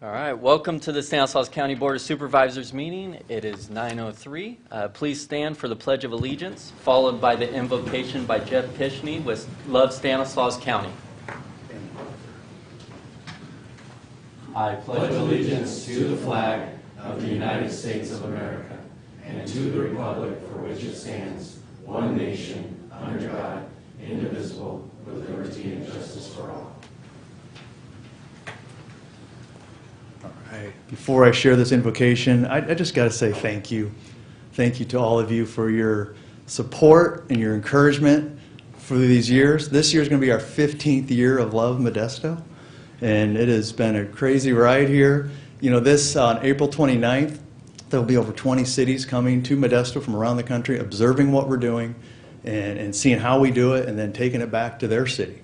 All right, welcome to the Stanislaus County Board of Supervisors meeting. It is 9:03. Please stand for the Pledge of Allegiance, followed by the invocation by Jeff Pishney with Love Stanislaus County. I pledge allegiance to the flag of the United States of America and to the republic for which it stands, one nation, under God, indivisible, with liberty and justice for all. Before I share this invocation, I just got to say thank you. Thank you to all of you for your support and your encouragement for these years. This year is going to be our 15th year of Love Modesto, and it has been a crazy ride here. You know, this on April 29th, there'll be over 20 cities coming to Modesto from around the country, observing what we're doing and seeing how we do it, and then taking it back to their city.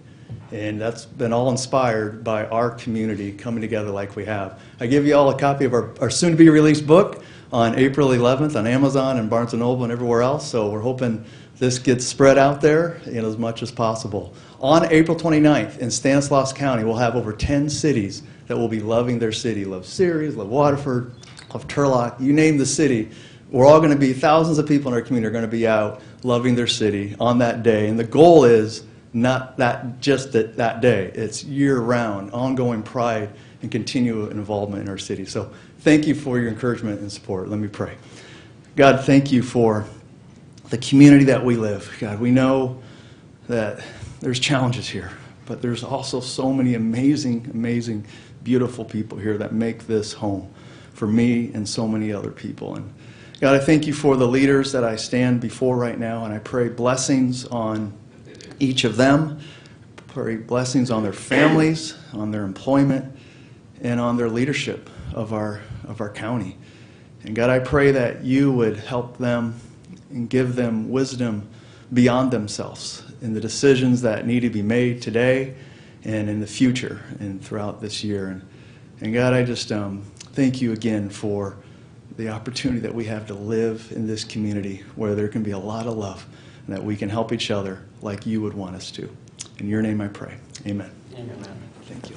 And that's been all inspired by our community coming together like we have. I give you all a copy of our soon-to-be released book on April 11th on Amazon and Barnes & Noble and everywhere else. So we're hoping this gets spread out there as much as possible. On April 29th in Stanislaus County, we'll have over 10 cities that will be loving their city. Love Ceres, love Waterford, love Turlock, you name the city. We're all going to be, thousands of people in our community are going to be out loving their city on that day. And the goal is not that just that day. It's year-round, ongoing pride and continual involvement in our city. So thank you for your encouragement and support. Let me pray. God, thank you for the community that we live. God, we know that there's challenges here, but there's also so many amazing, amazing, beautiful people here that make this home for me and so many other people. And God, I thank you for the leaders that I stand before right now, and I pray blessings on each of them. Pray blessings on their families, on their employment, and on their leadership of our county. And God, I pray that you would help them and give them wisdom beyond themselves in the decisions that need to be made today and in the future and throughout this year. And God, I just thank you again for the opportunity that we have to live in this community where there can be a lot of love and that we can help each other like you would want us to. In your name I pray. Amen. Amen. Thank you.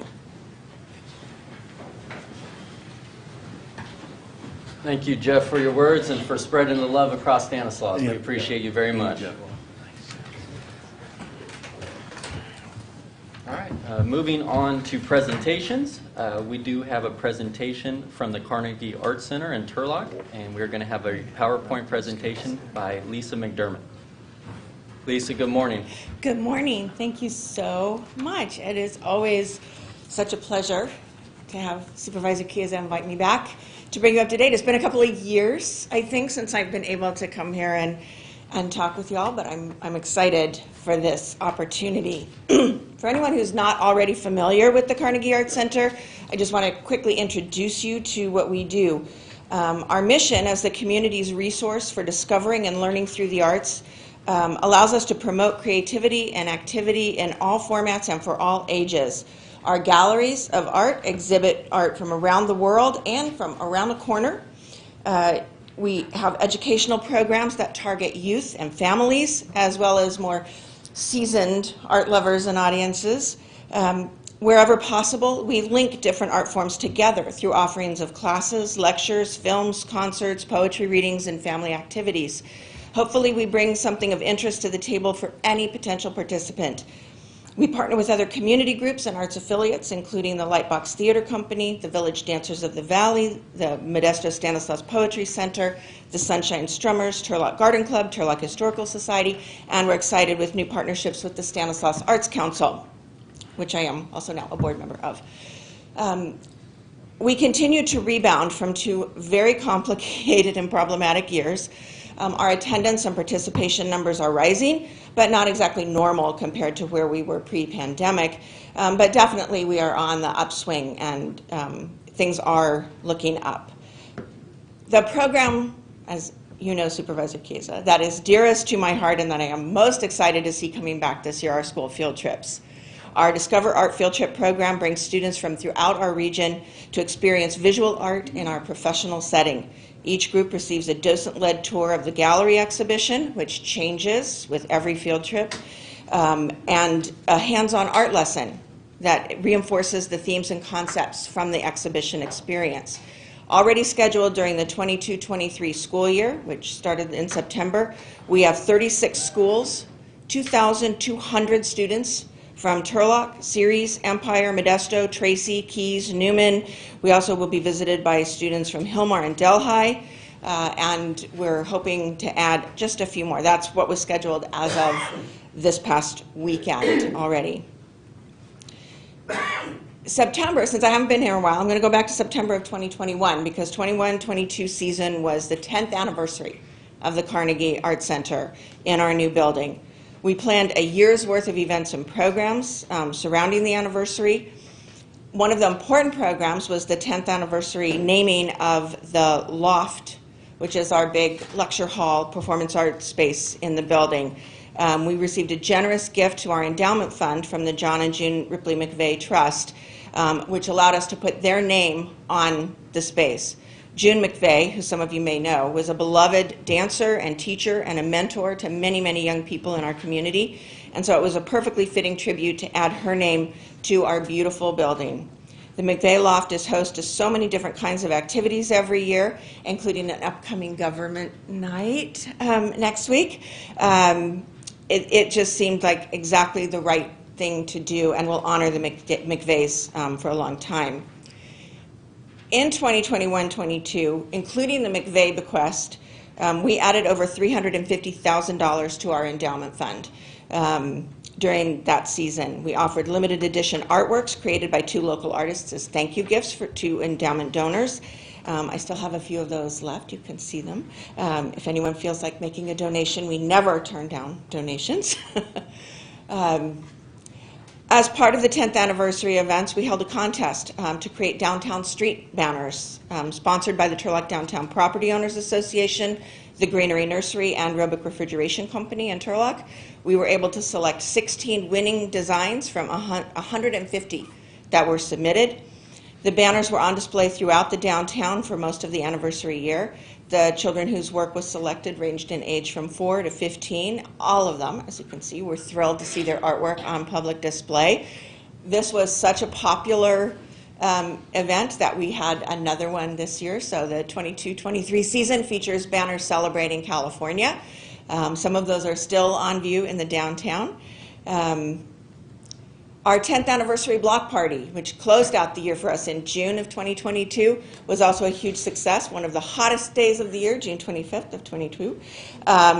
Thank you, Jeff, for your words and for spreading the love across Stanislaus. We appreciate you very much. All right, moving on to presentations. We do have a presentation from the Carnegie Arts Center in Turlock, and we're going to have a PowerPoint presentation by Lisa McDermott. Lisa, good morning. Good morning. Thank you so much. It is always such a pleasure to have Supervisor Chiesa invite me back to bring you up to date. It's been a couple of years, I think, since I've been able to come here and talk with y'all, but I'm excited for this opportunity. For anyone who's not already familiar with the Carnegie Arts Center, I just want to quickly introduce you to what we do. Our mission as the community's resource for discovering and learning through the arts allows us to promote creativity and activity in all formats and for all ages. Our galleries of art exhibit art from around the world and from around the corner. We have educational programs that target youth and families, as well as more seasoned art lovers and audiences. Wherever possible, we link different art forms together through offerings of classes, lectures, films, concerts, poetry readings, and family activities. Hopefully, we bring something of interest to the table for any potential participant. We partner with other community groups and arts affiliates, including the Lightbox Theater Company, the Village Dancers of the Valley, the Modesto Stanislaus Poetry Center, the Sunshine Strummers, Turlock Garden Club, Turlock Historical Society, and we're excited with new partnerships with the Stanislaus Arts Council, which I am also now a board member of. We continue to rebound from 2 very complicated and problematic years. Our attendance and participation numbers are rising, but not exactly normal compared to where we were pre-pandemic. But definitely we are on the upswing and things are looking up. The program, as you know, Supervisor Chiesa, that is dearest to my heart and that I am most excited to see coming back this year are school field trips. Our Discover Art Field Trip program brings students from throughout our region to experience visual art in our professional setting. Each group receives a docent-led tour of the gallery exhibition, which changes with every field trip, and a hands-on art lesson that reinforces the themes and concepts from the exhibition experience. Already scheduled during the 22-23 school year, which started in September, we have 36 schools, 2,200 students from Turlock, Ceres, Empire, Modesto, Tracy, Keys, Newman. We also will be visited by students from Hillmar and Delhi, and we're hoping to add just a few more. That's what was scheduled as of this past weekend already. September, since I haven't been here in a while, I'm going to go back to September of 2021 because 21-22 season was the 10th anniversary of the Carnegie Art Center in our new building. We planned a year's worth of events and programs surrounding the anniversary. One of the important programs was the 10th anniversary naming of the Loft, which is our big lecture hall performance art space in the building. We received a generous gift to our endowment fund from the John and June Ripley McVeigh Trust, which allowed us to put their name on the space. June McVeigh, who some of you may know, was a beloved dancer and teacher and a mentor to many, many young people in our community. And so it was a perfectly fitting tribute to add her name to our beautiful building. The McVeigh Loft is host to so many different kinds of activities every year, including an upcoming government night next week. It just seemed like exactly the right thing to do, and will honor the McVeighs for a long time. In 2021-22, including the McVeigh bequest, we added over $350,000 to our endowment fund during that season. We offered limited edition artworks created by 2 local artists as thank you gifts to endowment donors. I still have a few of those left. You can see them. If anyone feels like making a donation, we never turn down donations. As part of the 10th anniversary events, we held a contest to create downtown street banners sponsored by the Turlock Downtown Property Owners Association, the Greenery Nursery, and Roebuck Refrigeration Company in Turlock. We were able to select 16 winning designs from 150 that were submitted. The banners were on display throughout the downtown for most of the anniversary year. The children whose work was selected ranged in age from 4 to 15. All of them, as you can see, were thrilled to see their artwork on public display. This was such a popular event that we had another one this year. So the 22-23 season features banners celebrating California. Some of those are still on view in the downtown. Our 10th anniversary block party, which closed out the year for us in June of 2022, was also a huge success. One of the hottest days of the year, June 25th of 22.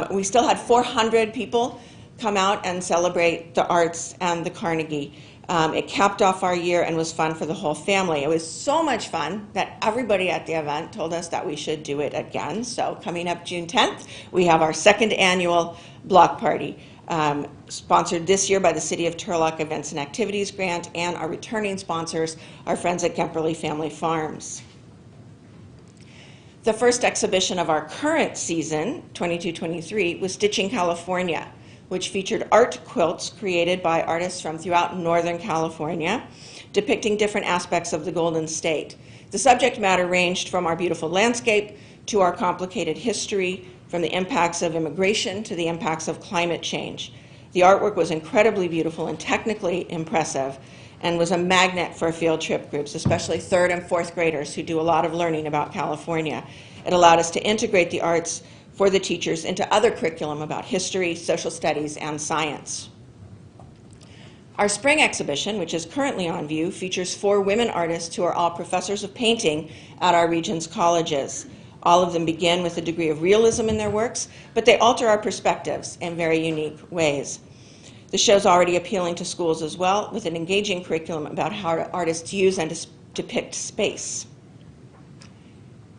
We still had 400 people come out and celebrate the arts and the Carnegie. It capped off our year and was fun for the whole family. It was so much fun that everybody at the event told us that we should do it again. So coming up June 10th, we have our 2nd annual block party. Sponsored this year by the City of Turlock Events and Activities Grant, and our returning sponsors, our friends at Gemperle Family Farms. The first exhibition of our current season, 22-23, was Stitching California, which featured art quilts created by artists from throughout Northern California, depicting different aspects of the Golden State. The subject matter ranged from our beautiful landscape to our complicated history, from the impacts of immigration to the impacts of climate change. The artwork was incredibly beautiful and technically impressive, and was a magnet for field trip groups, especially 3rd and 4th graders who do a lot of learning about California. It allowed us to integrate the arts for the teachers into other curriculum about history, social studies, and science. Our spring exhibition, which is currently on view, features 4 women artists who are all professors of painting at our region's colleges. All of them begin with a degree of realism in their works, but they alter our perspectives in very unique ways. The show's already appealing to schools as well, with an engaging curriculum about how artists use and depict space.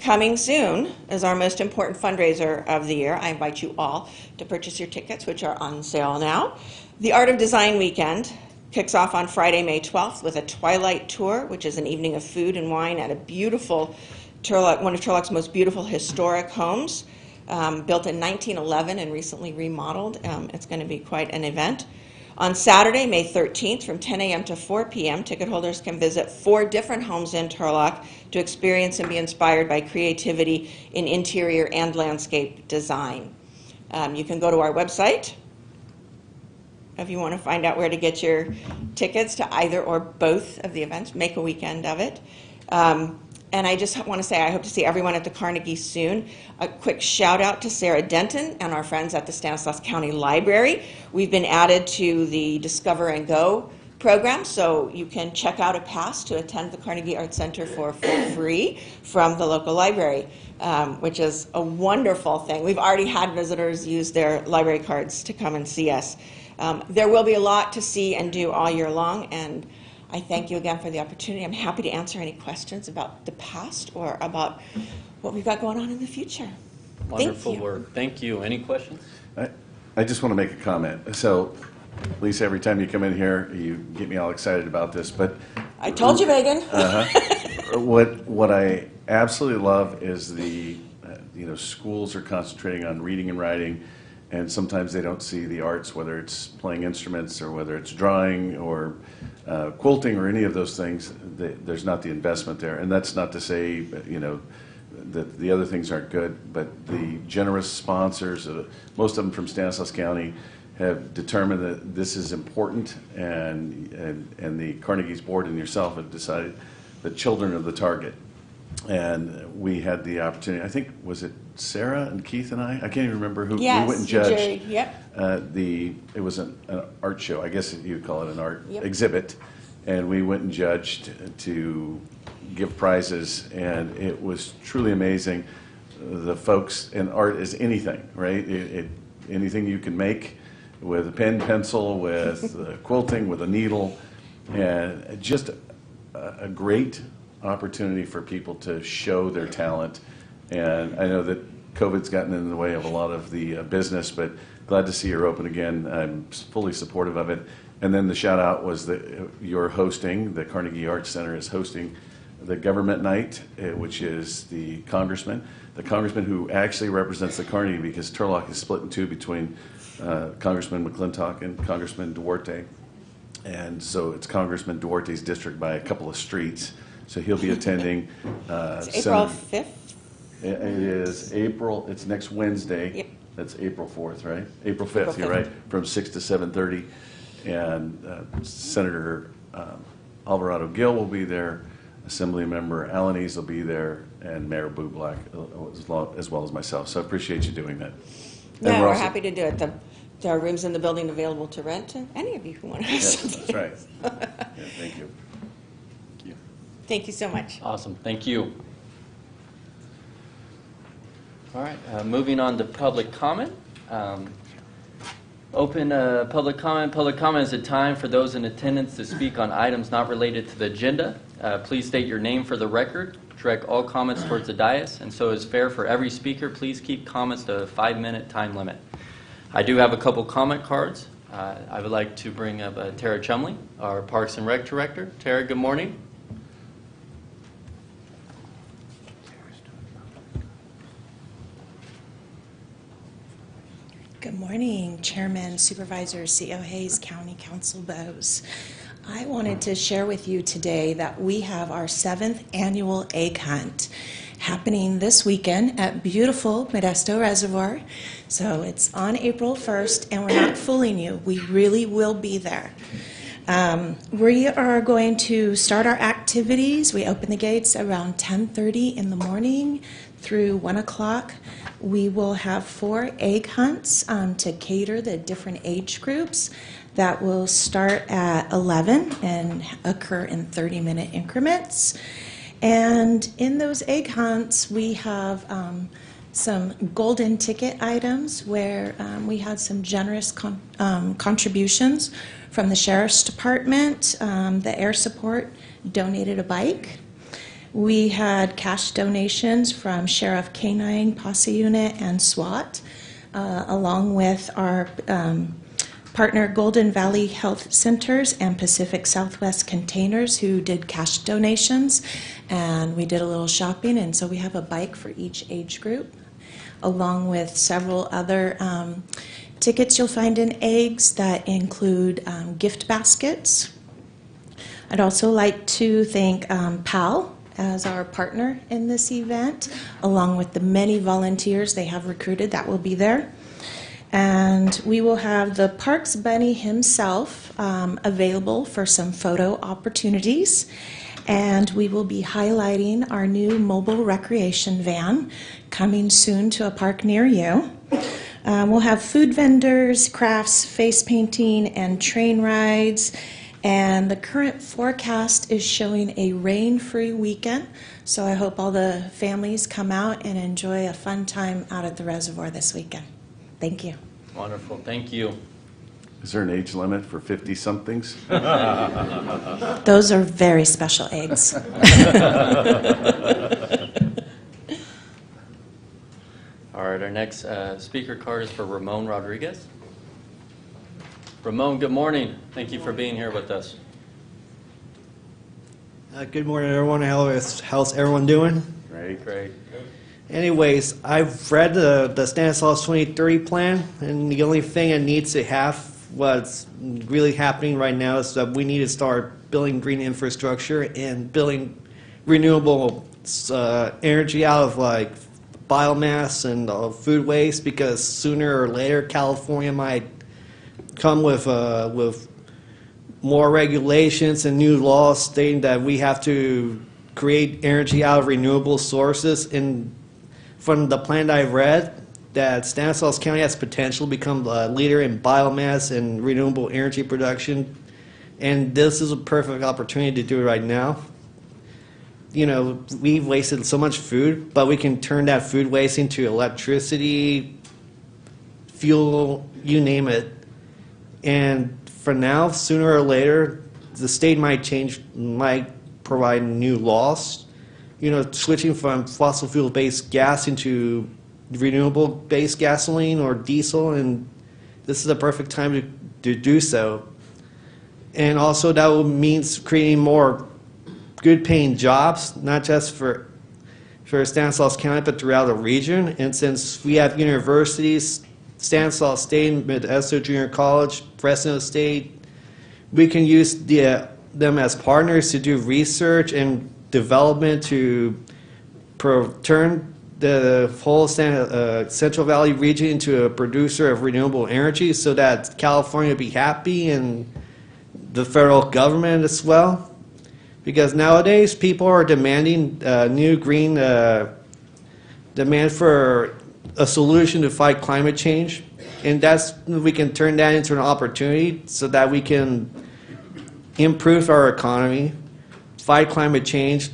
Coming soon is our most important fundraiser of the year. I invite you all to purchase your tickets, which are on sale now. The Art of Design Weekend kicks off on Friday, May 12th with a Twilight Tour, which is an evening of food and wine at a beautiful one of Turlock's most beautiful historic homes, built in 1911 and recently remodeled. It's going to be quite an event. On Saturday, May 13th, from 10 a.m. to 4 p.m., ticket holders can visit 4 different homes in Turlock to experience and be inspired by creativity in interior and landscape design. You can go to our website if you want to find out where to get your tickets to either or both of the events, make a weekend of it. And I just want to say I hope to see everyone at the Carnegie soon. A quick shout out to Sarah Denton and our friends at the Stanislaus County Library. We've been added to the Discover and Go program, so you can check out a pass to attend the Carnegie Arts Center for free from the local library, which is a wonderful thing. We've already had visitors use their library cards to come and see us. There will be a lot to see and do all year long, and I thank you again for the opportunity. I'm happy to answer any questions about the past or about what we've got going on in the future. Wonderful Thank you. work. Thank you. Any questions? I just want to make a comment. So, Lisa, every time you come in here, you get me all excited about this. But I told you, Megan. what I absolutely love is the schools are concentrating on reading and writing, and sometimes they don't see the arts, whether it's playing instruments or whether it's drawing or quilting or any of those things. There's not the investment there, and that's not to say that the other things aren't good, but the generous sponsors, most of them from Stanislaus County, have determined that this is important, and the Carnegie's board and yourself have decided that children are the target. And we had the opportunity, I think, was it Sarah and Keith and I can't even remember who, Yes, we went and judged. Jerry, yep. It was an art show, I guess you'd call it an art Yep. exhibit, and we went and judged to give prizes, and it was truly amazing. The folks, and art is anything, right? Anything you can make with a pen, pencil, with quilting, with a needle, and just a great opportunity for people to show their talent. And I know that COVID's gotten in the way of a lot of the business, but glad to see you're open again. I'm fully supportive of it. And then the shout out was that you're hosting, the Carnegie Arts Center is hosting the government night, which is the congressman who actually represents the Carnegie, because Turlock is split in two between Congressman McClintock and Congressman Duarte. And so it's Congressman Duarte's district by a couple of streets. So he'll be attending. It's April 5th. It is April, it's next Wednesday. Yep. That's April 4th, right? April 5th, April you're 5th. right, from 6 to 7:30. And Senator Alvarado Gill will be there, Assemblymember Alanis will be there, and Mayor Bublak, as well as myself. So I appreciate you doing that. And No, we're also- happy to do it. There are rooms in the building available to rent to any of you who want to have Yes, something. that's right. Yeah, thank you. Thank you so much. Awesome. Thank you. All right. Moving on to public comment. Open public comment. Public comment is a time for those in attendance to speak on items not related to the agenda. Please state your name for the record. Direct all comments towards the dais, and so is fair for every speaker. Please keep comments to a 5-minute time limit. I do have a couple comment cards. I would like to bring up Tara Chumley, our Parks and Rec Director. Tara, good morning. Good morning, Chairman, Supervisors, CEO Hayes, County Council Bose. I wanted to share with you today that we have our 7th annual egg hunt happening this weekend at beautiful Modesto Reservoir. So it's on April 1st, and we're not fooling you. We really will be there. We are going to start our activities. We open the gates around 10:30 in the morning through 1 o'clock. We will have 4 egg hunts to cater the different age groups that will start at 11 and occur in 30-minute increments. And in those egg hunts, we have some golden ticket items where we had some generous contributions from the Sheriff's Department. The Air Support donated a bike. We had cash donations from Sheriff K-9 Posse Unit and SWAT, along with our partner Golden Valley Health Centers and Pacific Southwest Containers, who did cash donations, and we did a little shopping, and so we have a bike for each age group, along with several other tickets you'll find in eggs that include gift baskets. I'd also like to thank PAL as our partner in this event, along with the many volunteers they have recruited that will be there. And we will have the Parks Bunny himself available for some photo opportunities. And we will be highlighting our new mobile recreation van coming soon to a park near you. We'll have food vendors, crafts, face painting, and train rides. And the current forecast is showing a rain-free weekend. So I hope all the families come out and enjoy a fun time out at the reservoir this weekend. Thank you. Wonderful, thank you. Is there an age limit for 50-somethings? Those are very special eggs. All right, our next speaker card is for Ramon Rodriguez. Ramon, good morning. Thank you for being here with us. Good morning, everyone. How's everyone doing? Right? Great. Anyways, I've read the Stanislaus 2030 plan, and the only thing it needs to have, what's really happening right now, is that we need to start building green infrastructure and building renewable energy out of like biomass and food waste, because sooner or later California might come with more regulations and new laws stating that we have to create energy out of renewable sources. And from the plan that I've read, that Stanislaus County has potential to become a leader in biomass and renewable energy production. And this is a perfect opportunity to do it right now. You know, we've wasted so much food, but we can turn that food waste into electricity, fuel, you name it. And for now, sooner or later, the state might provide new laws, you know, switching from fossil fuel-based gas into renewable-based gasoline or diesel, and this is the perfect time to do so. And also that will means creating more good-paying jobs, not just for Stanislaus County, but throughout the region. And since we have universities, Stanislaus State, Modesto Junior College, Fresno State, we can use them as partners to do research and development to turn the whole Central Valley region into a producer of renewable energy, so that California will be happy and the federal government as well. Because nowadays people are demanding new green demand for a solution to fight climate change, and we can turn that into an opportunity so that we can improve our economy, fight climate change,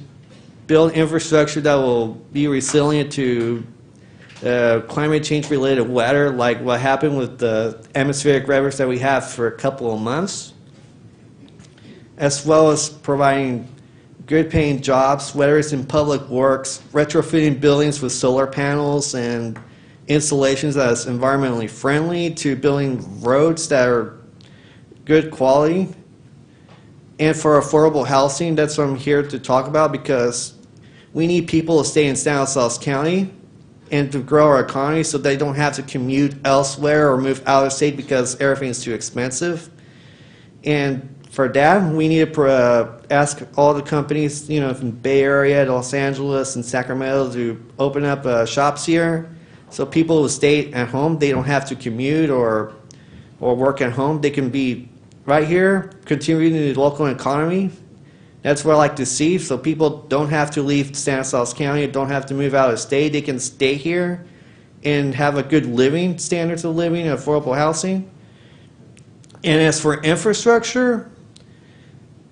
build infrastructure that will be resilient to climate change related weather, like what happened with the atmospheric rivers that we have for a couple of months, as well as providing good paying jobs, whether it's in public works, retrofitting buildings with solar panels and installations that is environmentally friendly, to building roads that are good quality. And for affordable housing, that's what I'm here to talk about, because we need people to stay in Stanislaus County and to grow our economy so they don't have to commute elsewhere or move out of state because everything's too expensive. And for that, we need to ask all the companies, you know, from the Bay Area, Los Angeles, and Sacramento to open up shops here, so people who stay at home, they don't have to commute or work at home. They can be right here, contributing to the local economy. That's what I like to see, so people don't have to leave Stanislaus County, don't have to move out of state. They can stay here and have a good living, standards of living, and affordable housing. And as for infrastructure,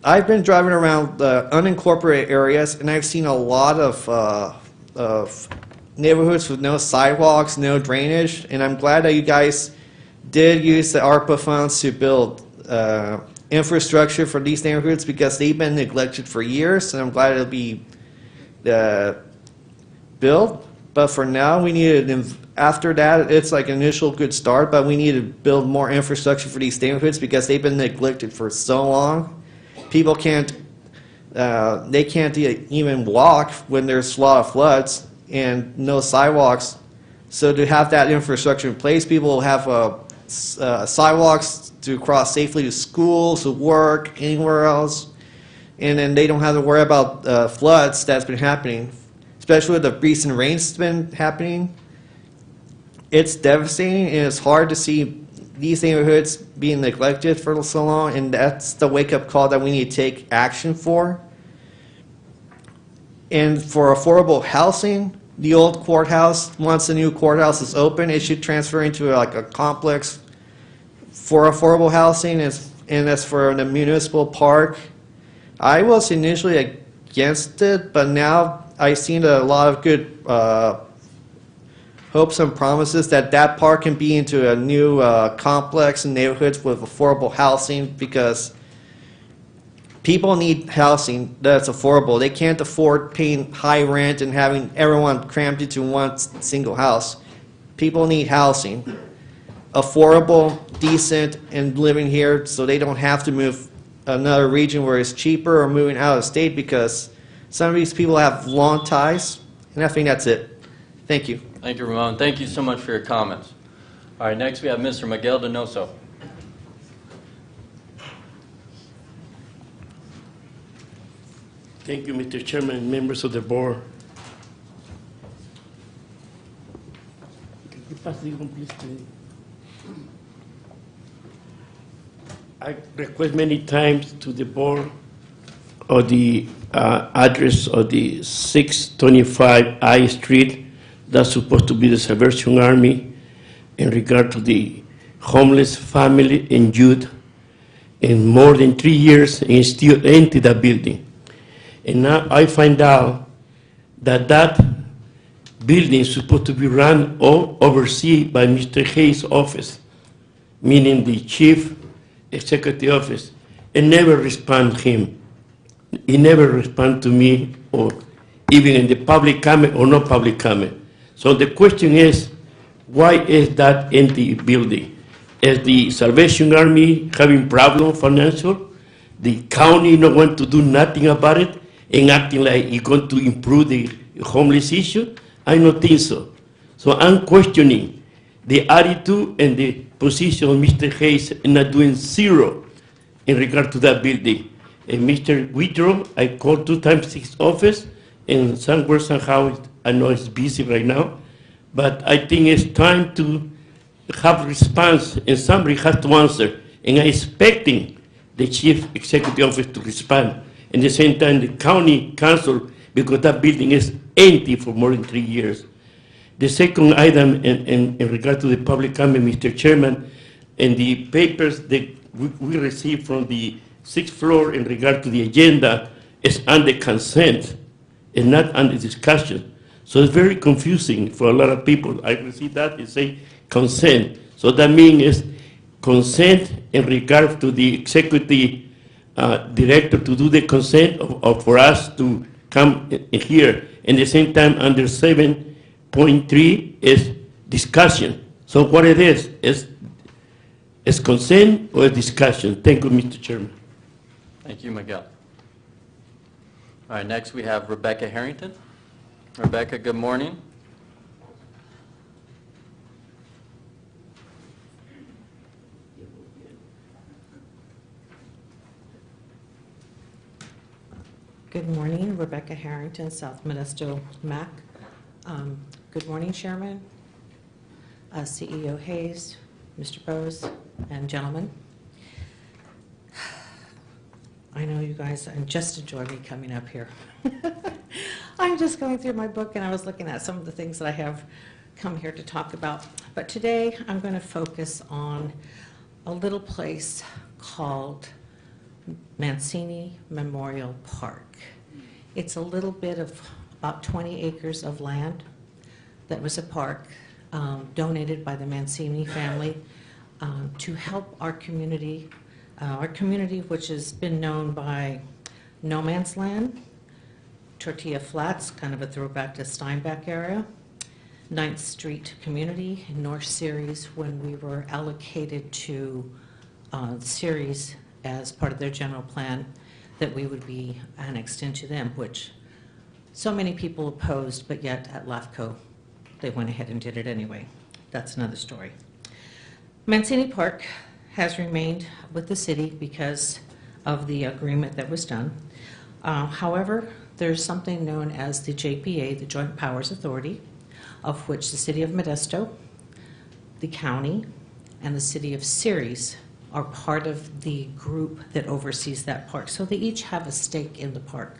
I've been driving around the unincorporated areas, and I've seen a lot of neighborhoods with no sidewalks, no drainage, and I'm glad that you guys did use the ARPA funds to build infrastructure for these neighborhoods, because they've been neglected for years, and I'm glad it'll be built. But for now, we need to, after that, it's like an initial good start, but we need to build more infrastructure for these neighborhoods because they've been neglected for so long. People can't even walk when there's a lot of floods and no sidewalks. So to have that infrastructure in place, people will have sidewalks to cross safely to school, to work, anywhere else. And then they don't have to worry about floods that's been happening, especially with the recent rains that's been happening. it's devastating, and it's hard to see these neighborhoods being neglected for so long, and that's the wake-up call that we need to take action for. And for affordable housing, the old courthouse, once the new courthouse is open, it should transfer into like a complex for affordable housing, and as for the municipal park, I was initially against it, but now I've seen a lot of good hopes and promises that that park can be into a new complex and neighborhoods with affordable housing, because people need housing that's affordable. They can't afford paying high rent and having everyone crammed into one single house. People need housing, affordable, decent, and living here so they don't have to move another region where it's cheaper or moving out of state, because some of these people have long ties, and I think that's it. Thank you. Thank you, Ramon. Thank you so much for your comments. All right, next we have Mr. Miguel Donoso. Thank you, Mr. Chairman and members of the board. Can you pass this one, please? I request many times to the board of the address of the 625 I Street. That's supposed to be the Salvation Army in regard to the homeless family and youth. In more than 3 years, and still empty that building. And now I find out that that building is supposed to be run or overseen by Mr. Hayes' office, meaning the chief executive office, and never respond to him. He never respond to me, or even in the public comment or no public comment. So the question is, why is that empty building? Is the Salvation Army having problem financial? The county not want to do nothing about it and acting like it's going to improve the homeless issue? I don't think so. So I'm questioning the attitude and the position of Mr. Hayes in not doing zero in regard to that building. And Mr. Whitrow, I called 2 times his office, and somewhere, somehow, I know it's busy right now, but I think it's time to have response, and somebody has to answer. And I'm expecting the chief executive office to respond. At the same time, the county council, because that building is empty for more than 3 years. The second item in regard to the public comment, Mr. Chairman, and the papers that we received from the 6th floor in regard to the agenda is under consent and not under discussion. So it's very confusing for a lot of people. I received that, and say consent. So that means consent in regard to the executive director to do the consent of for us to come in here. And at the same time, under 7.3 is discussion. So what it is consent or discussion? Thank you, Mr. Chairman. Thank you, Miguel. All right, next we have Rebecca Harrington. Rebecca, good morning. Good morning, Rebecca Harrington, South Modesto, MAC. Good morning, Chairman, CEO Hayes, Mr. Bose, and gentlemen. I know you guys just enjoy me coming up here. I'm just going through my book, and I was looking at some of the things that I have come here to talk about. But today, I'm going to focus on a little place called Mancini Memorial Park. It's a little bit of about 20 acres of land that was a park donated by the Mancini family to help our community which has been known by no man's land, Tortilla Flats, kind of a throwback to Steinbeck area, 9th Street community, North Series, when we were allocated to Series as part of their general plan, that we would be annexed into them, which so many people opposed, but yet at LAFCO, they went ahead and did it anyway. That's another story. Mancini Park has remained with the city because of the agreement that was done. However, there's something known as the JPA, the Joint Powers Authority, of which the City of Modesto, the county and the city of Ceres are part of the group that oversees that park. So they each have a stake in the park.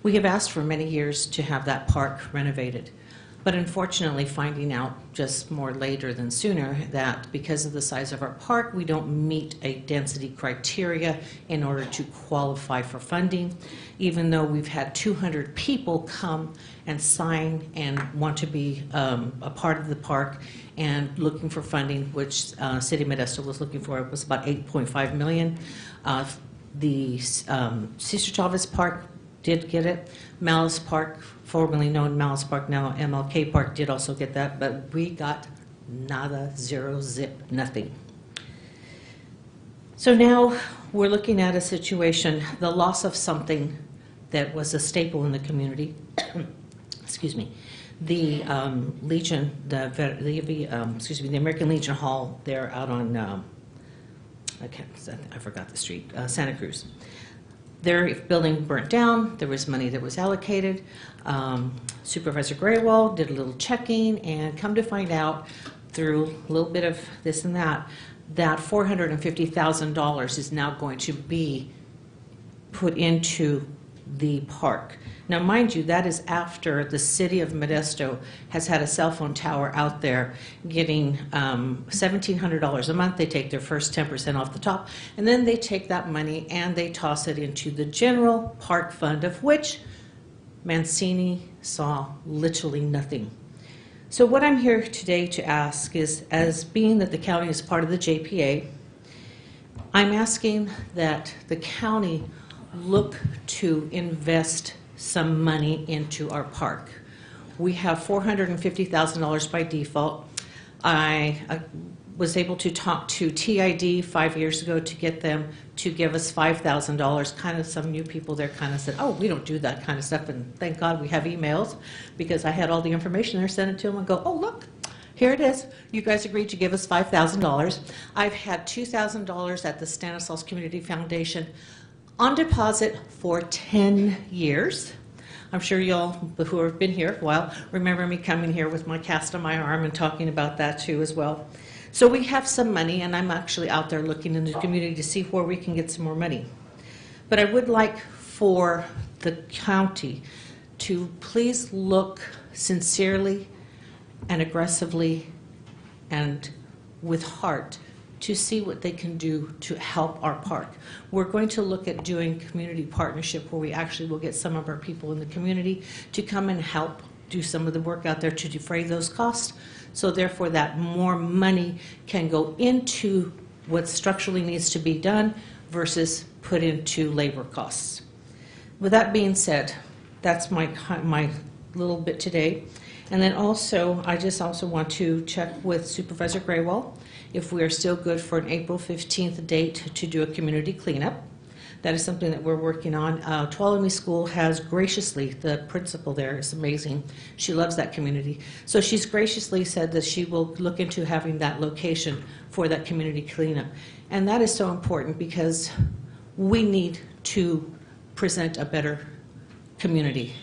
We have asked for many years to have that park renovated, but unfortunately finding out just more later than sooner that because of the size of our park, we don't meet a density criteria in order to qualify for funding, even though we've had 200 people come and sign and want to be a part of the park and looking for funding, which City of Modesto was looking for. It was about $8.5 million. The Cesar Chavez Park did get it. Malice Park, formerly known Malice Park, now MLK Park, did also get that, but we got nada, zero, zip, nothing. So now we're looking at a situation, the loss of something that was a staple in the community. Excuse me. The Legion, the American Legion Hall there out on, I forgot the street, Santa Cruz. Their building burnt down. There was money that was allocated. Supervisor Graywall did a little checking, and come to find out through a little bit of this and that, that $450,000 is now going to be put into the park. Now, mind you, that is after the city of Modesto has had a cell phone tower out there getting $1,700 a month. They take their first 10% off the top, and then they take that money and they toss it into the general park fund, of which Mancini saw literally nothing. So what I'm here today to ask is, as being that the county is part of the JPA, I'm asking that the county look to invest some money into our park. We have $450,000 by default. I was able to talk to TID 5 years ago to get them to give us $5,000. Kind of some new people there kind of said, oh, we don't do that kind of stuff, and thank God we have emails, because I had all the information there, sent it to them and go, oh, look, here it is. You guys agreed to give us $5,000. I've had $2,000 at the Stanislaus Community Foundation on deposit for 10 years. I'm sure y'all who have been here a while remember me coming here with my cast on my arm and talking about that too as well. So we have some money, and I'm actually out there looking in the community to see where we can get some more money. But I would like for the county to please look sincerely and aggressively and with heart to see what they can do to help our park. We're going to look at doing community partnership where we actually will get some of our people in the community to come and help do some of the work out there to defray those costs. So therefore that more money can go into what structurally needs to be done versus put into labor costs. With that being said, that's my little bit today. And then also, I just also want to check with Supervisor Graywall if we are still good for an April 15th date to do a community cleanup. That is something that we're working on. Tuolumne School has graciously, the principal there is amazing. She loves that community. So she's graciously said that she will look into having that location for that community cleanup. And that is so important because we need to present a better community.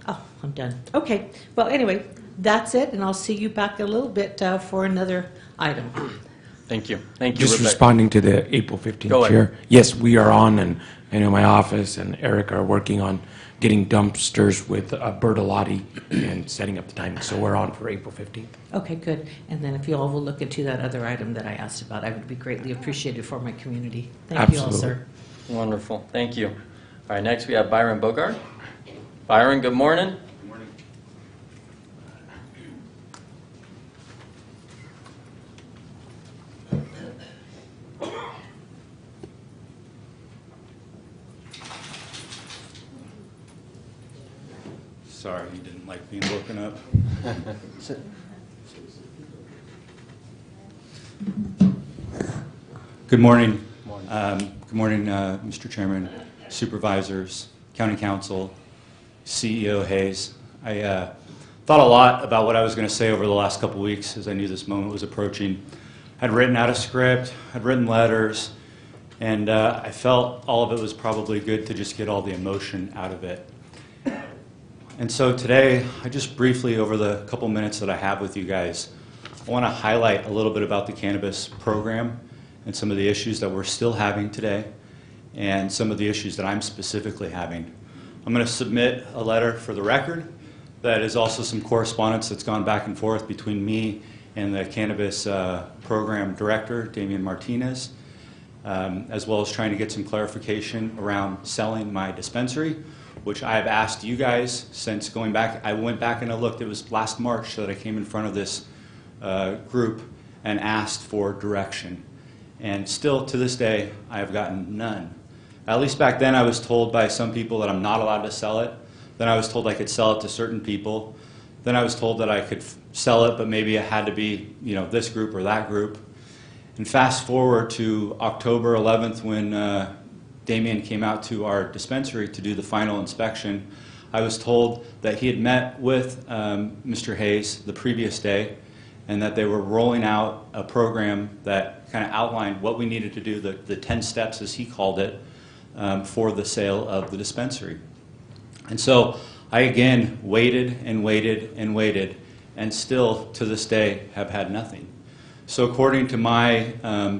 Oh, I'm done. Okay. Well, anyway, that's it, and I'll see you back a little bit for another item. Thank you. Thank you, Just Rebecca. responding to the April 15th Go ahead. chair. Yes, we are on, and I know my office and Eric are working on getting dumpsters with Bertolotti and setting up the timing. So we're on for April 15th. Okay, good. And then if you all will look into that other item that I asked about, I would be greatly appreciated for my community. Thank you all, Absolutely. sir. Wonderful. Thank you. All right, next we have Byron Bogart. Byron, good morning. Sorry, you didn't like being woken up. Good morning. Good morning, Mr. Chairman, Supervisors, County Council, CEO Hayes. I thought a lot about what I was going to say over the last couple weeks as I knew this moment was approaching. I'd written out a script, I'd written letters, and I felt all of it was probably good to just get all the emotion out of it. And so today, I just briefly, over the couple minutes that I have with you guys, I want to highlight a little bit about the cannabis program and some of the issues that we're still having today and some of the issues that I'm specifically having. I'm going to submit a letter for the record that is also some correspondence that's gone back and forth between me and the cannabis program director, Damian Martinez, as well as trying to get some clarification around selling my dispensary, which I have asked you guys since going back. I went back and I looked. It was last March that I came in front of this group and asked for direction. And still to this day, I have gotten none. At least back then I was told by some people that I'm not allowed to sell it. Then I was told I could sell it to certain people. Then I was told that I could sell it, but maybe it had to be, you know, this group or that group. And fast forward to October 11th when Damian came out to our dispensary to do the final inspection. I was told that he had met with Mr. Hayes the previous day and that they were rolling out a program that kind of outlined what we needed to do, the 10 steps as he called it, for the sale of the dispensary. And so I again waited and waited and waited and still to this day have had nothing. So according to my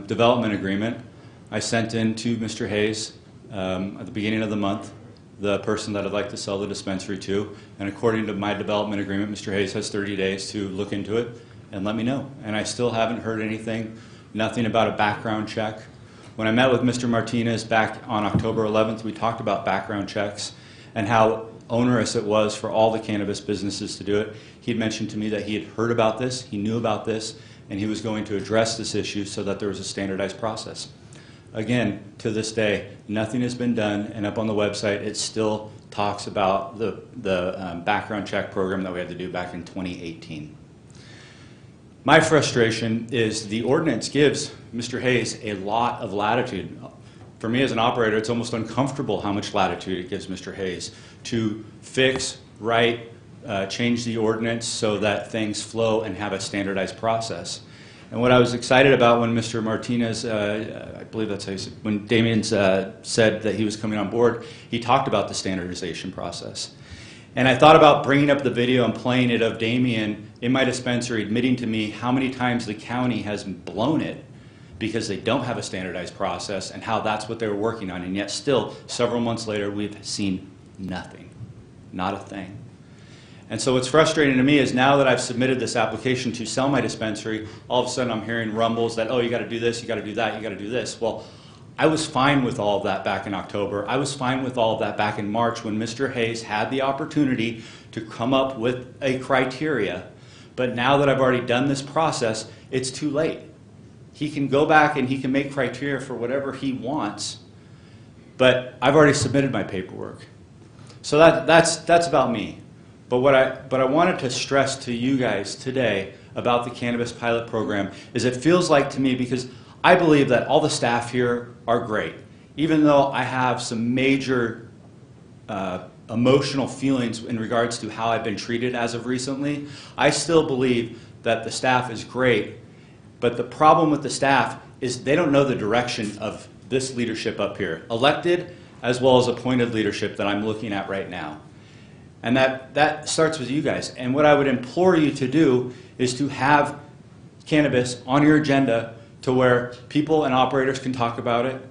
development agreement, I sent in to Mr. Hayes at the beginning of the month the person that I'd like to sell the dispensary to, and according to my development agreement, Mr. Hayes has 30 days to look into it and let me know. And I still haven't heard anything, nothing about a background check. When I met with Mr. Martinez back on October 11th, we talked about background checks and how onerous it was for all the cannabis businesses to do it. He had mentioned to me that he had heard about this, he knew about this, and he was going to address this issue so that there was a standardized process. Again, to this day, nothing has been done, and up on the website it still talks about the background check program that we had to do back in 2018. My frustration is the ordinance gives Mr. Hayes a lot of latitude. For me as an operator, it's almost uncomfortable how much latitude it gives Mr. Hayes to fix, write, change the ordinance so that things flow and have a standardized process. And what I was excited about when Mr. Martinez, I believe that's how he said, when Damian said that he was coming on board, he talked about the standardization process. And I thought about bringing up the video and playing it of Damian in my dispensary admitting to me how many times the county has blown it because they don't have a standardized process and how that's what they were working on. And yet still, several months later, we've seen nothing, not a thing. And so what's frustrating to me is now that I've submitted this application to sell my dispensary, all of a sudden I'm hearing rumbles that, oh, you got to do this, you got to do that, you got to do this. Well, I was fine with all of that back in October. I was fine with all of that back in March when Mr. Hayes had the opportunity to come up with a criteria. But now that I've already done this process, it's too late. He can go back and he can make criteria for whatever he wants, but I've already submitted my paperwork. So that's about me. But what I wanted to stress to you guys today about the cannabis pilot program is it feels like to me, because I believe that all the staff here are great. Even though I have some major emotional feelings in regards to how I've been treated as of recently, I still believe that the staff is great. But the problem with the staff is they don't know the direction of this leadership up here, elected as well as appointed leadership that I'm looking at right now. And that starts with you guys. And what I would implore you to do is to have cannabis on your agenda to where people and operators can talk about it.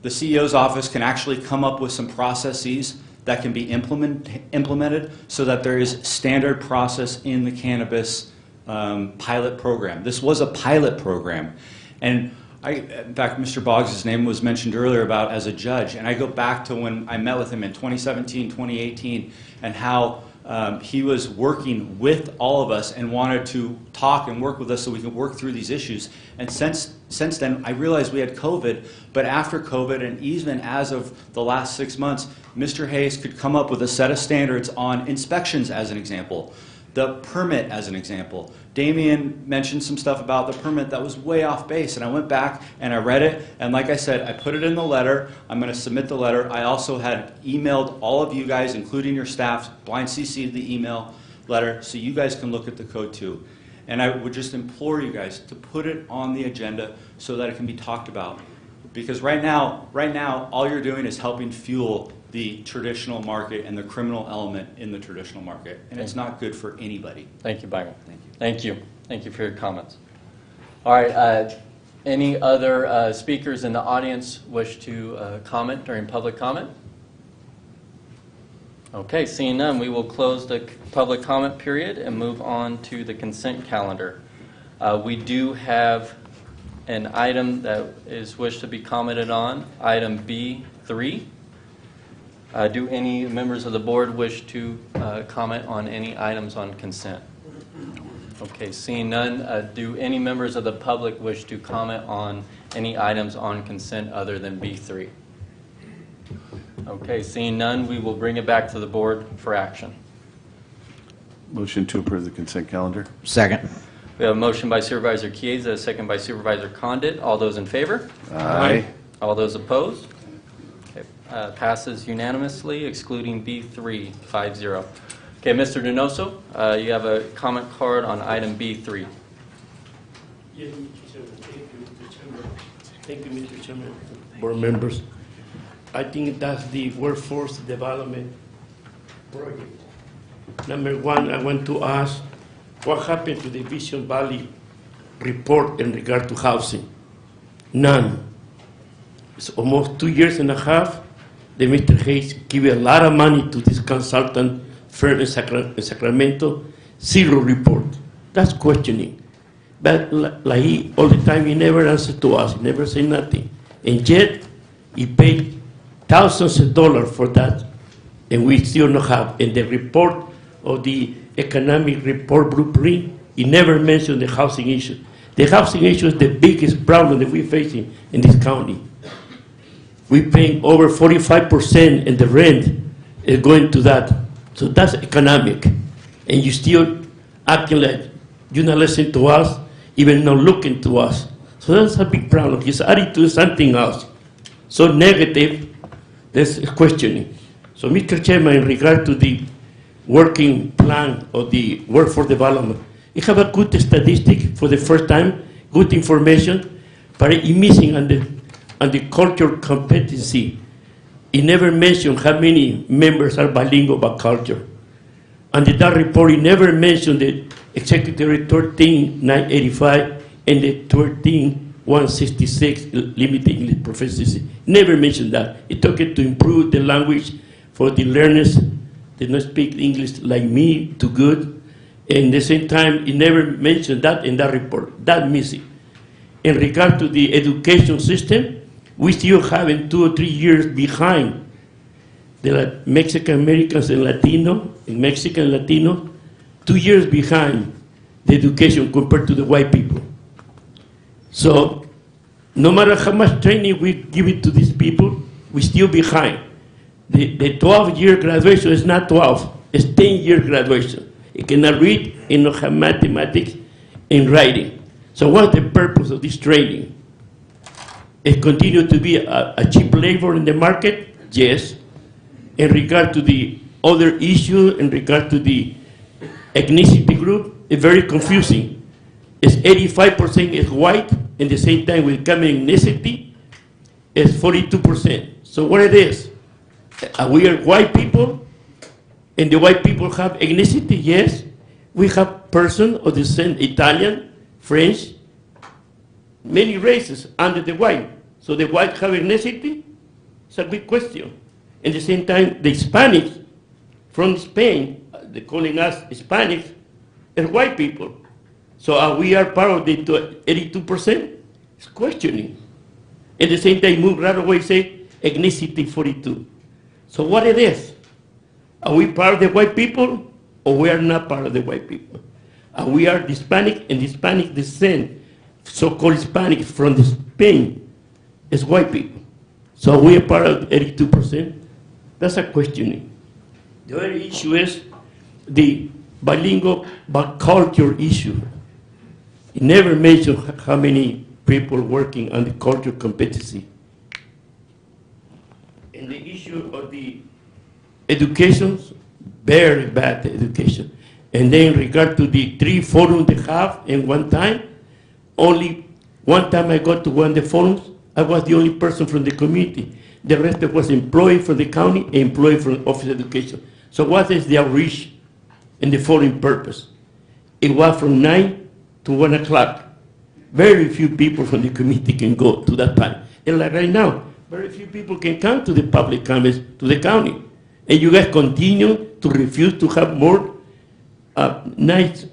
The CEO's office can actually come up with some processes that can be implemented so that there is standard process in the cannabis pilot program. This was a pilot program. And in fact, Mr. Boggs' name was mentioned earlier about as a judge, and I go back to when I met with him in 2017, 2018, and how he was working with all of us and wanted to talk and work with us so we could work through these issues. And since then, I realized we had COVID, but after COVID, and even as of the last 6 months, Mr. Hayes could come up with a set of standards on inspections as an example, the permit as an example. Damian mentioned some stuff about the permit that was way off base, and I went back and I read it, and like I said, I put it in the letter. I'm going to submit the letter. I also had emailed all of you guys, including your staff, blind CC'd the email letter, so you guys can look at the code too. And I would just implore you guys to put it on the agenda so that it can be talked about. Because right now, all you're doing is helping fuel the traditional market and the criminal element in the traditional market, and it's not good for anybody. Thank you, Byron. Thank you. Thank you for your comments. All right, any other speakers in the audience wish to comment during public comment? Okay, seeing none, we will close the public comment period and move on to the consent calendar. We do have an item that is wished to be commented on, item B3. Do any members of the board wish to comment on any items on consent? Okay, seeing none, do any members of the public wish to comment on any items on consent other than B3? Okay, seeing none, we will bring it back to the board for action. Motion to approve the consent calendar. Second. We have a motion by Supervisor Chiesa, a second by Supervisor Condit. All those in favor? Aye. All those opposed? Okay, passes unanimously, excluding B3, 5-0. Okay, Mr. Donoso, you have a comment card on item B3. Yes, Mr. Chairman. Thank you, Mr. Chairman. Thank you, Mr. Chairman. Board members. I think that's the workforce development project. Number one, I want to ask what happened to the Vision Valley report in regard to housing? None. It's almost 2.5 years that Mr. Hayes gave a lot of money to this consultant firm in Sacramento. Zero report. That's questioning. But like he, all the time, he never answered to us. He never said nothing. And yet, he paid thousands of dollars for that, and we still not have. In the report of the economic report blueprint, he never mentioned the housing issue. The housing issue is the biggest problem that we're facing in this county. We're paying over 45% in the rent is going to that. So that's economic. And you still acting like you're not listening to us, even not looking to us. So that's a big problem. His attitude is something else. So negative, there's questioning. So Mr. Chairman, in regard to the working plan of the workforce development, you have a good statistic for the first time, good information, but it's missing on the culture competency. It never mentioned how many members are bilingual by culture. And in that report, it never mentioned the Executive 13985 and the 13166 limited English proficiency. Never mentioned that. It took it to improve the language for the learners that not speak English like me too good. And at the same time, it never mentioned that in that report. That missing. In regard to the education system, we still having 2 or 3 years behind the Mexican Americans and Latino, and Mexican Latino, 2 years behind the education compared to the white people. So no matter how much training we give it to these people, we're still behind. The 12-year graduation is not 12, it's 10-year graduation. You cannot read and not have mathematics and writing. So what's the purpose of this training? It continue to be a cheap labor in the market? Yes. In regard to the other issue, in regard to the ethnicity group, it's very confusing. It's 85% is white, and at the same time with common ethnicity, it's 42%. So what it is? We are white people, and the white people have ethnicity? Yes. We have person of descent, Italian, French, many races under the white. So the white have ethnicity? It's a big question. At the same time, the Hispanics from Spain, they're calling us Hispanics, are white people. So we are part of the 82%? It's questioning. At the same time, move right away, say ethnicity 42. So what it is? Are we part of the white people, or we are not part of the white people? We are Hispanic and Hispanic descent, so-called Hispanics from Spain, is white people. So we are part of 82%. That's a questioning. The other issue is the bilingual culture issue. It never mentioned how many people working on the culture competency. And the issue of the education, very bad education. And then in regard to the 3 forums they have in one time, only one time I got to one of the forums, I was the only person from the community. The rest was employee from the county, employee from Office of Education. So what is the outreach and the following purpose? It was from 9 to 1 o'clock. Very few people from the community can go to that time. And like right now, very few people can come to the public comments to the county. And you guys continue to refuse to have more night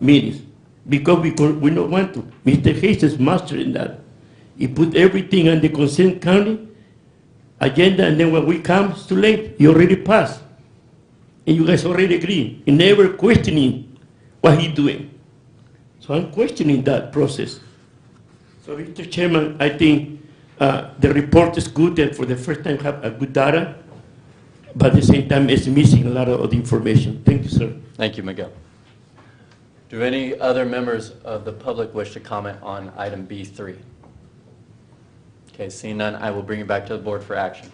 meetings because we don't want to. Mr. Hayes is mastering that. He put everything on the consent county agenda, and then when we come, it's too late. He already passed. And you guys already agree. And never questioning what he's doing. So I'm questioning that process. So, Mr. Chairman, I think the report is good and for the first time have a good data, but at the same time it's missing a lot of the information. Thank you, sir. Thank you, Miguel. Do any other members of the public wish to comment on item B3? Okay, seeing none, I will bring it back to the board for action.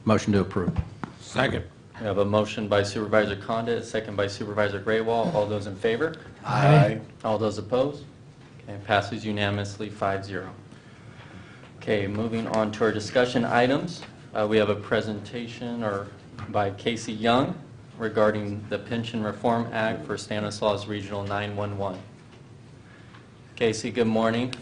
Motion to approve. Second. We have a motion by Supervisor Condit, a second by Supervisor Graywall. All those in favor? Aye. All those opposed? Okay, passes unanimously 5-0. Okay, moving on to our discussion items. We have a presentation by Casey Young regarding the Pension Reform Act for Stanislaus Regional 911. Casey, good morning.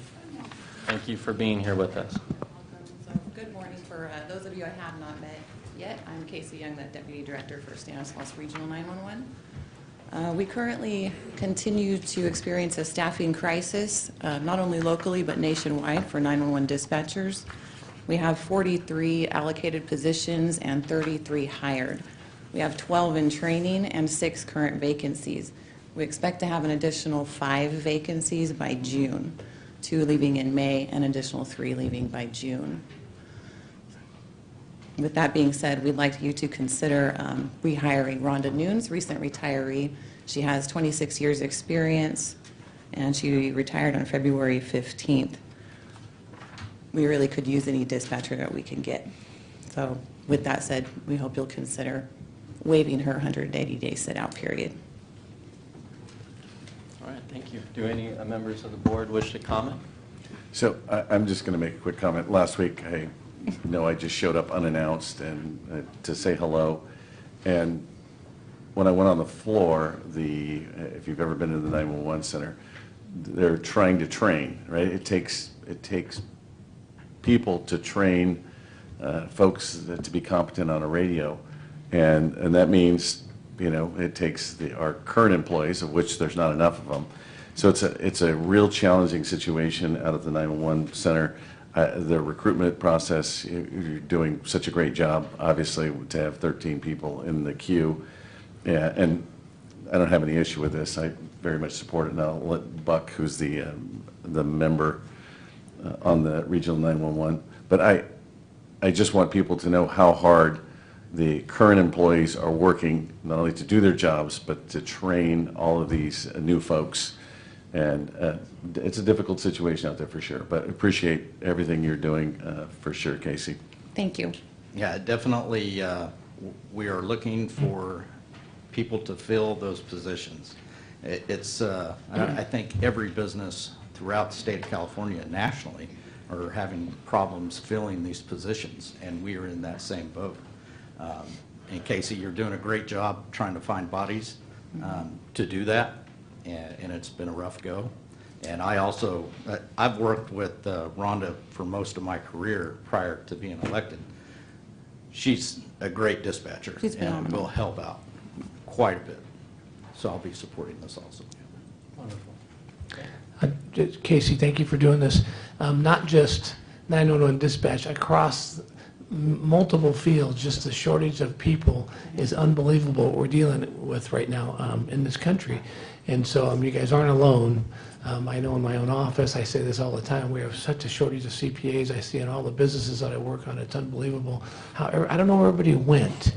Thank you for being here with us. So, good morning. For those of you I have not met yet, I'm Casey Young, the Deputy Director for Stanislaus Regional 911. We currently continue to experience a staffing crisis, not only locally but nationwide for 911 dispatchers. We have 43 allocated positions and 33 hired. We have 12 in training and 6 current vacancies. We expect to have an additional 5 vacancies by June, 2 leaving in May, and additional 3 leaving by June. With that being said, we'd like you to consider rehiring Rhonda Nunes, recent retiree. She has 26 years experience, and she retired on February 15th. We really could use any dispatcher that we can get. So with that said, we hope you'll consider waiving her 180-day sit-out period. All right, thank you. Do any members of the board wish to comment? So I'm just going to make a quick comment. Last week, I just showed up unannounced and to say hello. And when I went on the floor, if you've ever been to the 911 center, they're trying to train, right? It takes people to train folks to be competent on a radio. And that means, it takes our current employees, of which there's not enough of them. So it's a real challenging situation out at the 911 center. The recruitment process, you're doing such a great job, obviously, to have 13 people in the queue. Yeah, and I don't have any issue with this. I very much support it. And I'll let Buck, who's the member on the Regional 911. But I just want people to know how hard the current employees are working, not only to do their jobs, but to train all of these new folks. And it's a difficult situation out there for sure, but appreciate everything you're doing for sure, Casey. Thank you. Yeah, definitely, we are looking for people to fill those positions. I think every business throughout the state of California nationally are having problems filling these positions, and we are in that same boat. And Casey, you're doing a great job trying to find bodies to do that, and it's been a rough go. And I've worked with Rhonda for most of my career prior to being elected. She's a great dispatcher and will help out quite a bit. So I'll be supporting this also. Wonderful. Casey, thank you for doing this. Not just 911 dispatch, across multiple fields, just the shortage of people is unbelievable what we're dealing with right now in this country. And so you guys aren't alone. I know in my own office, I say this all the time, we have such a shortage of CPAs. I see in all the businesses that I work on, it's unbelievable. I don't know where everybody went,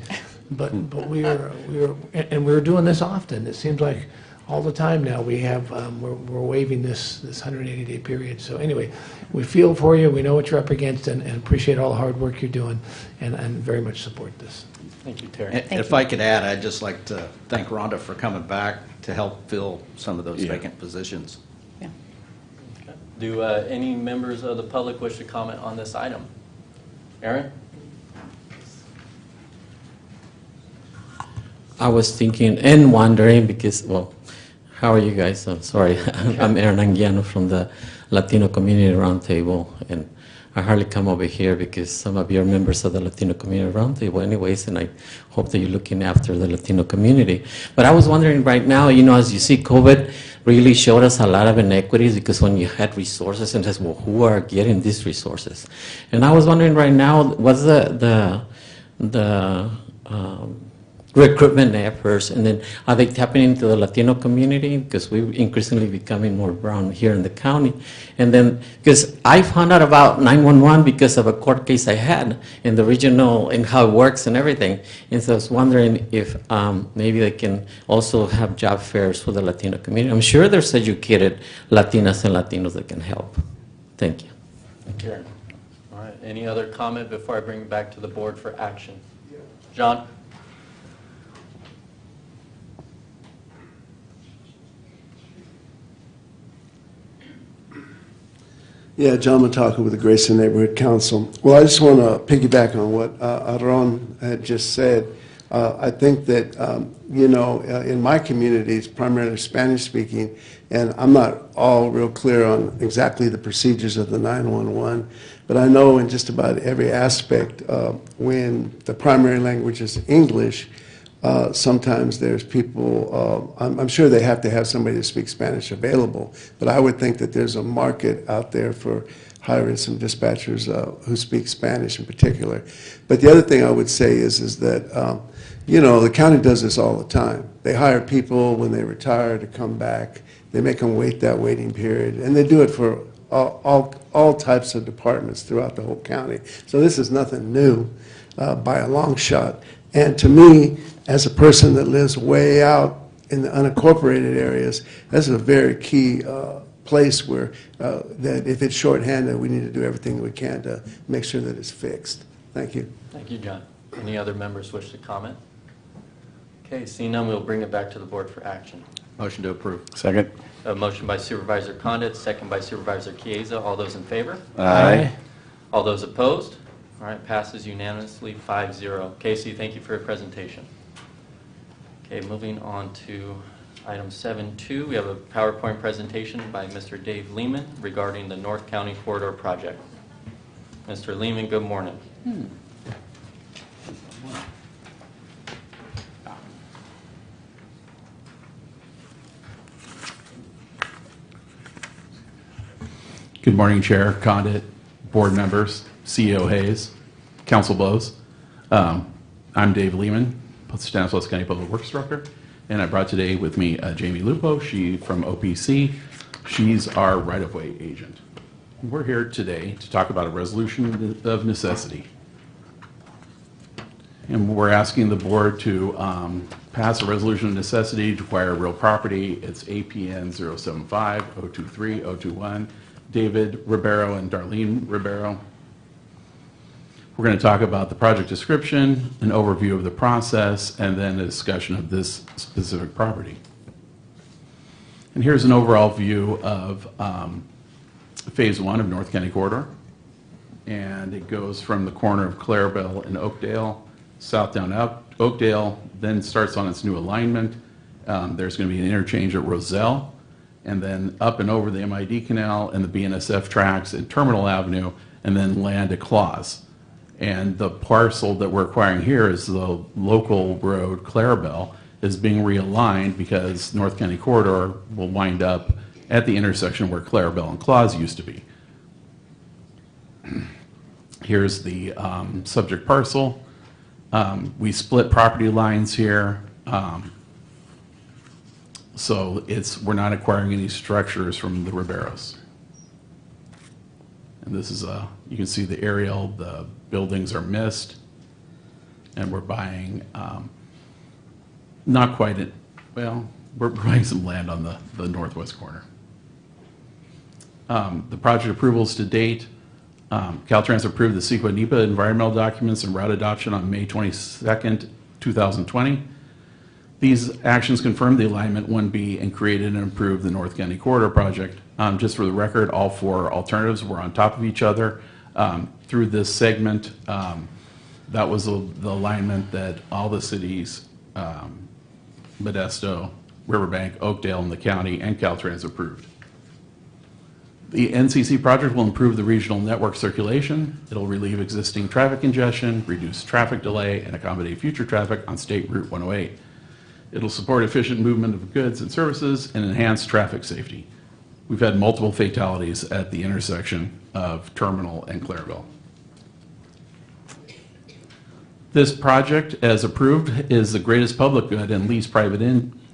but we were doing this often. It seems like all the time now we're waiving this 180-day period. So anyway, we feel for you. We know what you're up against, and appreciate all the hard work you're doing, and very much support this. Thank you, Terry. If I could add, I'd just like to thank Rhonda for coming back to help fill some of those vacant positions. Yeah. Okay. Do any members of the public wish to comment on this item? Aaron? I was thinking and wondering because, well, how are you guys? I'm sorry. I'm Aaron Anguiano from the Latino Community Roundtable, and I hardly come over here because some of you are members of the Latino Community Roundtable anyways, and I hope that you're looking after the Latino community. But I was wondering right now, you know, as you see, COVID really showed us a lot of inequities because when you had resources and says, well, who are getting these resources? And I was wondering right now, what's the recruitment efforts, and then are they tapping into the Latino community? Because we're increasingly becoming more brown here in the county. And then, because I found out about 911 because of a court case I had in the regional, and how it works and everything. And so I was wondering if maybe they can also have job fairs for the Latino community. I'm sure there's educated Latinas and Latinos that can help. Thank you. Thank you, Aaron. All right, any other comment before I bring it back to the board for action? John? Yeah, John Mataka with the Grayson Neighborhood Council. Well, I just want to piggyback on what Aaron had just said. I think that, you know, in my community, it's primarily Spanish-speaking, and I'm not all real clear on exactly the procedures of the 911, but I know in just about every aspect, when the primary language is English, sometimes there's people, I'm sure they have to have somebody that speaks Spanish available, but I would think that there's a market out there for hiring some dispatchers who speak Spanish in particular. But the other thing I would say is that, you know, the county does this all the time. They hire people when they retire to come back. They make them wait that waiting period, and they do it for all types of departments throughout the whole county. So this is nothing new by a long shot. And to me, as a person that lives way out in the unincorporated areas, that's a very key place where that if it's shorthanded, we need to do everything we can to make sure that it's fixed. Thank you. Thank you, John. Any other members wish to comment? Okay, seeing none, we'll bring it back to the board for action. Motion to approve. Second. A motion by Supervisor Condit, second by Supervisor Chiesa. All those in favor? Aye. All those opposed? All right, passes unanimously, 5-0. Casey, thank you for your presentation. Okay, moving on to item 7.2, we have a PowerPoint presentation by Mr. Dave Lehman regarding the North County Corridor Project. Mr. Lehman, good morning. Good morning, Chair Condit, board members, CEO Hayes, Council Bowes. I'm Dave Lehman, Stanislaus County Public Works Director, and I brought today with me Jamie Lupo, she from OPC. She's our right-of-way agent. We're here today to talk about a resolution of necessity. And we're asking the board to pass a resolution of necessity to acquire real property. It's APN 075-023-021, David Ribeiro and Darlene Ribeiro. We're going to talk about the project description, an overview of the process, and then a discussion of this specific property. And here's an overall view of Phase 1 of North County Corridor. And it goes from the corner of Clarabelle and Oakdale, south down Oakdale, then starts on its new alignment. There's going to be an interchange at Roselle, and then up and over the MID Canal and the BNSF tracks at Terminal Avenue, and then land at Claus. And the parcel that we're acquiring here is the local road Clarabelle is being realigned because North County Corridor will wind up at the intersection where Clarabelle and Claus used to be. Here's the subject parcel. We split property lines here. So we're not acquiring any structures from the Ribeiros. And this is you can see the aerial, the buildings are missed, and we're buying, not quite it, well, we're buying some land on the northwest corner. The project approvals to date, Caltrans approved the CEQA NEPA environmental documents and route adoption on May 22nd, 2020. These actions confirmed the alignment 1B and created and improved the North County Corridor project. Just for the record, all four alternatives were on top of each other. through this segment. That was the alignment that all the cities, Modesto, Riverbank, Oakdale, and the county, and Caltrans approved. The NCC project will improve the regional network circulation. It'll relieve existing traffic congestion, reduce traffic delay, and accommodate future traffic on State Route 108. It'll support efficient movement of goods and services and enhance traffic safety. We've had multiple fatalities at the intersection of Terminal and Clareville. This project, as approved, is the greatest public good and least private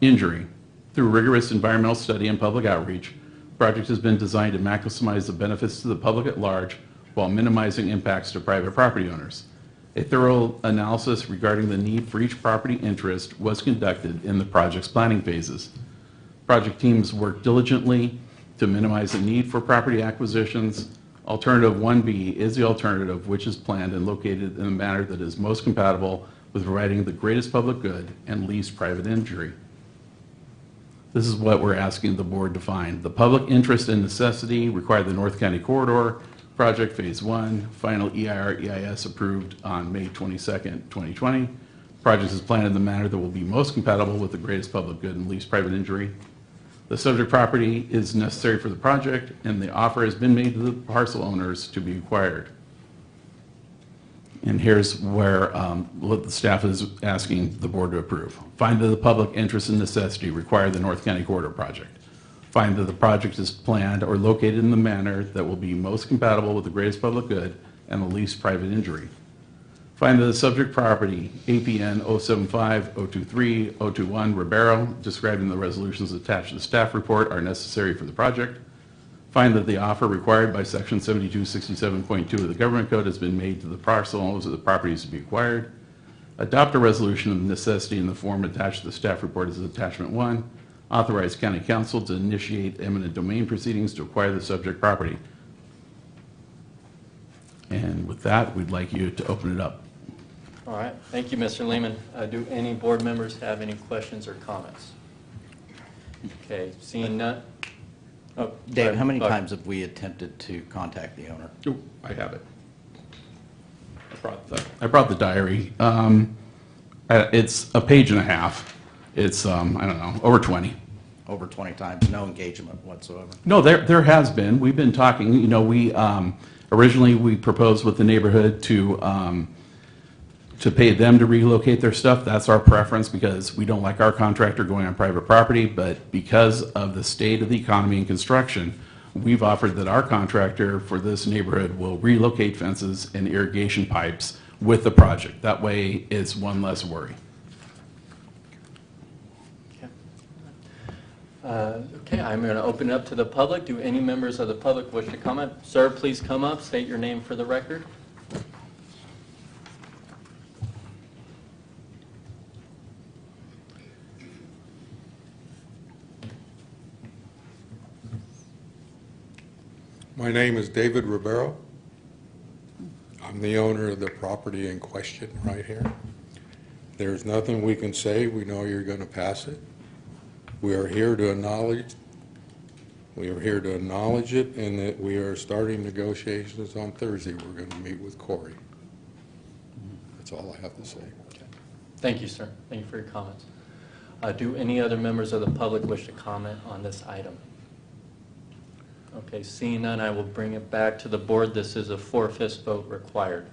injury. Through rigorous environmental study and public outreach, the project has been designed to maximize the benefits to the public at large while minimizing impacts to private property owners. A thorough analysis regarding the need for each property interest was conducted in the project's planning phases. Project teams worked diligently to minimize the need for property acquisitions. Alternative 1B is the alternative which is planned and located in a manner that is most compatible with providing the greatest public good and least private injury. This is what we're asking the board to find. The public interest and necessity require the North County Corridor Project Phase 1, final EIR/EIS approved on May 22nd, 2020. Project is planned in the manner that will be most compatible with the greatest public good and least private injury. The subject property is necessary for the project, and the offer has been made to the parcel owners to be acquired. And here's where what the staff is asking the board to approve. Find that the public interest and necessity require the North County Corridor Project. Find that the project is planned or located in the manner that will be most compatible with the greatest public good and the least private injury. Find that the subject property, APN 075-023-021 Ribeiro, described in the resolutions attached to the staff report, are necessary for the project. Find that the offer required by Section 7267.2 of the Government Code has been made to the parcel owners of the properties to be acquired. Adopt a resolution of necessity in the form attached to the staff report as Attachment 1. Authorize County Council to initiate eminent domain proceedings to acquire the subject property. And with that, we'd like you to open it up. All right, thank you, Mr. Lehman. Do any board members have any questions or comments? Okay, seeing none. Oh, Dave, how many times have we attempted to contact the owner? Oh, I have it. I brought the diary. It's a page and a half. It's, I don't know, over 20. Over 20 times, no engagement whatsoever? No, there has been. We've been talking. You know, we originally we proposed with the neighborhood to pay them to relocate their stuff. That's our preference because we don't like our contractor going on private property, but because of the state of the economy and construction, we've offered that our contractor for this neighborhood will relocate fences and irrigation pipes with the project. That way it's one less worry. Okay, I'm going to open it up to the public. Do any members of the public wish to comment? Sir, please come up, state your name for the record. My name is David Ribeiro. I'm the owner of the property in question right here. There's nothing we can say. We know you're going to pass it. We are here to acknowledge it, and that we are starting negotiations on Thursday. We're going to meet with Corey. That's all I have to say. Okay. Thank you, sir. Thank you for your comments. Do any other members of the public wish to comment on this item? Okay, seeing none, I will bring it back to the board. This is a 4/5 vote required.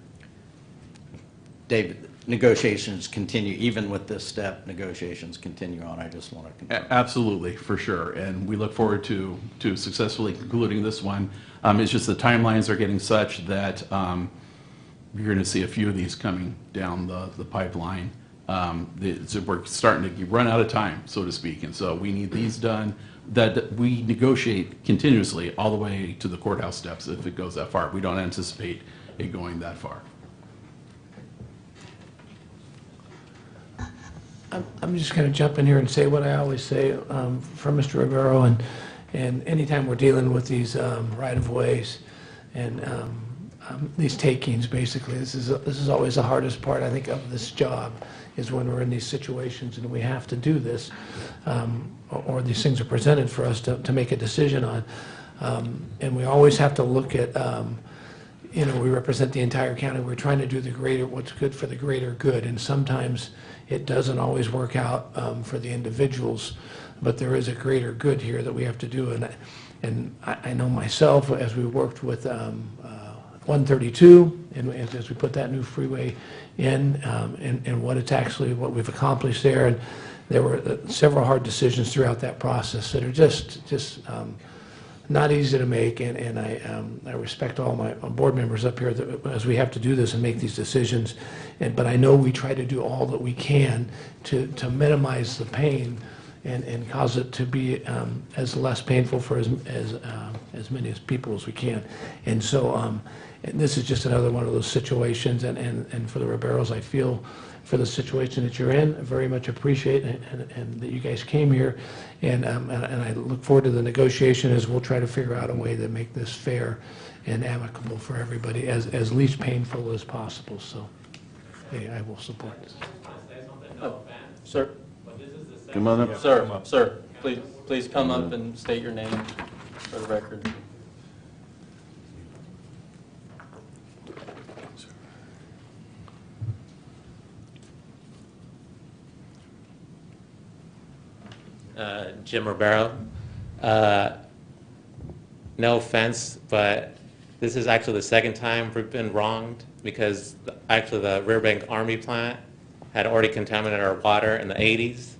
David, negotiations continue, even with this step, negotiations continue on. I just want to confirm. Absolutely, for sure. And we look forward to successfully concluding this one. It's just the timelines are getting such that you're going to see a few of these coming down the pipeline. We're starting to run out of time, so to speak. And so we need these done. That we negotiate continuously all the way to the courthouse steps if it goes that far. We don't anticipate it going that far. I'm just going to jump in here and say what I always say from Mr. Ribeiro, and anytime we're dealing with these right-of-ways and these takings, basically, this is always the hardest part, I think, of this job, is when we're in these situations and we have to do this, or these things are presented for us to make a decision on. And we always have to look at, you know, we represent the entire county. We're trying to do the greater, what's good for the greater good. And sometimes it doesn't always work out for the individuals, but there is a greater good here that we have to do. And I know myself, as we worked with 132, and as we put that new freeway in, and what we've accomplished there. And there were several hard decisions throughout that process that are just not easy to make, and I respect all my board members up here as we have to do this and make these decisions. But I know we try to do all that we can to minimize the pain and cause it to be as less painful for as many people as we can. And so and this is just another one of those situations. And for the Riberos, I feel for the situation that you're in. I very much appreciate it, and that you guys came here. And I look forward to the negotiation as we'll try to figure out a way to make this fair and amicable for everybody, as least painful as possible. So, hey, I will support this. Sir? Come on up. Sir, please come up and state your name for the record. Jim Ribeiro. No offense, but this is actually the second time we've been wronged, because actually the Riverbank Army plant had already contaminated our water in the 80s.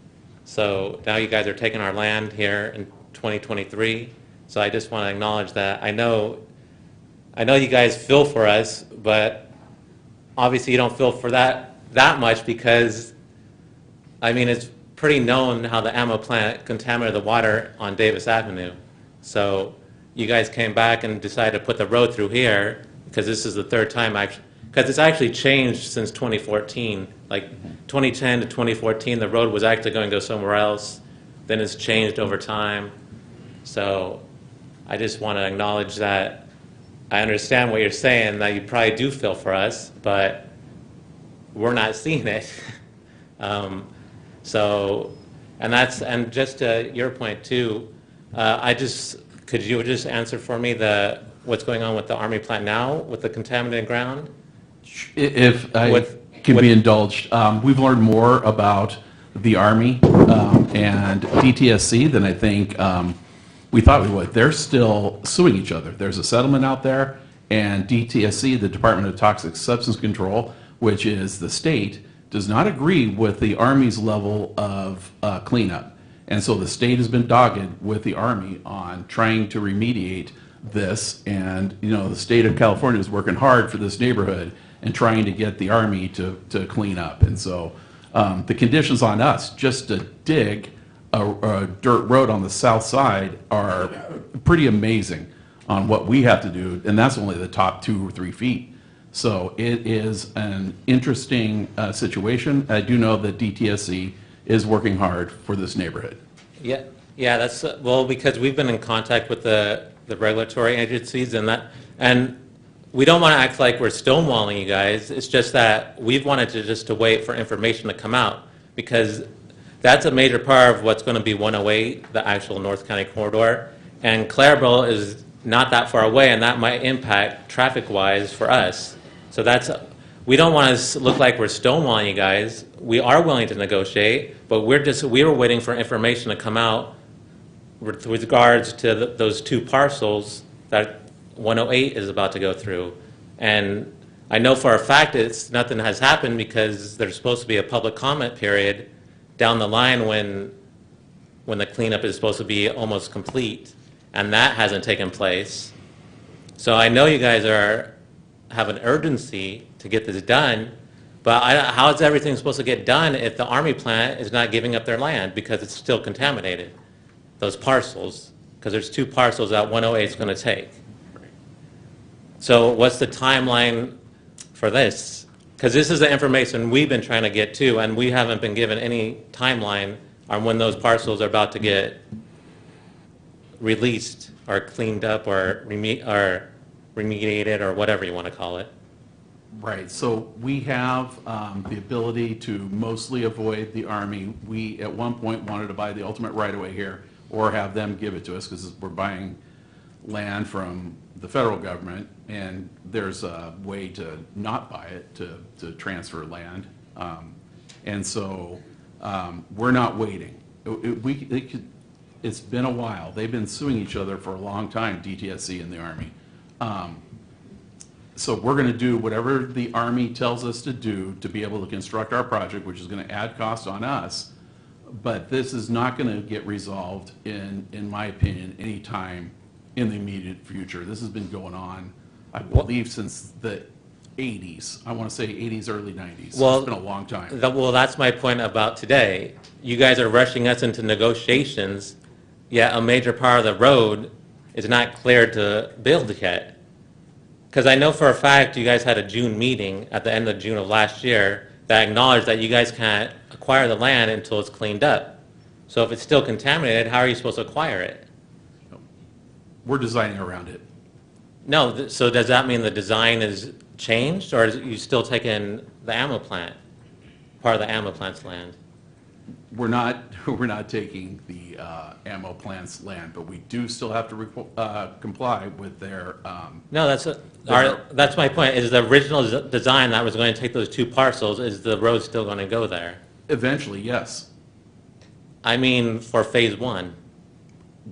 So now you guys are taking our land here in 2023. So I just want to acknowledge that. I know you guys feel for us, but obviously you don't feel for that much, because I mean, it's pretty known how the ammo plant contaminated the water on Davis Avenue. So you guys came back and decided to put the road through here, because this is the third time, because it's actually changed since 2014. Like 2010 to 2014, the road was actually going to go somewhere else. Then it's changed over time. So I just want to acknowledge that I understand what you're saying, that you probably do feel for us, but we're not seeing it. So, and just to your point too, could you just answer for me what's going on with the Army plant now with the contaminated ground? If I can be indulged, we've learned more about the Army and DTSC than I think we thought we would. They're still suing each other. There's a settlement out there, and DTSC, the Department of Toxic Substance Control, which is the state, does not agree with the Army's level of cleanup. And so the state has been dogged with the Army on trying to remediate this. And, you know, the state of California is working hard for this neighborhood and trying to get the Army to clean up. And so the conditions on us just to dig a dirt road on the south side are pretty amazing on what we have to do. And that's only the top 2 or 3 feet. So it is an interesting situation. I do know that DTSC is working hard for this neighborhood. Yeah, that's well, because we've been in contact with the regulatory agencies, and we don't want to act like we're stonewalling you guys. It's just that we've wanted to wait for information to come out, because that's a major part of what's going to be 108, the actual North County corridor, and Clarabelle is not that far away, and that might impact traffic-wise for us. So we don't want to look like we're stonewalling you guys. We are willing to negotiate, but we were waiting for information to come out with regards to those 2 parcels that 108 is about to go through. And I know for a fact nothing has happened, because there's supposed to be a public comment period down the line when the cleanup is supposed to be almost complete, and that hasn't taken place. So I know you guys have an urgency to get this done, but how is everything supposed to get done if the Army plant is not giving up their land because it's still contaminated, those parcels, because there's 2 parcels that 108 is going to take. So what's the timeline for this? Because this is the information we've been trying to get to, and we haven't been given any timeline on when those parcels are about to get released or cleaned up or remediated or whatever you want to call it. Right. So we have the ability to mostly avoid the Army. We, at one point, wanted to buy the ultimate right-of-way here or have them give it to us, because we're buying land from the federal government, and there's a way to not buy it, to transfer land. And so we're not waiting. It's been a while. They've been suing each other for a long time, DTSC and the Army. So we're going to do whatever the Army tells us to do to be able to construct our project, which is going to add cost on us. But this is not going to get resolved, in my opinion, anytime in the immediate future. This has been going on, I believe, since the 80s. I want to say 80s, early 90s. Well, it's been a long time. Well, that's my point about today. You guys are rushing us into negotiations, yet a major part of the road is not cleared to build yet. Because I know for a fact you guys had a June meeting at the end of June of last year that acknowledged that you guys can't acquire the land until it's cleaned up. So if it's still contaminated, how are you supposed to acquire it? We're designing around it. No, so does that mean the design is changed, or is it you still taking the ammo plant, part of the ammo plant's land? We're not taking the ammo plant's land, but we do still have to comply with their. No, that's my point. Is the original design that was going to take those two parcels, is the road still going to go there? Eventually, yes. I mean, for phase one.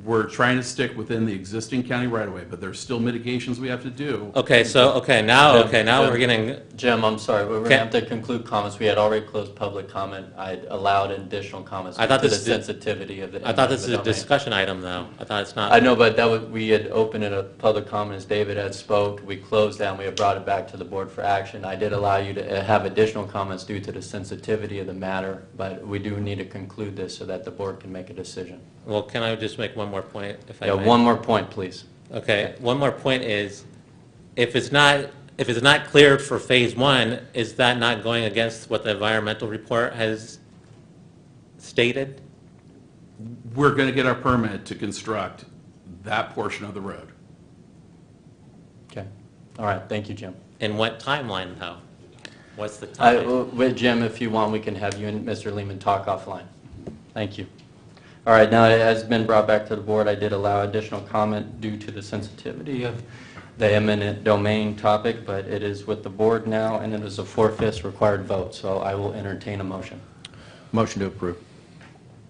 We're trying to stick within the existing county right-of-way, but there's still mitigations we have to do. Now we're getting. Jim, I'm sorry, we're going to have to conclude comments. We had already closed public comment. I allowed additional comments I thought due to this the is- sensitivity of the. I thought this is a domain. discussion item, though. I thought it's not. I know, but we had opened it up public comments. David had spoke. We closed down. We had brought it back to the board for action. I did allow you to have additional comments due to the sensitivity of the matter, but we do need to conclude this so that the board can make a decision. Well, can I just make one more point, if I Yeah, may? one more point, please. Okay, one more point is, if it's not cleared for phase one, is that not going against what the environmental report has stated? We're going to get our permit to construct that portion of the road. Okay. All right. Thank you, Jim. In what timeline, though? What's the time? With Jim, if you want, we can have you and Mr. Lehman talk offline. Thank you. All right, now it has been brought back to the board. I did allow additional comment due to the sensitivity of the eminent domain topic, but it is with the board now, and it is a 4/5 required vote, so I will entertain a motion. Motion to approve.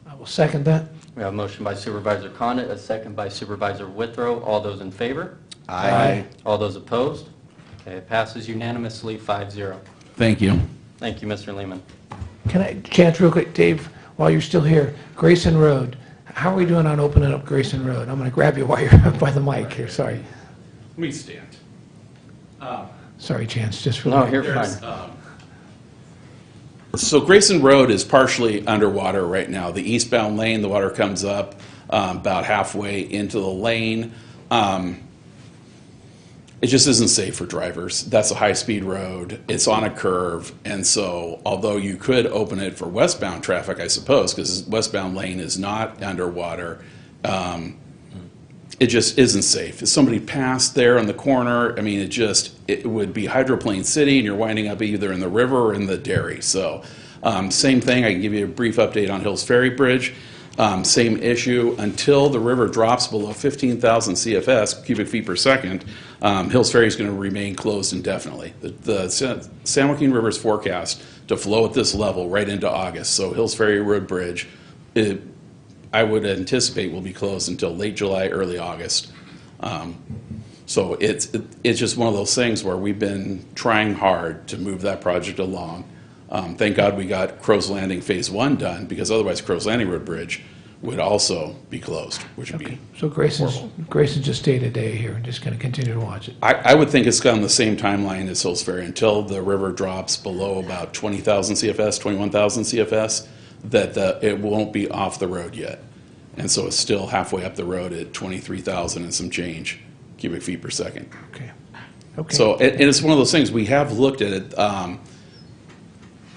I will second that. We have a motion by Supervisor Condit, a second by Supervisor Withrow. All those in favor? Aye. All those opposed? Okay, it passes unanimously 5-0. Thank you. Thank you, Mr. Lehman. Can I chance real quick, Dave, while you're still here? Grayson Road, how are we doing on opening up Grayson Road? I'm going to grab you while you're up by the mic here, sorry. Let me stand. Sorry, Chance, just for... No, you're There's, fine. So Grayson Road is partially underwater right now. The eastbound lane, the water comes up about halfway into the lane. It just isn't safe for drivers. That's a high-speed road. It's on a curve, and so although you could open it for westbound traffic, I suppose, because westbound lane is not underwater, it just isn't safe. If somebody passed there on the corner, I mean, it would be hydroplane city, and you're winding up either in the river or in the dairy. So same thing, I can give you a brief update on Hills Ferry Bridge. Same issue. Until the river drops below 15,000 CFS, cubic feet per second, Hills Ferry is going to remain closed indefinitely. The San Joaquin River is forecast to flow at this level right into August. So Hills Ferry Road Bridge, I would anticipate will be closed until late July, early August. So it's just one of those things where we've been trying hard to move that project along. Thank God we got Crow's Landing Phase 1 done, because otherwise Crow's Landing Road Bridge would also be closed, which would be So Grayson's just stayed a day here and just going to continue to watch it. I would think it's on the same timeline as Hills Ferry until the river drops below about 20,000 CFS, 21,000 CFS, that it won't be off the road yet. And so it's still halfway up the road at 23,000 and some change cubic feet per second. Okay. So and it's one of those things, we have looked at it.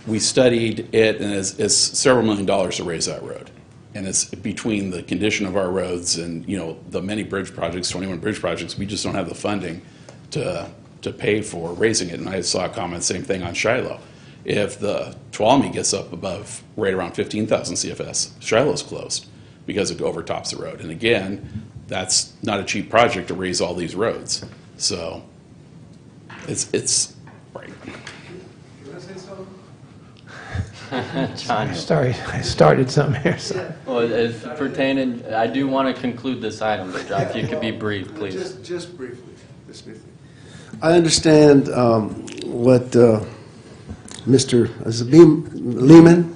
We studied it, and it's several $1 million to raise that road. And it's between the condition of our roads and, the many bridge projects, 21 bridge projects, we just don't have the funding to pay for raising it. And I saw a comment, same thing on Shiloh. If the Tuolumne gets up above right around 15,000 CFS, Shiloh's closed because it overtops the road. And again, that's not a cheap project to raise all these roads. So it's right. John. I started something here. So. Well, as pertaining, I do want to conclude this item, but John, if you could be brief, please. Just briefly. I understand what Mr. Lehman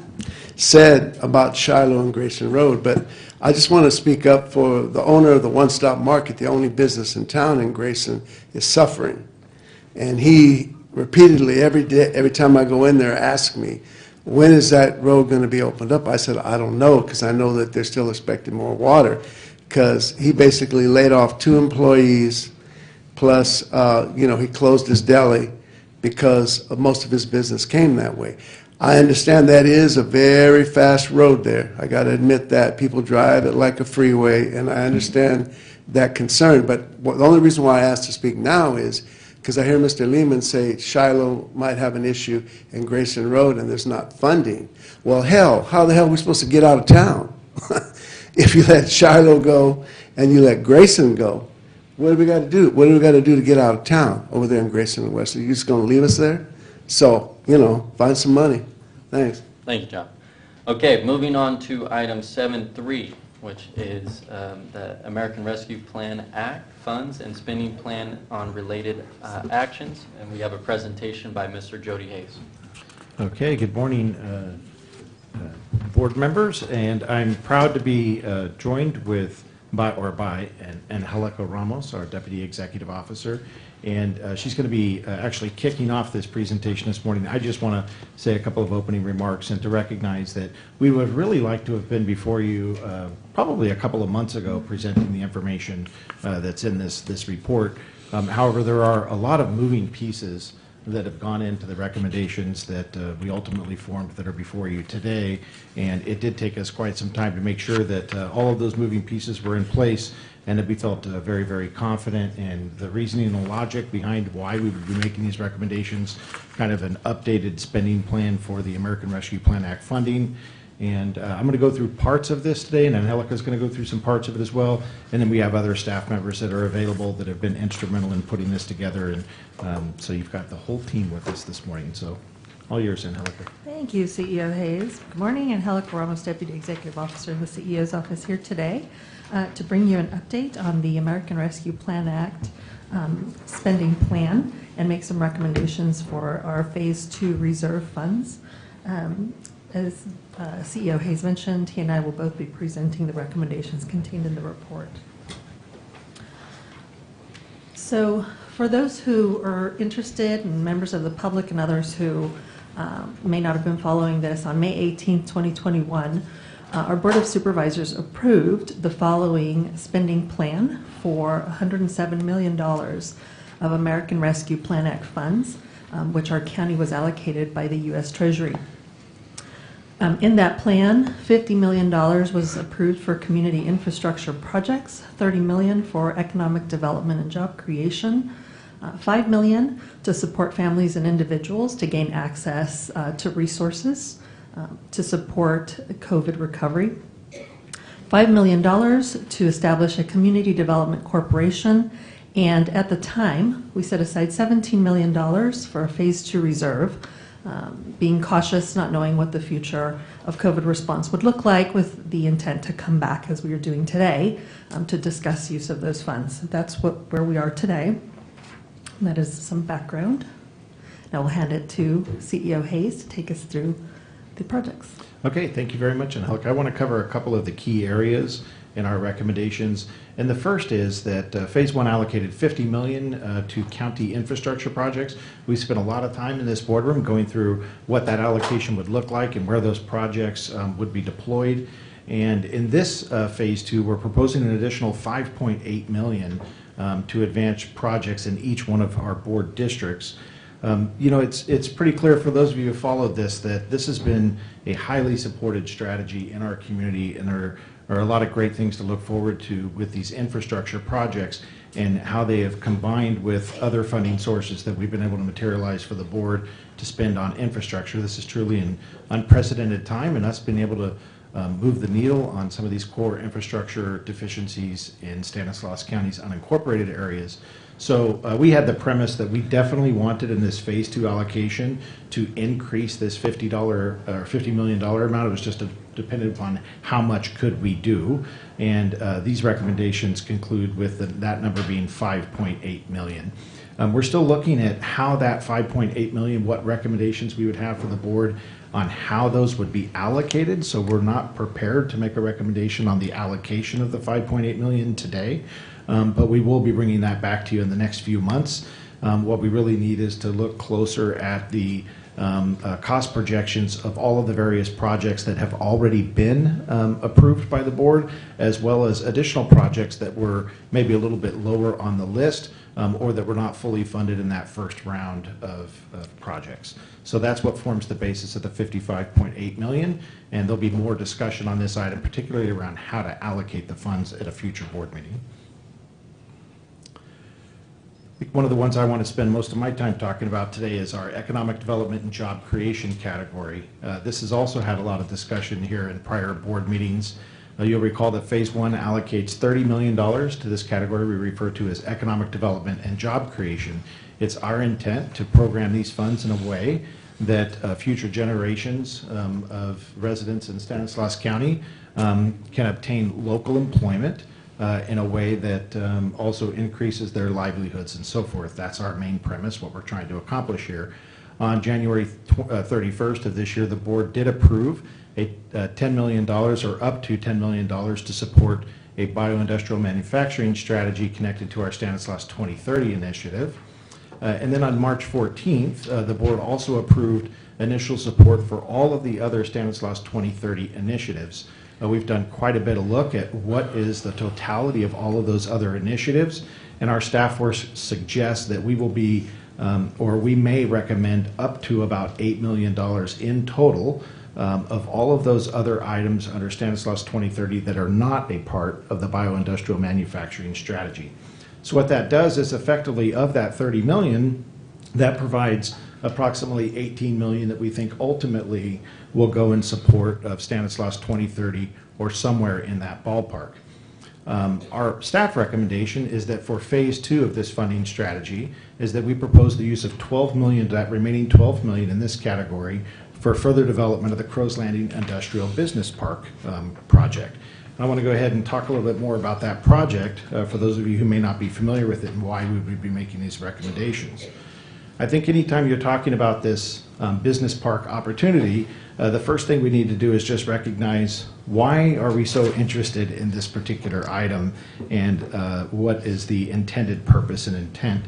said about Shiloh and Grayson Road, but I just want to speak up for the owner of the One Stop Market. The only business in town in Grayson is suffering. And he repeatedly, every time I go in there, asks me, when is that road going to be opened up? I said, I don't know, because I know that they're still expecting more water, because he basically laid off 2 employees, plus, he closed his deli because most of his business came that way. I understand that is a very fast road there. I got to admit that. People drive it like a freeway, and I understand that concern. But the only reason why I asked to speak now is because I hear Mr. Lehman say Shiloh might have an issue in Grayson Road and there's not funding. Well, hell, how the hell are we supposed to get out of town? If you let Shiloh go and you let Grayson go, what do we got to do? What do we got to do to get out of town over there in Grayson and Wesley? You just going to leave us there? So, find some money. Thanks. Thank you, John. Okay, moving on to item 7.3, which is the American Rescue Plan Act funds and spending plan on related actions. And we have a presentation by Mr. Jody Hayes. Okay, good morning, board members, and I'm proud to be joined by Angelica Ramos, our Deputy Executive Officer, and she's going to be actually kicking off this presentation this morning. I just want to say a couple of opening remarks and to recognize that we would really like to have been before you probably a couple of months ago presenting the information that's in this report. However, there are a lot of moving pieces that have gone into the recommendations that we ultimately formed that are before you today, and it did take us quite some time to make sure that all of those moving pieces were in place and that we felt very, very confident in the reasoning and logic behind why we would be making these recommendations, kind of an updated spending plan for the American Rescue Plan Act funding. And I'm going to go through parts of this today, and Angelica is going to go through some parts of it as well. And then we have other staff members that are available that have been instrumental in putting this together. And so you've got the whole team with us this morning. So all yours, Angelica. Thank you, CEO Hayes. Good morning, Angelica Ramos, Deputy Executive Officer in the CEO's office here today to bring you an update on the American Rescue Plan Act spending plan and make some recommendations for our Phase 2 reserve funds. As CEO Hayes mentioned, he and I will both be presenting the recommendations contained in the report. So for those who are interested and members of the public and others who may not have been following this, on May 18, 2021, our Board of Supervisors approved the following spending plan for $107 million of American Rescue Plan Act funds, which our county was allocated by the U.S. Treasury. In that plan, $50 million was approved for community infrastructure projects, $30 million for economic development and job creation, $5 million to support families and individuals to gain access to resources to support COVID recovery, $5 million to establish a community development corporation, and at the time, we set aside $17 million for a Phase 2 reserve, being cautious, not knowing what the future of COVID response would look like, with the intent to come back, as we are doing today, to discuss use of those funds. That's where we are today. That is some background. Now we'll hand it to CEO Hayes to take us through the projects. Okay, thank you very much, Angelica. I want to cover a couple of the key areas in our recommendations. And the first is that Phase 1 allocated $50 million to county infrastructure projects. We spent a lot of time in this boardroom going through what that allocation would look like and where those projects would be deployed. And in this Phase 2, we're proposing an additional $5.8 million to advance projects in each one of our board districts. It's pretty clear for those of you who followed this that this has been a highly supported strategy in our community, and there are a lot of great things to look forward to with these infrastructure projects and how they have combined with other funding sources that we've been able to materialize for the board to spend on infrastructure. This is truly an unprecedented time, and us being able to move the needle on some of these core infrastructure deficiencies in Stanislaus County's unincorporated areas. So we had the premise that we definitely wanted in this Phase 2 allocation to increase this $50 million amount. It was just dependent upon how much could we do. And these recommendations conclude with that number being $5.8 million. We're still looking at how that $5.8 million, what recommendations we would have for the board on how those would be allocated. So we're not prepared to make a recommendation on the allocation of the $5.8 million today, but we will be bringing that back to you in the next few months. What we really need is to look closer at the cost projections of all of the various projects that have already been approved by the board, as well as additional projects that were maybe a little bit lower on the list, or that were not fully funded in that first round of projects. So that's what forms the basis of the $55.8 million, and there'll be more discussion on this item, particularly around how to allocate the funds at a future board meeting. One of the ones I want to spend most of my time talking about today is our economic development and job creation category. This has also had a lot of discussion here in prior board meetings. You'll recall that Phase 1 allocates $30 million to this category we refer to as economic development and job creation. It's our intent to program these funds in a way that future generations of residents in Stanislaus County can obtain local employment in a way that also increases their livelihoods and so forth. That's our main premise, what we're trying to accomplish here. On January 31st of this year, the board did approve a $10 million or up to $10 million to support a bioindustrial manufacturing strategy connected to our Stanislaus 2030 initiative. And then on March 14th, the board also approved initial support for all of the other Stanislaus 2030 initiatives. We've done quite a bit of look at what is the totality of all of those other initiatives, and our staff force suggests that we will be, or we may recommend up to about $8 million in total of all of those other items under Stanislaus 2030 that are not a part of the bioindustrial manufacturing strategy. So what that does is effectively of that $30 million, that provides approximately $18 million that we think ultimately will go in support of Stanislaus 2030 or somewhere in that ballpark. Our staff recommendation is that for Phase 2 of this funding strategy is that we propose the use of $12 million, that remaining $12 million in this category, for further development of the Crow's Landing Industrial Business Park project. I want to go ahead and talk a little bit more about that project for those of you who may not be familiar with it and why we would be making these recommendations. I think anytime you're talking about this business park opportunity, the first thing we need to do is just recognize why are we so interested in this particular item and what is the intended purpose and intent.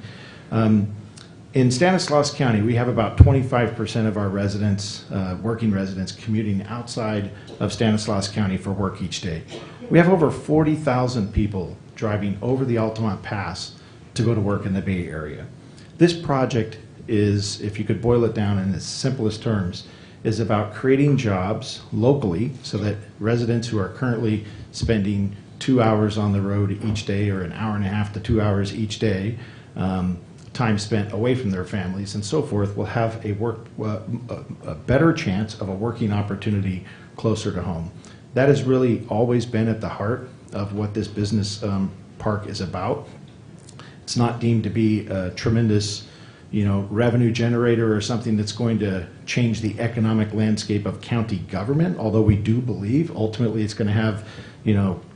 In Stanislaus County, we have about 25% of our residents, working residents, commuting outside of Stanislaus County for work each day. We have over 40,000 people driving over the Altamont Pass to go to work in the Bay Area. This project is, if you could boil it down in its simplest terms, is about creating jobs locally so that residents who are currently spending 2 hours on the road each day or an hour and a half to 2 hours each day, time spent away from their families and so forth, will have a better chance of a working opportunity closer to home. That has really always been at the heart of what this business park is about. It's not deemed to be a tremendous, revenue generator or something that's going to change the economic landscape of county government, although we do believe ultimately it's going to have,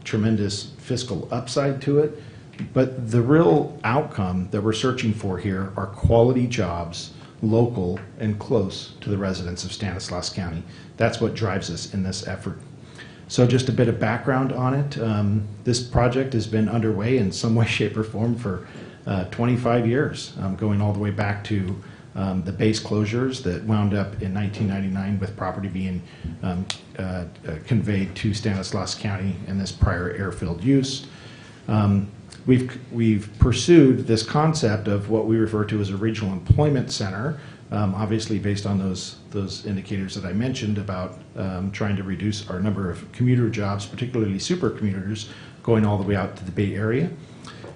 tremendous fiscal upside to it. But the real outcome that we're searching for here are quality jobs, local and close to the residents of Stanislaus County. That's what drives us in this effort. So just a bit of background on it. This project has been underway in some way, shape, or form for 25 years, going all the way back to the base closures that wound up in 1999 with property being conveyed to Stanislaus County in this prior airfield use. We've pursued this concept of what we refer to as a regional employment center, obviously based on those indicators that I mentioned about trying to reduce our number of commuter jobs, particularly super commuters, going all the way out to the Bay Area.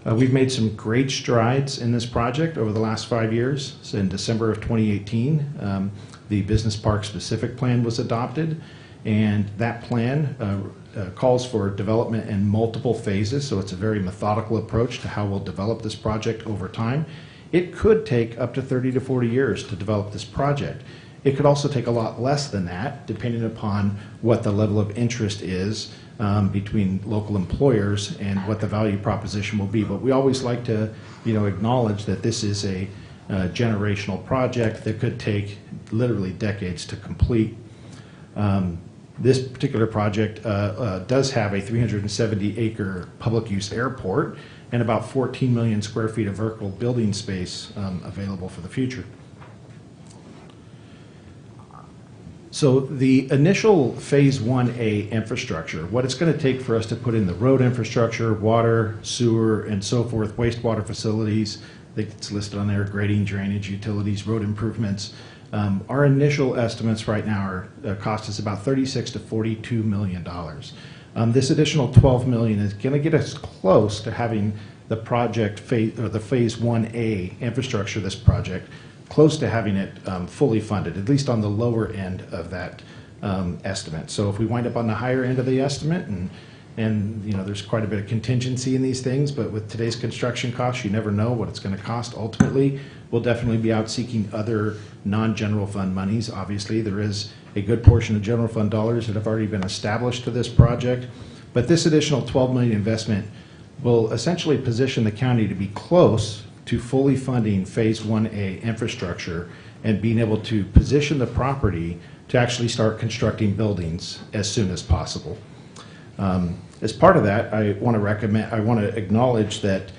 We've made some great strides in this project over the last 5 years. So in December of 2018, the business park specific plan was adopted. And that plan calls for development in multiple phases, so it's a very methodical approach to how we'll develop this project over time. It could take up to 30 to 40 years to develop this project. It could also take a lot less than that, depending upon what the level of interest is between local employers and what the value proposition will be. But we always like to, acknowledge that this is a generational project that could take literally decades to complete. This particular project does have a 370-acre public use airport and about 14 million square feet of vertical building space available for the future. So the initial Phase 1A infrastructure, what it's going to take for us to put in the road infrastructure, water, sewer, and so forth, wastewater facilities, I think it's listed on there, grading, drainage, utilities, road improvements. Our initial estimates right now cost us about $36 to $42 million. This additional $12 million is going to get us close to having the project phase, or the Phase 1A infrastructure of this project, close to having it fully funded, at least on the lower end of that estimate. So if we wind up on the higher end of the estimate, and there's quite a bit of contingency in these things, but with today's construction costs, you never know what it's going to cost ultimately. We'll definitely be out seeking other non-general fund monies. Obviously, there is a good portion of general fund dollars that have already been established to this project, but this additional $12 million investment will essentially position the county to be close to fully funding Phase 1A infrastructure and being able to position the property to actually start constructing buildings as soon as possible. As part of that, I want to acknowledge that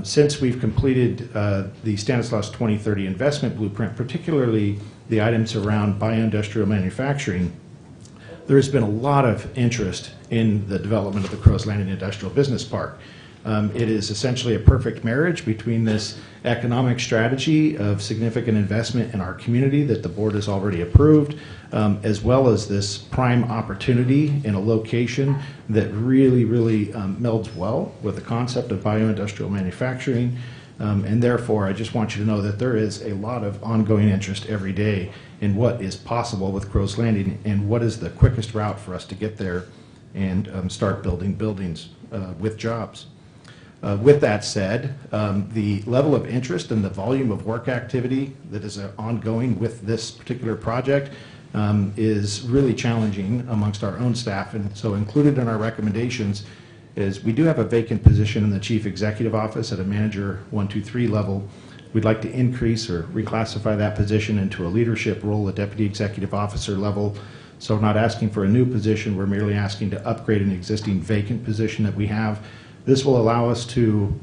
since we've completed the Stanislaus 2030 investment blueprint, particularly the items around bioindustrial manufacturing, there has been a lot of interest in the development of the Crows Landing Industrial Business Park. It is essentially a perfect marriage between this economic strategy of significant investment in our community that the board has already approved, as well as this prime opportunity in a location that really melds well with the concept of bioindustrial manufacturing. And therefore, I just want you to know that there is a lot of ongoing interest every day in what is possible with Crows Landing and what is the quickest route for us to get there and start building buildings with jobs. With that said, the level of interest and the volume of work activity that is ongoing with this particular project is really challenging amongst our own staff. And so included in our recommendations is we do have a vacant position in the Chief Executive Office at a Manager 1, 2, 3 level. We'd like to increase or reclassify that position into a leadership role, a Deputy Executive Officer level. So we're not asking for a new position, we're merely asking to upgrade an existing vacant position that we have. This will allow us to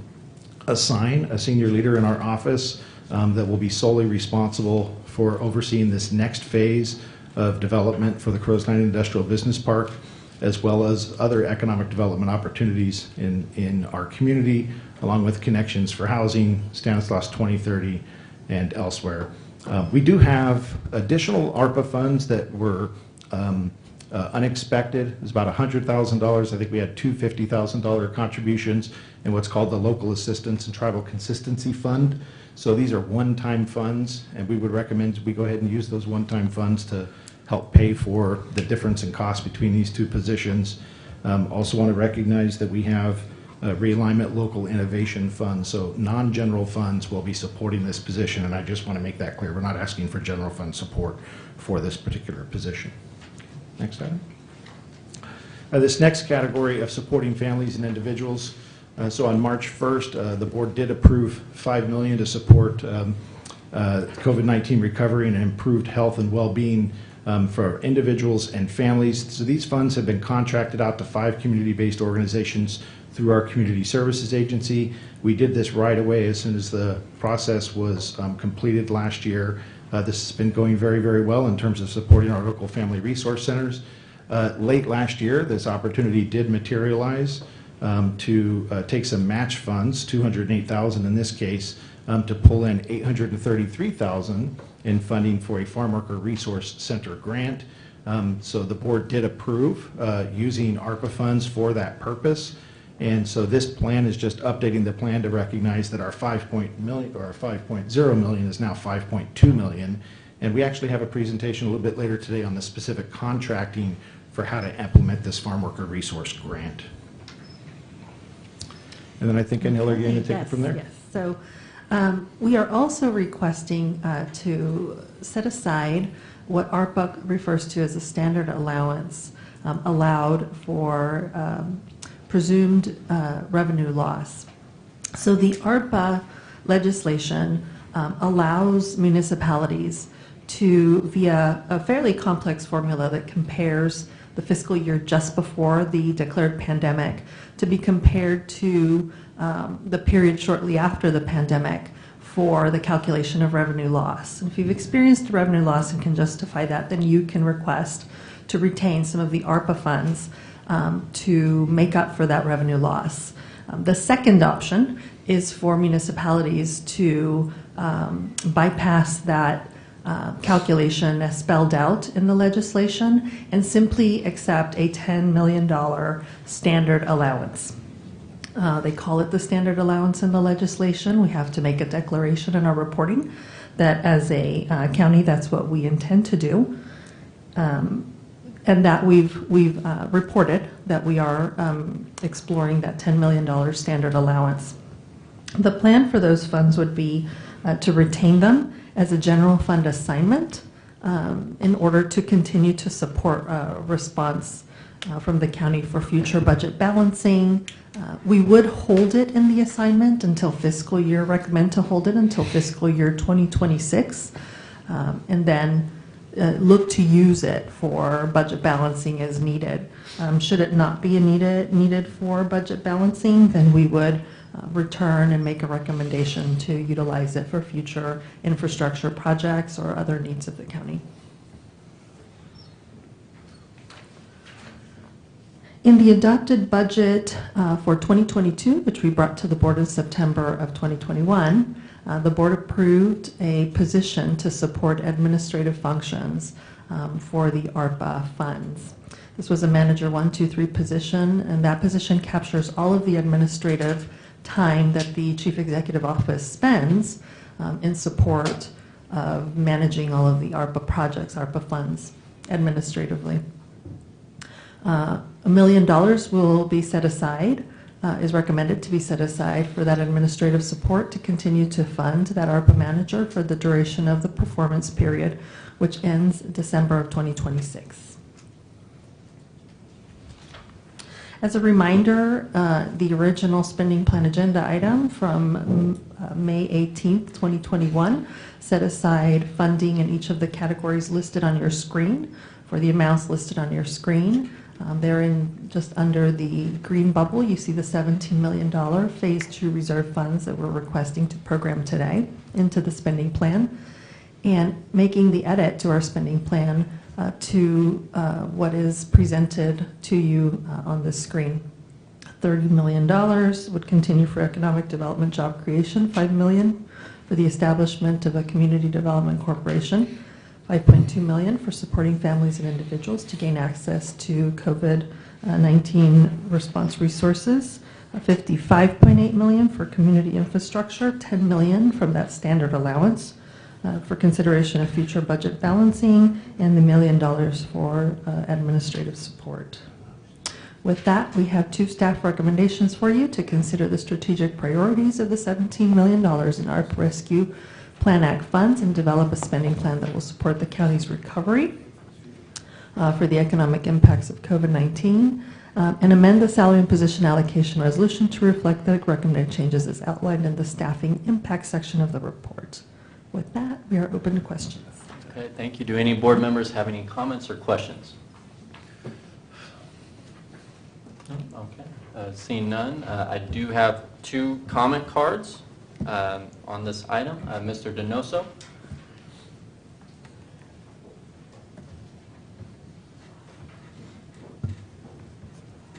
assign a senior leader in our office that will be solely responsible for overseeing this next phase of development for the Crows Landing Industrial Business Park, as well as other economic development opportunities in our community, along with connections for housing, Stanislaus 2030, and elsewhere. We do have additional ARPA funds that were unexpected. It was about $100,000. I think we had two $50,000 contributions in what's called the Local Assistance and Tribal Consistency Fund. So these are one-time funds, and we would recommend we go ahead and use those one-time funds to help pay for the difference in cost between these two positions. Also want to recognize that we have realignment local innovation funds, so non-general funds will be supporting this position, and I just want to make that clear. We're not asking for general fund support for this particular position. Next item. This next category of supporting families and individuals. So on March 1st, the board did approve $5 million to support COVID-19 recovery and improved health and well-being for individuals and families. So these funds have been contracted out to 5 community-based organizations through our community services agency. We did this right away as soon as the process was completed last year. This has been going very well in terms of supporting our local family resource centers. Late last year, this opportunity did materialize to take some match funds, $208,000 in this case, to pull in $833,000 in funding for a Farm Worker Resource Center grant. So the board did approve using ARPA funds for that purpose. And so this plan is just updating the plan to recognize that our $5.0 million is now $5.2 million. And we actually have a presentation a little bit later today on the specific contracting for how to implement this farm worker resource grant. And then I think Anil, are you going to take it from there? Yes. So we are also requesting to set aside what ARPA refers to as a standard allowance allowed for presumed revenue loss. So the ARPA legislation allows municipalities to, via a fairly complex formula that compares the fiscal year just before the declared pandemic to be compared to the period shortly after the pandemic for the calculation of revenue loss. And if you've experienced revenue loss and can justify that, then you can request to retain some of the ARPA funds to make up for that revenue loss. The second option is for municipalities to bypass that calculation as spelled out in the legislation and simply accept a $10 million standard allowance. They call it the standard allowance in the legislation. We have to make a declaration in our reporting that as a county, that's what we intend to do. And that we've reported that we are exploring that $10 million standard allowance. The plan for those funds would be to retain them as a general fund assignment in order to continue to support response from the county for future budget balancing. We would hold it in the assignment until recommend to hold it until fiscal year 2026, and then look to use it for budget balancing as needed. Should it not be needed for budget balancing, then we would return and make a recommendation to utilize it for future infrastructure projects or other needs of the county. In the adopted budget for 2022, which we brought to the board in September of 2021, the board approved a position to support administrative functions for the ARPA funds. This was a manager 1, 2, 3 position, and that position captures all of the administrative time that the Chief Executive Office spends in support of managing all of the ARPA projects, ARPA funds administratively. $1 million will be set aside, is recommended to be set aside for that administrative support to continue to fund that ARPA manager for the duration of the performance period, which ends December of 2026. As a reminder, the original spending plan agenda item from May 18th, 2021 set aside funding in each of the categories listed on your screen for the amounts listed on your screen. They're in just under the green bubble. You see the $17 million Phase 2 reserve funds that we're requesting to program today into the spending plan, and making the edit to our spending plan to what is presented to you on this screen. $30 million would continue for economic development job creation, $5 million for the establishment of a community development corporation, $5.2 million for supporting families and individuals to gain access to COVID-19 response resources, $55.8 million for community infrastructure, $10 million from that standard allowance for consideration of future budget balancing, and the $1 million for administrative support. With that, we have 2 staff recommendations for you to consider the strategic priorities of the $17 million in ARPA Rescue Plan Act funds and develop a spending plan that will support the county's recovery for the economic impacts of COVID-19, and amend the salary and position allocation resolution to reflect the recommended changes as outlined in the staffing impact section of the report. With that, we are open to questions. Okay, thank you. Do any board members have any comments or questions? No? Okay. Seeing none, I do have 2 comment cards on this item. Mr. Donoso.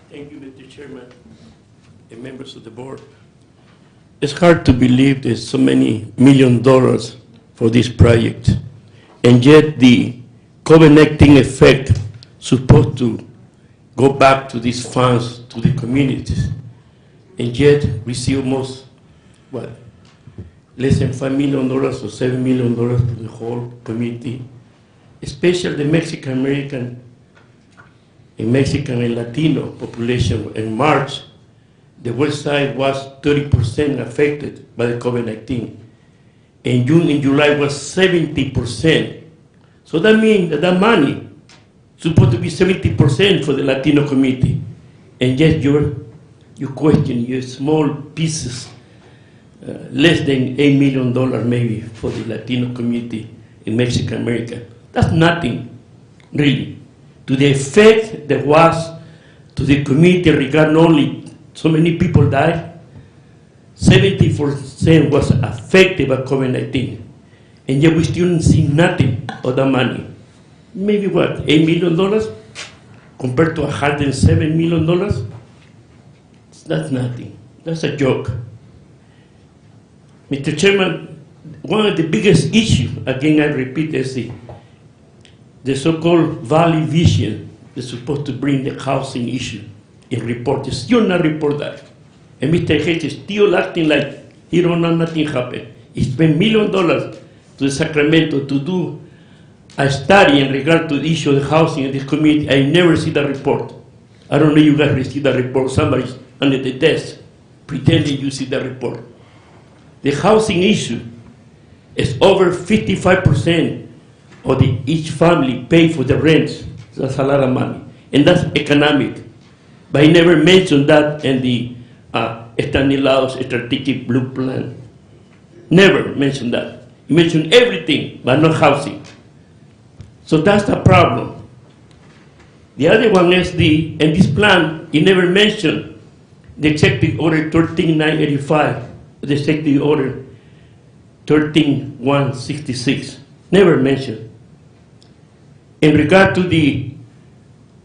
Thank you, Mr. Chairman and members of the board. It's hard to believe there's so many $1 million for this project, and yet the COVID-19 effect supposed to go back to these funds to the communities, and yet we see almost, what, less than $5 million or $7 million to the whole community, especially the Mexican-American in Mexican and Latino population in March, the west side was 30% affected by the COVID-19. In June and July was 70%. So that means that money is supposed to be 70% for the Latino community. And yet you question your small pieces, less than $8 million maybe for the Latino community in Mexican America. That's nothing, really, to the effect that was to the community regarding only so many people died. 74% was affected by COVID-19, and yet we still don't see nothing of that money. Maybe what, $8 million compared to $107 million? That's nothing. That's a joke. Mr. Chairman, one of the biggest issues, again I repeat, is the so-called Valley Vision is supposed to bring the housing issue in report. They still not report that. And Mr. Hayes is still acting like he don't know nothing happened. He spent $1 million to Sacramento to do a study in regard to the issue of the housing in this community. I never see the report. I don't know if you guys received the report. Somebody's under the desk pretending you see the report. The housing issue is over 55% of each family pay for the rents. That's a lot of money. And that's economic. But I never mentioned that in the Stanislaus strategic blue plan. Never mentioned that. You mentioned everything, but not housing. So that's the problem. The other one is in this plan, you never mentioned the Executive Order 13985, the Executive Order 13166. Never mentioned. In regard to the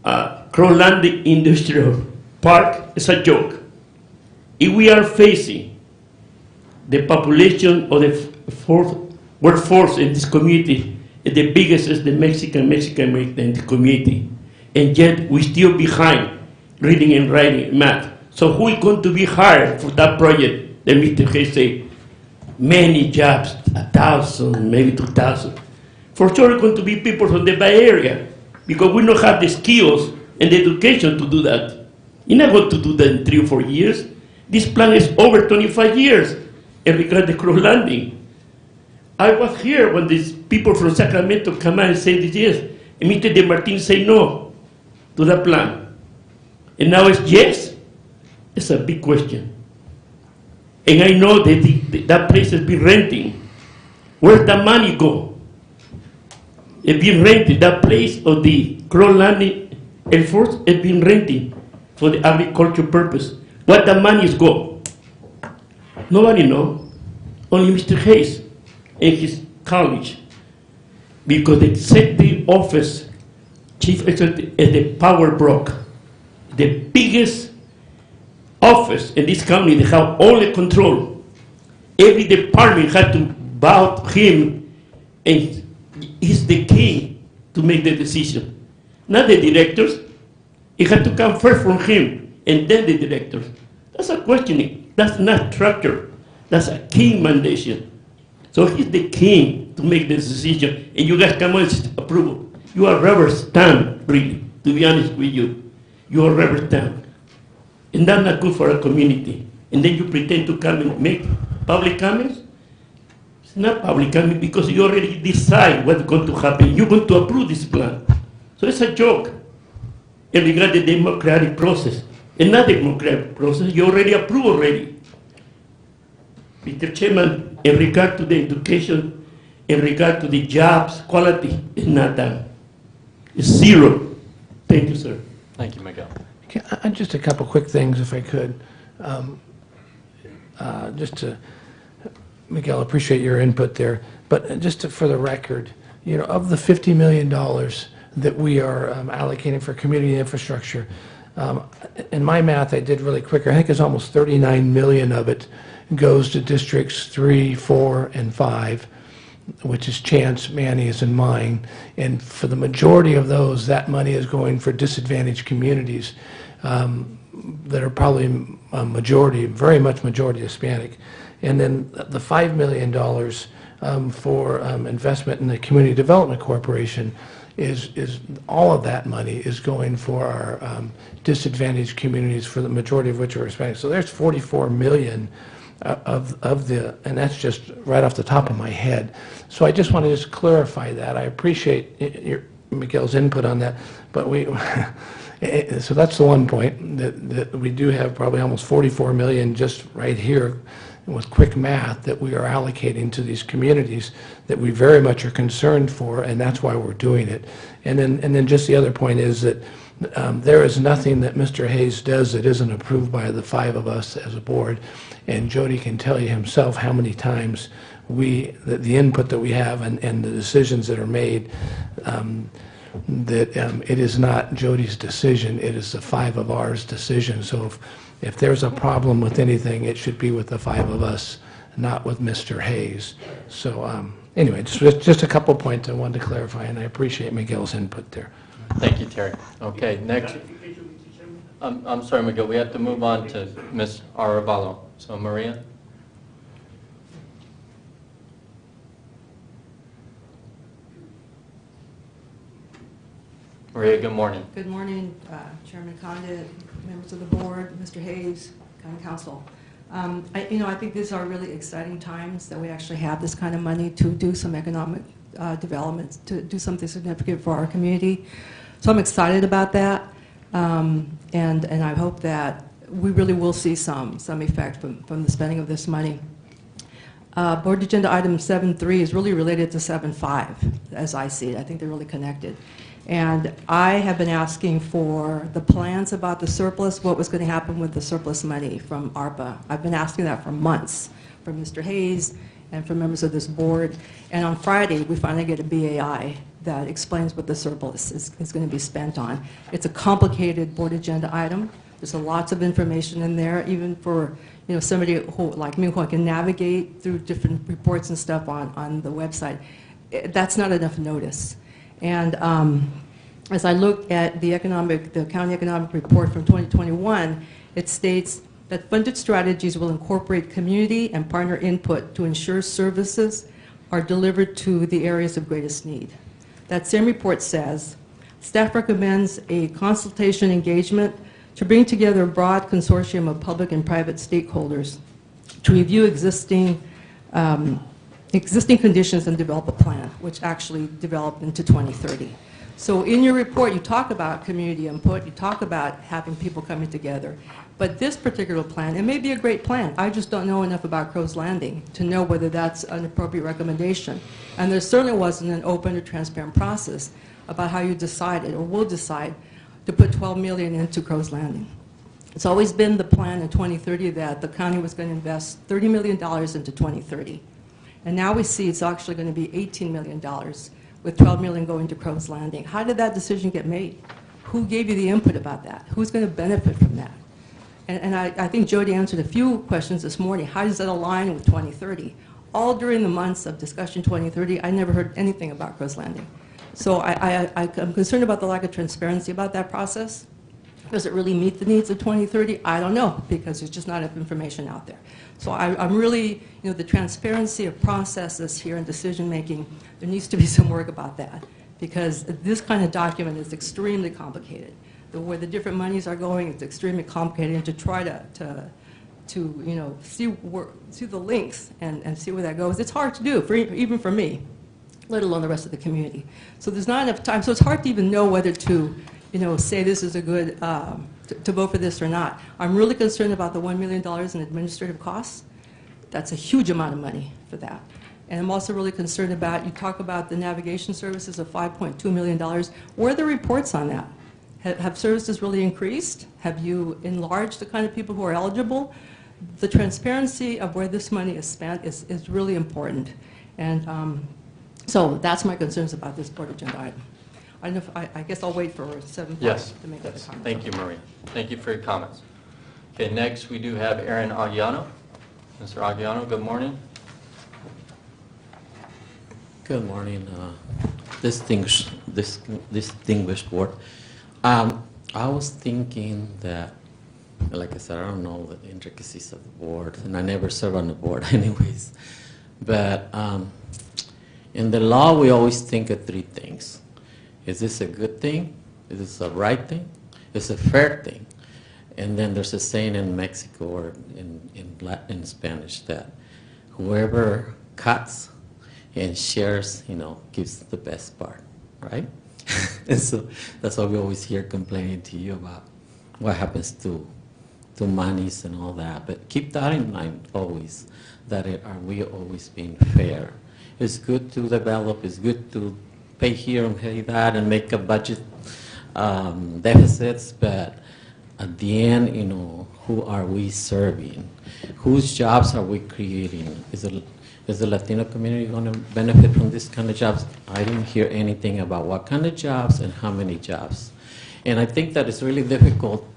Crowland Industrial Park, it's a joke. If we are facing the population of the workforce in this community, the biggest is the Mexican American community, and yet we still behind reading and writing math. So who is going to be hired for that project? That Mr. Hayes say, many jobs, 1,000, maybe 2,000. For sure, it's going to be people from the Bay Area, because we don't have the skills and the education to do that. You're not going to do that in 3 or 4 years. This plan is over 25 years in regard to Crow Landing. I was here when these people from Sacramento come out and say this yes, and Mr. De Martin say no to that plan. And now it's yes. It's a big question. And I know that that place has been renting. Where's the money go? It's been rented. That place of the Crow Landing Air Force has been renting for the agriculture purpose. Where the monies go? Nobody knows. Only Mr. Hayes and his college. Because the executive office, chief executive, is the power broker. The biggest office in this company, they have all the control. Every department had to bow to him, and he's the king to make the decision. Not the directors. It had to come first from him, and then the directors. That's a questioning. That's not structure. That's a king mandation. So he's the king to make the decision, and you guys come with approval. You are rubber stamp, really, to be honest with you. You are rubber stamp. And that's not good for a community. And then you pretend to come and make public comments? It's not public comment because you already decide what's going to happen. You're going to approve this plan. So it's a joke in regard to the democratic process. And not the democratic process, you already approve already. Mr. Chairman, in regard to the education, in regard to the jobs, quality is not done. It's zero. Thank you, sir. Thank you, Miguel. Just a couple quick things, if I could. Miguel, appreciate your input there. But for the record, of the $50 million that we are allocating for community infrastructure, in my math, I did really quicker. I think it's almost 39 million of it goes to districts 3, 4, and 5, which is Chance, Manny's, and mine. And for the majority of those, that money is going for disadvantaged communities that are probably majority, very much majority Hispanic. And then the $5 million for investment in the Community Development Corporation is all of that money is going for our disadvantaged communities, for the majority of which are Hispanic. So there's 44 million of the, and that's just right off the top of my head. So I just want to just clarify that. I appreciate Miguel's input on that, but so that's the one point, that we do have probably almost 44 million just right here with quick math that we are allocating to these communities that we very much are concerned for, and that's why we're doing it. And then just the other point is that there is nothing that Mr. Hayes does that isn't approved by the 5 of us as a board. And Jody can tell you himself how many times the input that we have and the decisions that are made, that it is not Jody's decision, it is the 5 of ours decision. So if there's a problem with anything, it should be with the 5 of us, not with Mr. Hayes. So anyway, just a couple points I wanted to clarify, and I appreciate Miguel's input there. Thank you, Terry. Okay, next. I'm sorry, Miguel, we have to move on to Ms. Arevalo. So Maria? Maria, good morning. Good morning, Chairman Condit, members of the board, Mr. Hayes, County Council. I think these are really exciting times that we actually have this kind of money to do some economic development, to do something significant for our community. So I'm excited about that, and I hope that we really will see some effect from the spending of this money. Board Agenda Item 7.3 is really related to 7.5, as I see it. I think they're really connected. And I have been asking for the plans about the surplus, what was going to happen with the surplus money from ARPA. I've been asking that for months from Mr. Hayes and from members of this board. And on Friday, we finally get a BAI that explains what the surplus is going to be spent on. It's a complicated board agenda item. There's lots of information in there, even for somebody who, like me, who can navigate through different reports and stuff on the website. That's not enough notice. And as I look at the county economic report from 2021, it states that funded strategies will incorporate community and partner input to ensure services are delivered to the areas of greatest need. That same report says, staff recommends a consultation engagement to bring together a broad consortium of public and private stakeholders to review existing conditions and develop a plan, which actually developed into 2030. So in your report, you talk about community input, you talk about having people coming together, but this particular plan, it may be a great plan. I just don't know enough about Crow's Landing to know whether that's an appropriate recommendation. And there certainly wasn't an open or transparent process about how you decided or will decide to put $12 million into Crow's Landing. It's always been the plan in 2030 that the county was going to invest $30 million into 2030. And now we see it's actually going to be $18 million, with $12 million going to Crow's Landing. How did that decision get made? Who gave you the input about that? Who's going to benefit from that? And I think Jody answered a few questions this morning. How does that align with 2030? All during the months of discussion 2030, I never heard anything about Crow's Landing. So I'm concerned about the lack of transparency about that process. Does it really meet the needs of 2030? I don't know, because there's just not enough information out there. So I'm really, the transparency of processes here and decision-making, there needs to be some work about that, because this kind of document is extremely complicated. Where the different monies are going, it's extremely complicated, and to try to see the links and see where that goes, it's hard to do, even for me, let alone the rest of the community. So there's not enough time, so it's hard to even know whether to say this is a good, to vote for this or not. I'm really concerned about the $1 million in administrative costs. That's a huge amount of money for that. And I'm also really concerned about, you talk about the navigation services of $5.2 million. Where are the reports on that? Have services really increased? Have you enlarged the kind of people who are eligible? The transparency of where this money is spent is really important. And so that's my concerns about this board agenda item. I don't know if I guess I'll wait for 7:5 to make other comments. Thank you, Maria. Thank you for your comments. Okay, next we do have Aaron Aguiano. Mr. Aguiano, good morning. Good morning, distinguished board. I was thinking that, like I said, I don't know the intricacies of the board, and I never serve on the board anyways. But in the law, we always think of three things. Is this a good thing? Is this a right thing? Is it a fair thing? And then there's a saying in Mexico or in Spanish that whoever cuts and shares, gives the best part, right? And so that's why we always hear complaining to you about what happens to monies and all that. But keep that in mind always, that are we always being fair? It's good to develop, it's good to pay here and pay that and make a budget deficits, but at the end, who are we serving? Whose jobs are we creating? Is the Latino community going to benefit from this kind of jobs? I didn't hear anything about what kind of jobs and how many jobs. And I think that it's really difficult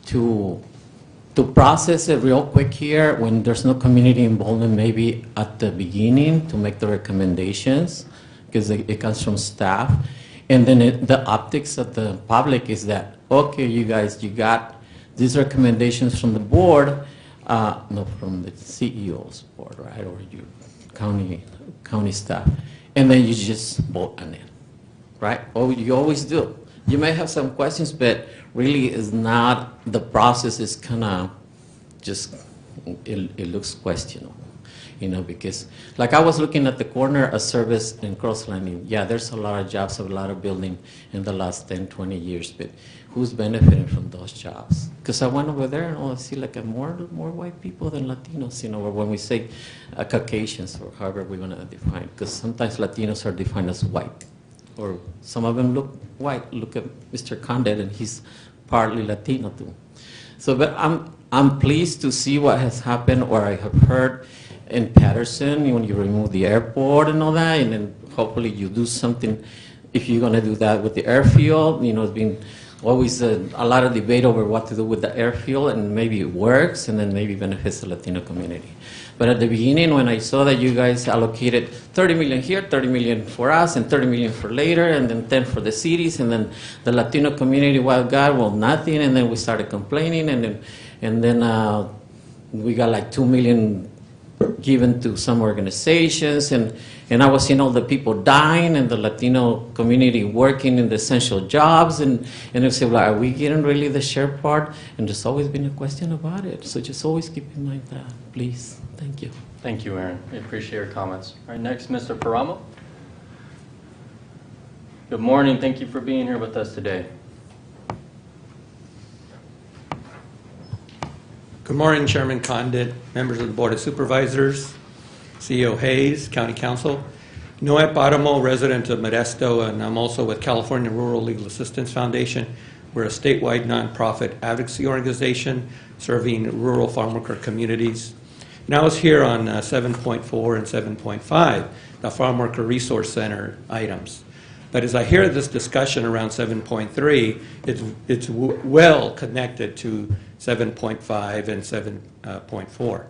to process it real quick here when there's no community involvement maybe at the beginning to make the recommendations, because it comes from staff. And then the optics of the public is that, okay, you guys, you got these recommendations from the board, no, from the CEO's board, right, or your county staff, and then you just vote on it, right? Oh, you always do. You may have some questions, but really is not, the process is kind of just, it looks questionable, because like I was looking at the corner of Service and Cross Landing. Yeah, there's a lot of jobs, a lot of building in the last 10, 20 years, but who's benefiting from those jobs? Because I went over there and I see like more white people than Latinos, or when we say Caucasians or however we want to define, because sometimes Latinos are defined as white, or some of them look white. Look at Mr. Condit, and he's partly Latino too. So, but I'm pleased to see what has happened, or I have heard in Patterson when you remove the airport and all that, and then hopefully you do something. If you're going to do that with the airfield, it's been always a lot of debate over what to do with the airfield, and maybe it works, and then maybe benefits the Latino community. But at the beginning, when I saw that you guys allocated 30 million here, 30 million for us, and 30 million for later, and then 10 for the cities, and then the Latino community, nothing, and then we started complaining, and then we got like 2 million given to some organizations, and I was seeing all the people dying and the Latino community working in the essential jobs, and I said, well, are we getting really the share part? And there's always been a question about it. So just always keep in mind that, please. Thank you. Thank you, Aaron. I appreciate your comments. All right, next, Mr. Paramo. Good morning. Thank you for being here with us today. Good morning, Chairman Condit, members of the Board of Supervisors, CEO Hayes, County Council. Noé Paramo, resident of Modesto, and I'm also with California Rural Legal Assistance Foundation. We're a statewide nonprofit advocacy organization serving rural farm worker communities. And I was here on 7.4 and 7.5, the Farm Worker Resource Center items. But as I hear this discussion around 7.3, it's well connected to 7.5 and 7.4.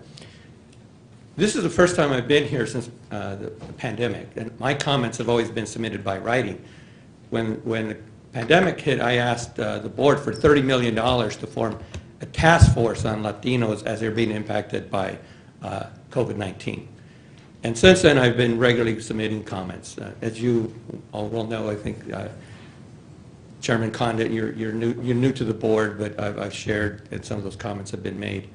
This is the first time I've been here since the pandemic, and my comments have always been submitted by writing. When the pandemic hit, I asked the board for $30 million to form a task force on Latinos as they're being impacted by COVID-19. And since then, I've been regularly submitting comments. As you all will know, I think Chairman Condit, you're new to the board, but I've shared, and some of those comments have been made.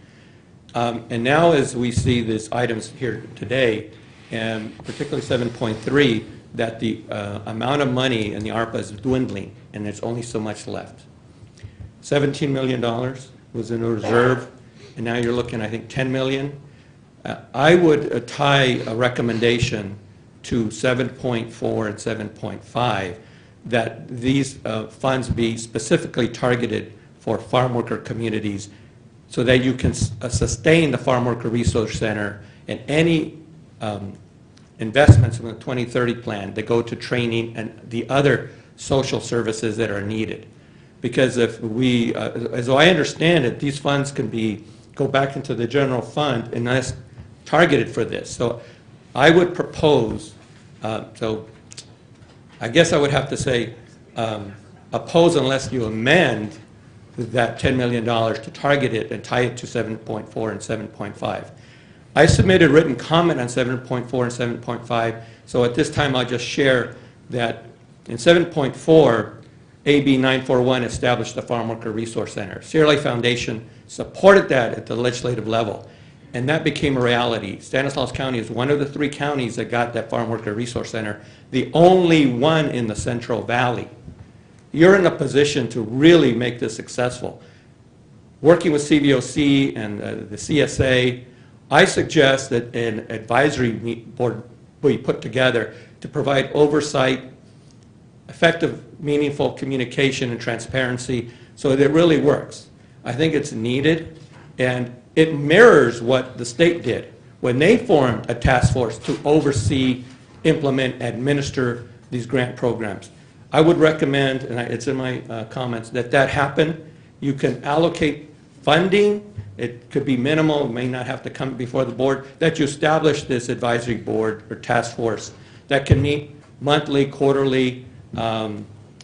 And now, as we see these items here today, and particularly 7.3, that the amount of money in the ARPA is dwindling, and there's only so much left. $17 million was in a reserve, and now you're looking, I think, $10 million. I would tie a recommendation to 7.4 and 7.5 that these funds be specifically targeted for farm worker communities so that you can sustain the Farm Worker Resource Center and any investments in the 2030 plan that go to training and the other social services that are needed. Because if we, as I understand it, these funds can go back into the general fund and that's targeted for this. So I would propose, so I guess I would have to say oppose unless you amend that $10 million to target it and tie it to 7.4 and 7.5. I submitted written comment on 7.4 and 7.5, so at this time I'll just share that In 7.4, AB 941 established the Farm Worker Resource Center. Sierra Lake Foundation supported that at the legislative level, and that became a reality. Stanislaus County is one of the 3 counties that got that Farm Worker Resource Center, the only one in the Central Valley. You're in a position to really make this successful. Working with CVOC and the CSA, I suggest that an advisory board be put together to provide oversight, effective, meaningful communication and transparency so that it really works. I think it's needed, and it mirrors what the state did when they formed a task force to oversee, implement, administer these grant programs. I would recommend, and it's in my comments, that happen. You can allocate funding. It could be minimal, it may not have to come before the board, that you establish this advisory board or task force that can meet monthly, quarterly,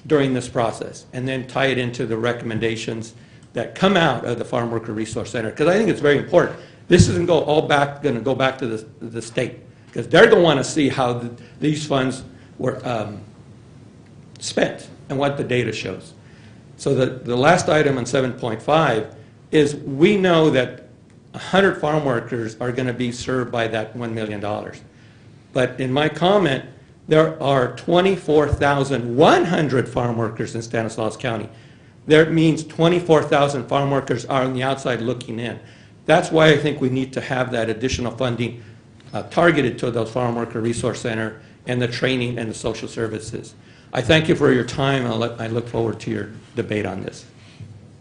during this process, and then tie it into the recommendations that come out of the Farm Worker Resource Center, because I think it's very important. This isn't going to go back to the state, because they're going to want to see how these funds were spent and what the data shows. So the last item on 7.5 is we know that 100 farm workers are going to be served by that $1 million. But in my comment, there are 24,100 farm workers in Stanislaus County. That means 24,000 farm workers are on the outside looking in. That's why I think we need to have that additional funding targeted to those Farm Worker Resource Center and the training and the social services. I thank you for your time, and I look forward to your debate on this.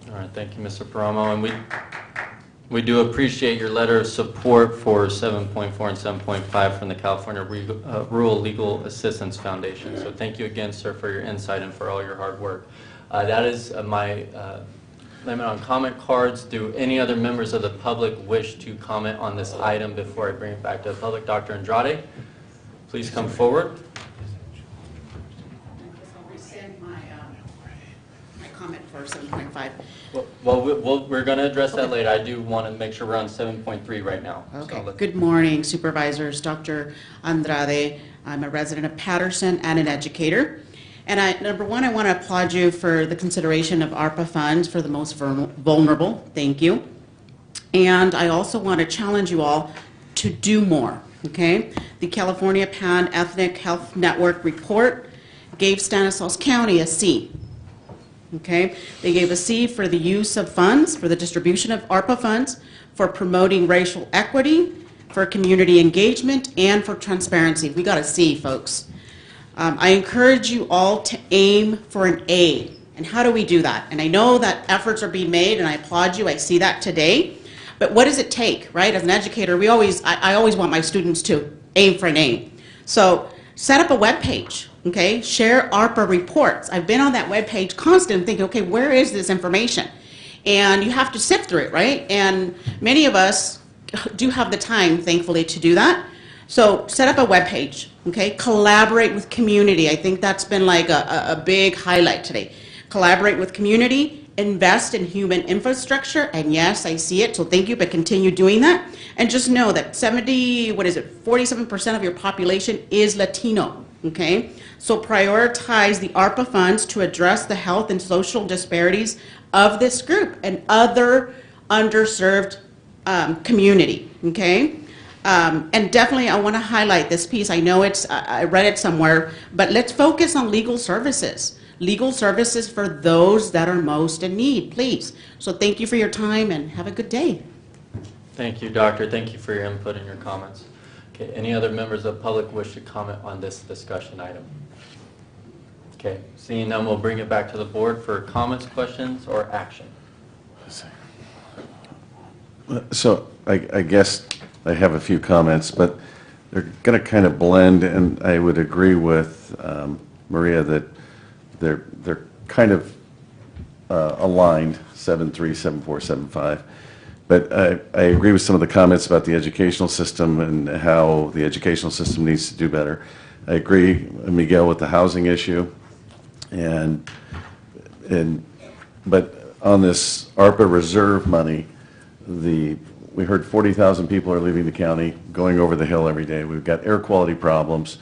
All right, thank you, Mr. Paramo. And we do appreciate your letter of support for 7.4 and 7.5 from the California Rural Legal Assistance Foundation. So thank you again, sir, for your insight and for all your hard work. That is my limit on comment cards. Do any other members of the public wish to comment on this item before I bring it back to the public? Dr. Andrade, please come forward. I'll rescind my comment for 7.5. Well, we're going to address that later. I do want to make sure we're on 7.3 right now. Okay. Good morning, Supervisors. Dr. Andrade. I'm a resident of Patterson and an educator. And number one, I want to applaud you for the consideration of ARPA funds for the most vulnerable. Thank you. And I also want to challenge you all to do more, okay? The California Pan-Ethnic Health Network report gave Stanislaus County a C, okay? They gave a C for the use of funds, for the distribution of ARPA funds, for promoting racial equity, for community engagement, and for transparency. We got a C, folks. I encourage you all to aim for an A. And how do we do that? And I know that efforts are being made, and I applaud you. I see that today. But what does it take, right? As an educator, I always want my students to aim for an A. So set up a web page, okay? Share ARPA reports. I've been on that web page constantly thinking, okay, where is this information? And you have to sift through it, right? And many of us do have the time, thankfully, to do that. So set up a web page, okay? Collaborate with community. I think that's been like a big highlight today. Collaborate with community, invest in human infrastructure, and yes, I see it, so thank you, but continue doing that. And just know that 47% of your population is Latino, okay? So prioritize the ARPA funds to address the health and social disparities of this group and other underserved community, okay? And definitely I want to highlight this piece. I know I read it somewhere, but let's focus on legal services. Legal services for those that are most in need, please. So thank you for your time and have a good day. Thank you, Doctor. Thank you for your input and your comments. Okay, any other members of the public wish to comment on this discussion item? Okay, seeing none, we'll bring it back to the board for comments, questions, or action. So I guess I have a few comments, but they're going to kind of blend, and I would agree with Maria that they're kind of aligned, 7.3, 7.4, 7.5. But I agree with some of the comments about the educational system and how the educational system needs to do better. I agree, Miguel, with the housing issue, but on this ARPA reserve money, we heard 40,000 people are leaving the county, going over the hill every day. We've got air quality problems.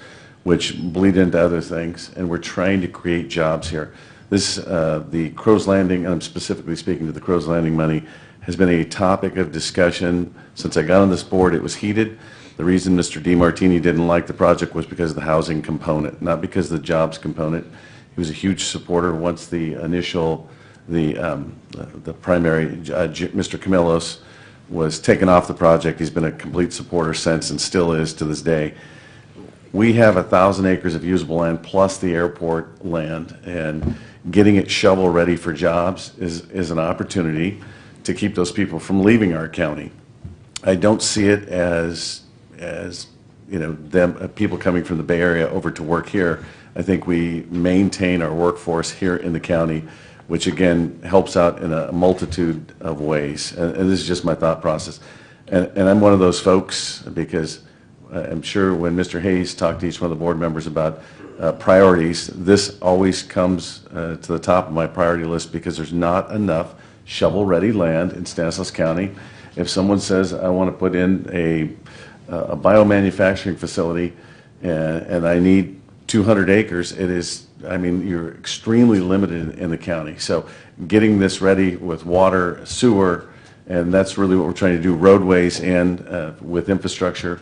which bleed into other things, and we're trying to create jobs here. This, the Crow's Landing, and I'm specifically speaking to the Crow's Landing money, has been a topic of discussion since I got on this board. It was heated. The reason Mr. DeMartini didn't like the project was because of the housing component, not because of the jobs component. He was a huge supporter once the initial, the primary, Mr. Camillos, was taken off the project. He's been a complete supporter since and still is to this day. We have 1,000 acres of usable land plus the airport land, and getting it shovel ready for jobs is an opportunity to keep those people from leaving our county. I don't see it as you know, people coming from the Bay Area over to work here. I think we maintain our workforce here in the county, which again helps out in a multitude of ways. And this is just my thought process. And I'm one of those folks, because I'm sure when Mr. Hayes talked to each one of the board members about priorities, this always comes to the top of my priority list, because there's not enough shovel-ready land in Stanislaus County. If someone says, I want to put in a biomanufacturing facility and I need 200 acres, it is, I mean, you're extremely limited in the county. So getting this ready with water, sewer, and that's really what we're trying to do, roadways and with infrastructure,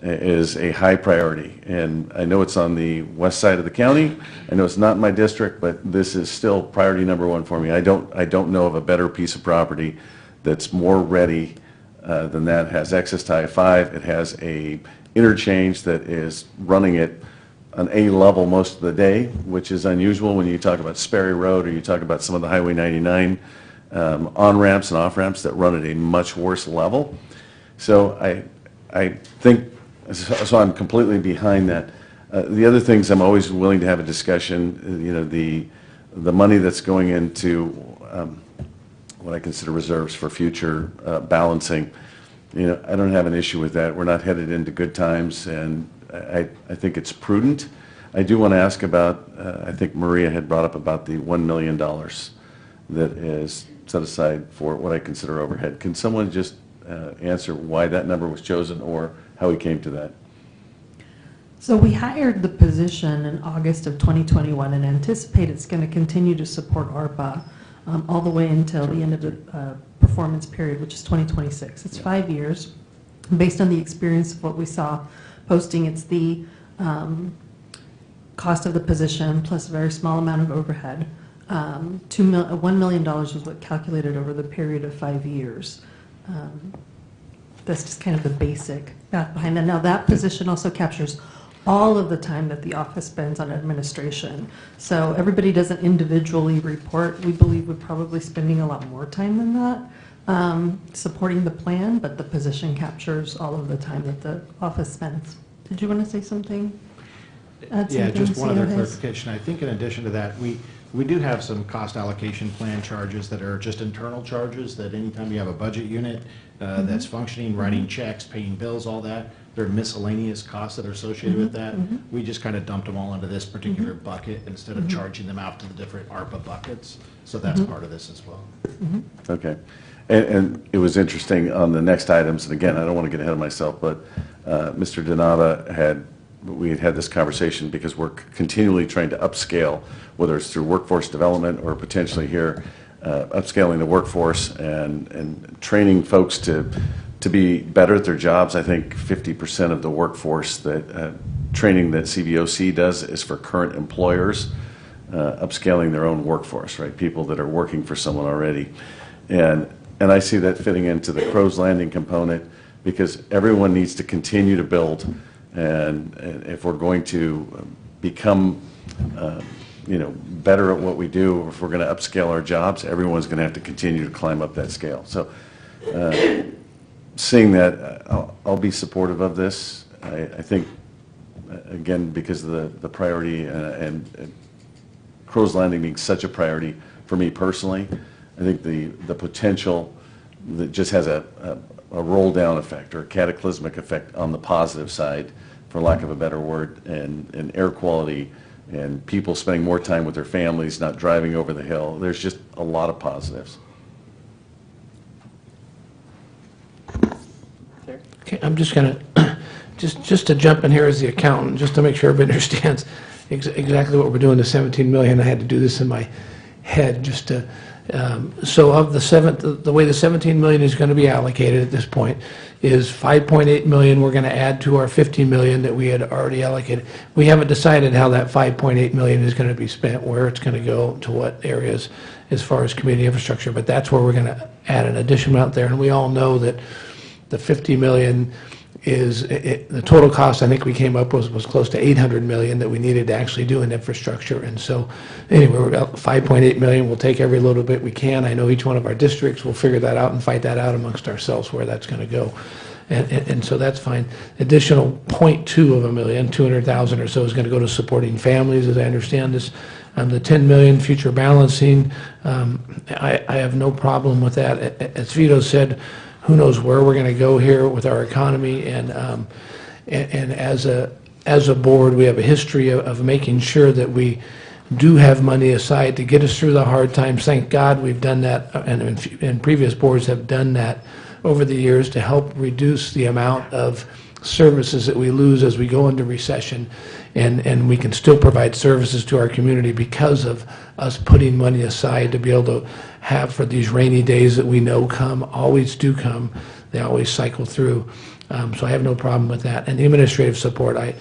is a high priority. And I know it's on the west side of the county. I know it's not in my district, but this is still priority number one for me. I don't know of a better piece of property that's more ready than that. It has access to I-5. It has a interchange that is running at an A level most of the day, which is unusual when you talk about Sperry Road or you talk about some of the Highway 99 on-ramps and off-ramps that run at a much worse level. So I think, so I'm completely behind that. The other things, I'm always willing to have a discussion, you know, the money that's going into what I consider reserves for future balancing. You know, I don't have an issue with that. We're not headed into good times, and I think it's prudent. I do want to ask about, I think Maria had brought up about the $1 million that is set aside for what I consider overhead. Can someone just answer why that number was chosen or how we came to that? So we hired the position in August of 2021 and anticipate it's going to continue to support ARPA all the way until the end of the performance period, which is 2026. It's 5 years. Based on the experience of what we saw posting, it's the cost of the position plus a very small amount of overhead. $1 million was what calculated over the period of 5 years. That's just kind of the basic math behind that. Now, that position also captures all of the time that the office spends on administration. So everybody doesn't individually report. We believe we're probably spending a lot more time than that supporting the plan, but the position captures all of the time that the office spends. Did you want to say something? Yeah, just one other clarification. I think in addition to that, we do have some cost allocation plan charges that are just internal charges that anytime you have a budget unit that's functioning, writing checks, paying bills, all that, there are miscellaneous costs that are associated with that. We just kind of dumped them all into this particular bucket instead of charging them out to the different ARPA buckets. So that's part of this as well. Okay. And it was interesting on the next items, and again, I don't want to get ahead of myself, but Mr. Donata we had this conversation because we're continually trying to upscale, whether it's through workforce development or potentially here, upscaling the workforce and training folks to be better at their jobs. I think 50% of the workforce that training that CVOC does is for current employers, upscaling their own workforce, right? People that are working for someone already. And I see that fitting into the Crow's Landing component, because everyone needs to continue to build. And if we're going to become, you know, better at what we do, if we're going to upscale our jobs, everyone's going to have to continue to climb up that scale. So seeing that, I'll be supportive of this. I think, again, because of the priority and Crow's Landing being such a priority for me personally, I think the potential that just has a roll-down effect or a cataclysmic effect on the positive side, for lack of a better word, and air quality and people spending more time with their families, not driving over the hill. There's just a lot of positives. Okay, I'm just going to just to jump in here as the accountant, just to make sure everybody understands exactly what we're doing, the 17 million, I had to do this in my head just to, so of the way the 17 million is going to be allocated at this point is 5.8 million we're going to add to our 50 million that we had already allocated. We haven't decided how that 5.8 million is going to be spent, where it's going to go, to what areas as far as community infrastructure, but that's where we're going to add an additional amount there. And we all know that the 50 million is, the total cost I think we came up with was close to 800 million that we needed to actually do in infrastructure. And so anyway, we're about 5.8 million. We'll take every little bit we can. I know each one of our districts will figure that out and fight that out amongst ourselves where that's going to go. And so that's fine. Additional 0.2 of a million, 200,000 or so is going to go to supporting families, as I understand this. The 10 million future balancing, I have no problem with that. As Vito said, who knows where we're going to go here with our economy, and as a board, we have a history of making sure that we do have money aside to get us through the hard times. Thank God we've done that, and previous boards have done that over the years to help reduce the amount of services that we lose as we go into recession, and we can still provide services to our community because of us putting money aside to be able to have for these rainy days that we know always do come. They always cycle through. So I have no problem with that. And the administrative support, I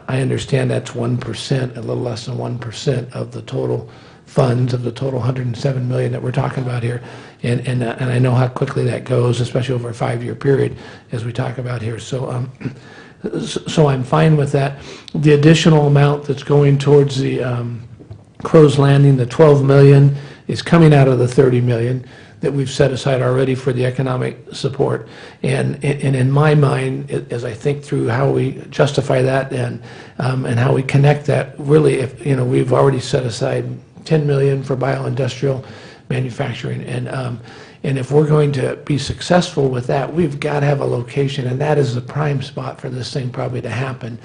understand that's 1%, a little less than 1% of the total funds, of the total 107 million that we're talking about here. And I know how quickly that goes, especially over a 5-year period, as we talk about here. So so I'm fine with that. The additional amount that's going towards the Crow's Landing, the 12 million, is coming out of the 30 million that we've set aside already for the economic support. And in my mind, as I think through how we justify that and how we connect that, really, if we've already set aside 10 million for bioindustrial manufacturing, and if we're going to be successful with that, we've got to have a location, and that is the prime spot for this thing probably to happen.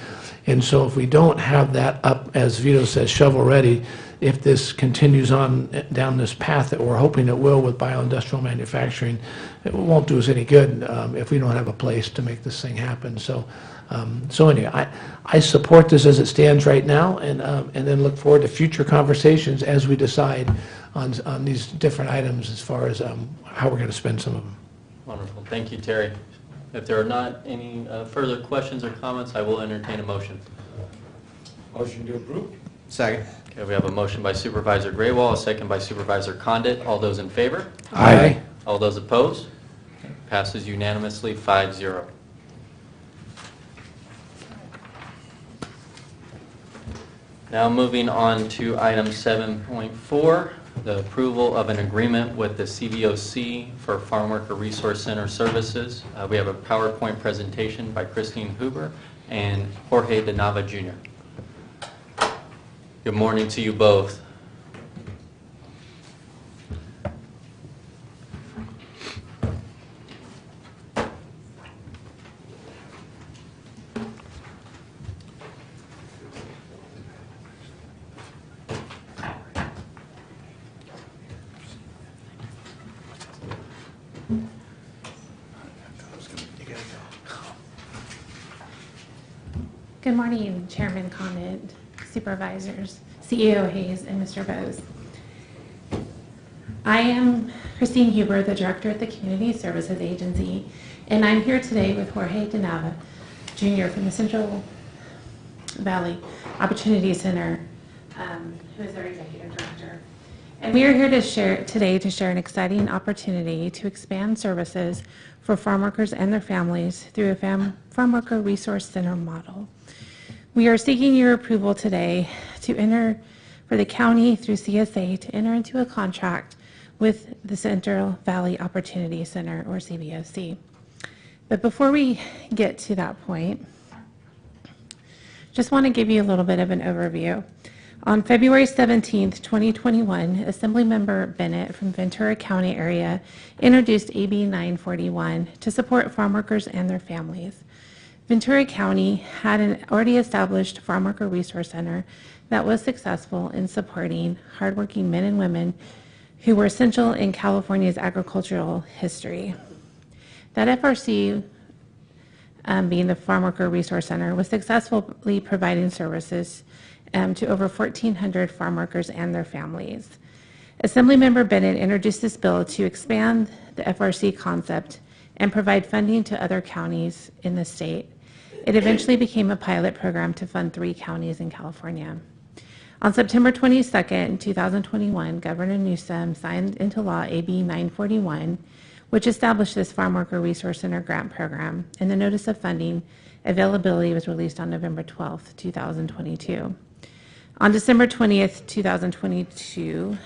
And so if we don't have that up, as Vito says, shovel ready, if this continues on down this path that we're hoping it will with bioindustrial manufacturing, it won't do us any good if we don't have a place to make this thing happen. So anyway, I support this as it stands right now, and then look forward to future conversations as we decide on these different items as far as how we're going to spend some of them. Wonderful. Thank you, Terry. If there are not any further questions or comments, I will entertain a motion. Motion to approve. Second. Okay, we have a motion by Supervisor Graywall, a second by Supervisor Condit. All those in favor? Aye. All those opposed? Passes unanimously, 5-0. Now moving on to item 7.4, the approval of an agreement with the CVOC for Farm Worker Resource Center services. We have a PowerPoint presentation by Christine Huber and Jorge De Nava Jr. Good morning to you both. Good morning, Chairman Condit, Supervisors, CEO Hayes, and Mr. Bose. I am Christine Huber, the Director at the Community Services Agency, and I'm here today with Jorge De Nava, Jr. from the Central Valley Opportunity Center, who is our Executive Director. And we are here today to share an exciting opportunity to expand services for farm workers and their families through a Farm Worker Resource Center model. We are seeking your approval today to enter, for the county through CSA, to enter into a contract with the Central Valley Opportunity Center, or CVOC. But before we get to that point, just want to give you a little bit of an overview. On February 17th, 2021, Assemblymember Bennett from Ventura County area introduced AB 941 to support farm workers and their families. Ventura County had an already established Farm Worker Resource Center that was successful in supporting hardworking men and women who were essential in California's agricultural history. That FRC being the Farm Worker Resource Center, was successfully providing services to over 1,400 farm workers and their families. Assemblymember Bennett introduced this bill to expand the FRC concept and provide funding to other counties in the state. It eventually became a pilot program to fund 3 counties in California. On September 22nd, 2021, Governor Newsom signed into law AB 941, which established this Farm Worker Resource Center grant program, and the notice of funding availability was released on November 12th, 2022. On December 20th, 2022,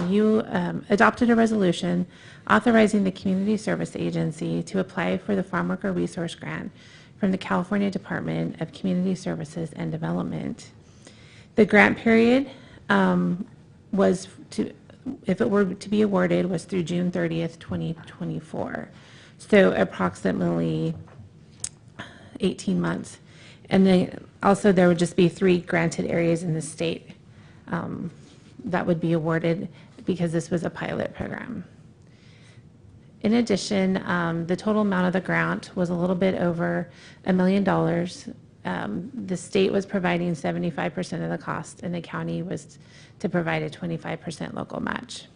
you adopted a resolution authorizing the Community Service Agency to apply for the Farm Worker Resource Grant from the California Department of Community Services and Development. The grant period was to, if it were to be awarded, was through June 30th, 2024. So approximately 18 months. And then also there would just be 3 granted areas in the state that would be awarded because this was a pilot program. In addition, the total amount of the grant was a little bit over $1 million. The state was providing 75% of the cost, and the county was to provide a 25% local match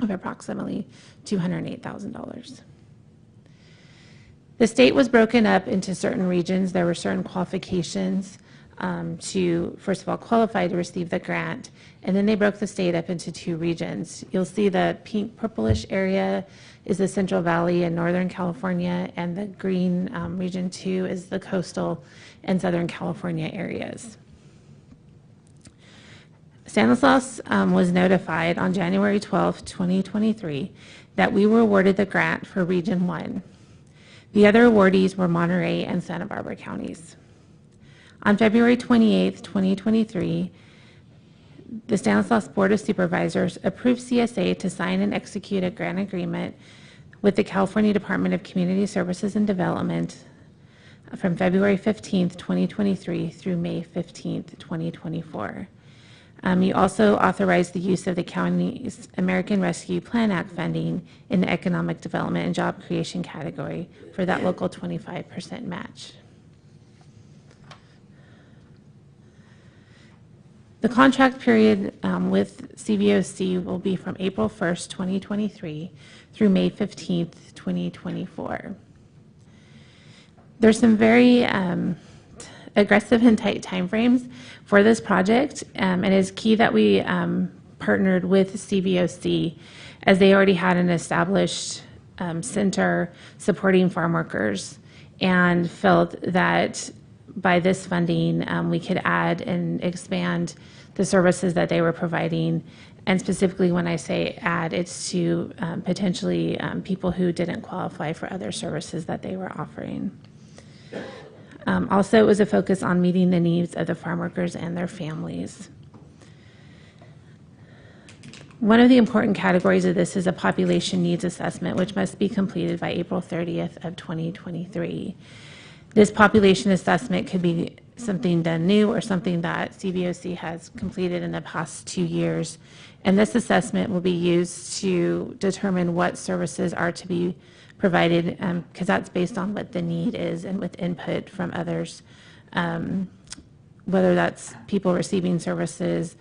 of approximately $208,000. The state was broken up into certain regions. There were certain qualifications to, first of all, qualify to receive the grant, and then they broke the state up into 2 regions. You'll see the pink purplish area is the Central Valley in Northern California, and the green region 2 is the coastal and Southern California areas. Stanislaus was notified on January 12, 2023, that we were awarded the grant for Region 1. The other awardees were Monterey and Santa Barbara counties. On February 28, 2023, the Stanislaus Board of Supervisors approved CSA to sign and execute a grant agreement with the California Department of Community Services and Development from February 15, 2023 through May 15, 2024. You also authorized the use of the county's American Rescue Plan Act funding in the economic development and job creation category for that local 25% match. The contract period with CVOC will be from April 1st, 2023 through May 15th, 2024. There's some very aggressive and tight timeframes for this project, and it is key that we partnered with CVOC as they already had an established center supporting farm workers and felt that by this funding we could add and expand the services that they were providing. And specifically when I say add, it's to potentially people who didn't qualify for other services that they were offering. Also, it was a focus on meeting the needs of the farm workers and their families. One of the important categories of this is a population needs assessment, which must be completed by April 30th of 2023. This population assessment could be something done new or something that CVOC has completed in the past 2 years. And this assessment will be used to determine what services are to be provided, because that's based on what the need is and with input from others, whether that's people receiving services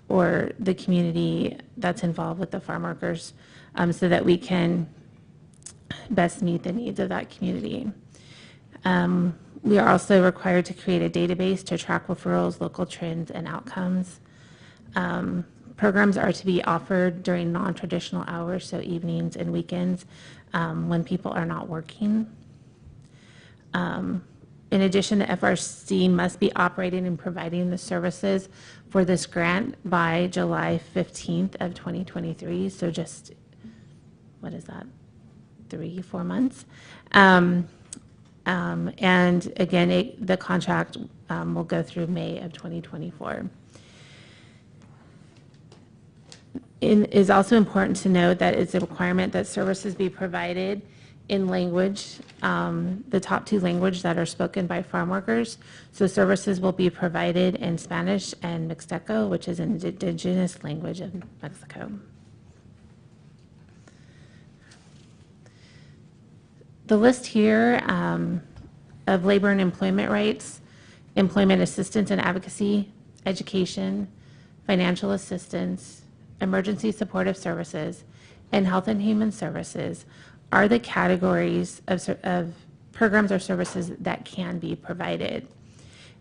or the community that's involved with the farm workers, so that we can best meet the needs of that community. We are also required to create a database to track referrals, local trends, and outcomes. Programs are to be offered during non-traditional hours, so evenings and weekends when people are not working. In addition, the FRC must be operating and providing the services for this grant by July 15th of 2023, so just, what is that, 3-4 months? And again, the contract will go through May of 2024. It is also important to note that it's a requirement that services be provided in language, the top 2 languages that are spoken by farm workers. So services will be provided in Spanish and Mixteco, which is an indigenous language of Mexico. The list here of labor and employment rights, employment assistance and advocacy, education, financial assistance, emergency supportive services, and health and human services are the categories of programs or services that can be provided.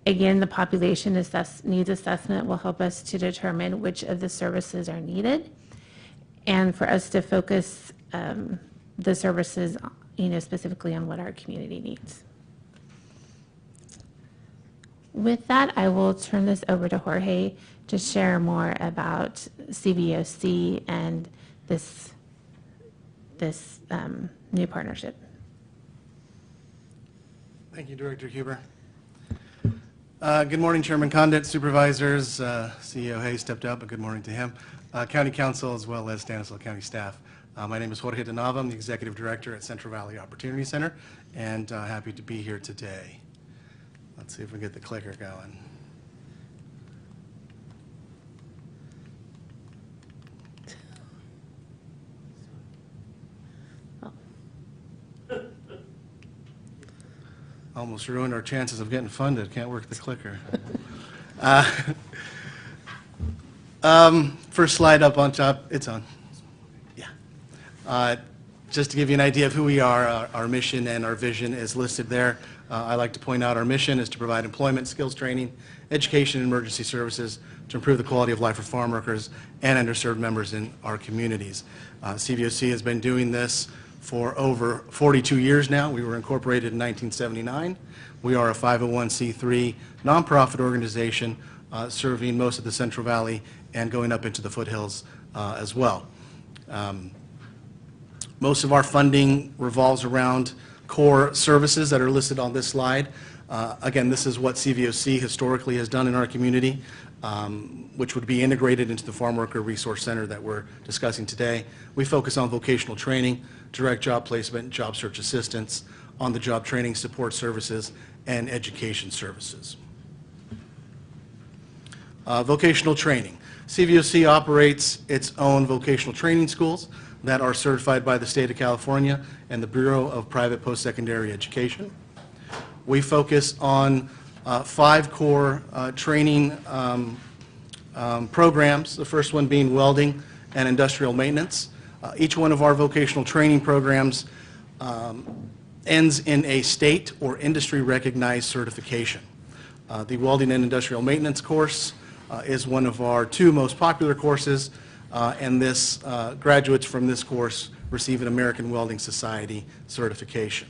Again, the population needs assessment will help us to determine which of the services are needed and for us to focus the services, specifically on what our community needs. With that, I will turn this over to Jorge to share more about CVOC and this new partnership. Thank you, Director Huber. Good morning, Chairman Condit, Supervisors, CEO Hayes stepped up, but good morning to him, County Council, as well as Stanislaus County staff. My name is Jorge de Nava. I'm the Executive Director at Central Valley Opportunity Center, and happy to be here today. Let's see if we get the clicker going. Almost ruined our chances of getting funded. Can't work the clicker. First slide up on top. It's on. Yeah. Just to give you an idea of who we are, our mission and our vision is listed there. I like to point out our mission is to provide employment, skills training, education, and emergency services to improve the quality of life for farm workers and underserved members in our communities. CVOC has been doing this for over 42 years now. We were incorporated in 1979. We are a 501c3 nonprofit organization serving most of the Central Valley and going up into the foothills as well. Most of our funding revolves around core services that are listed on this slide. Again, this is what CVOC historically has done in our community, which would be integrated into the Farm Worker Resource Center that we're discussing today. We focus on vocational training, direct job placement, job search assistance, on-the-job training support services, and education services. Vocational training. CVOC operates its own vocational training schools that are certified by the state of California and the Bureau of Private Post-Secondary Education. We focus on 5 core training programs, the first one being welding and industrial maintenance. Each one of our vocational training programs ends in a state or industry recognized certification. The welding and industrial maintenance course is one of our 2 most popular courses, and this graduates from this course receive an American Welding Society certification.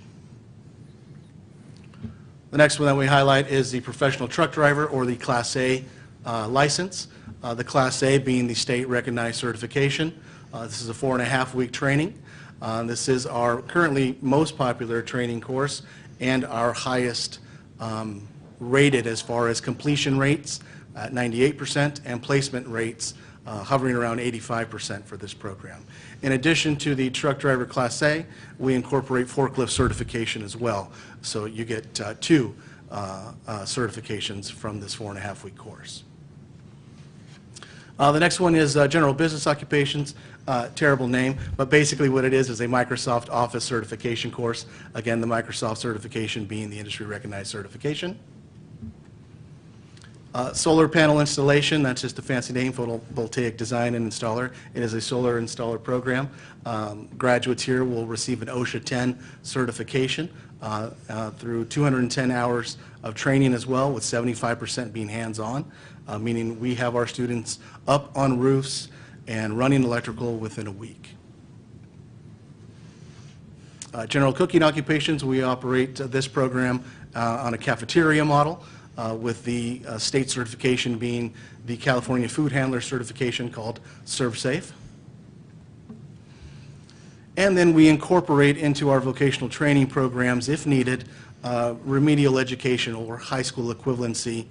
The next one that we highlight is the professional truck driver, or the Class A license. The Class A being the state recognized certification. This is a 4.5-week training. This is our currently most popular training course and our highest rated as far as completion rates at 98% and placement rates hovering around 85% for this program. In addition to the truck driver Class A, we incorporate forklift certification as well. So you get 2 certifications from this 4.5-week course. The next one is general business occupations. Terrible name, but basically what it is a Microsoft Office certification course. Again, the Microsoft certification being the industry recognized certification. Solar panel installation, that's just a fancy name, photovoltaic design and installer. It is a solar installer program. Graduates here will receive an OSHA 10 certification through 210 hours of training as well, with 75% being hands-on, meaning we have our students up on roofs and running electrical within a week. General cooking occupations, we operate this program on a cafeteria model, with the state certification being the California Food Handler certification called ServSafe. And then we incorporate into our vocational training programs, if needed, remedial education or high school equivalency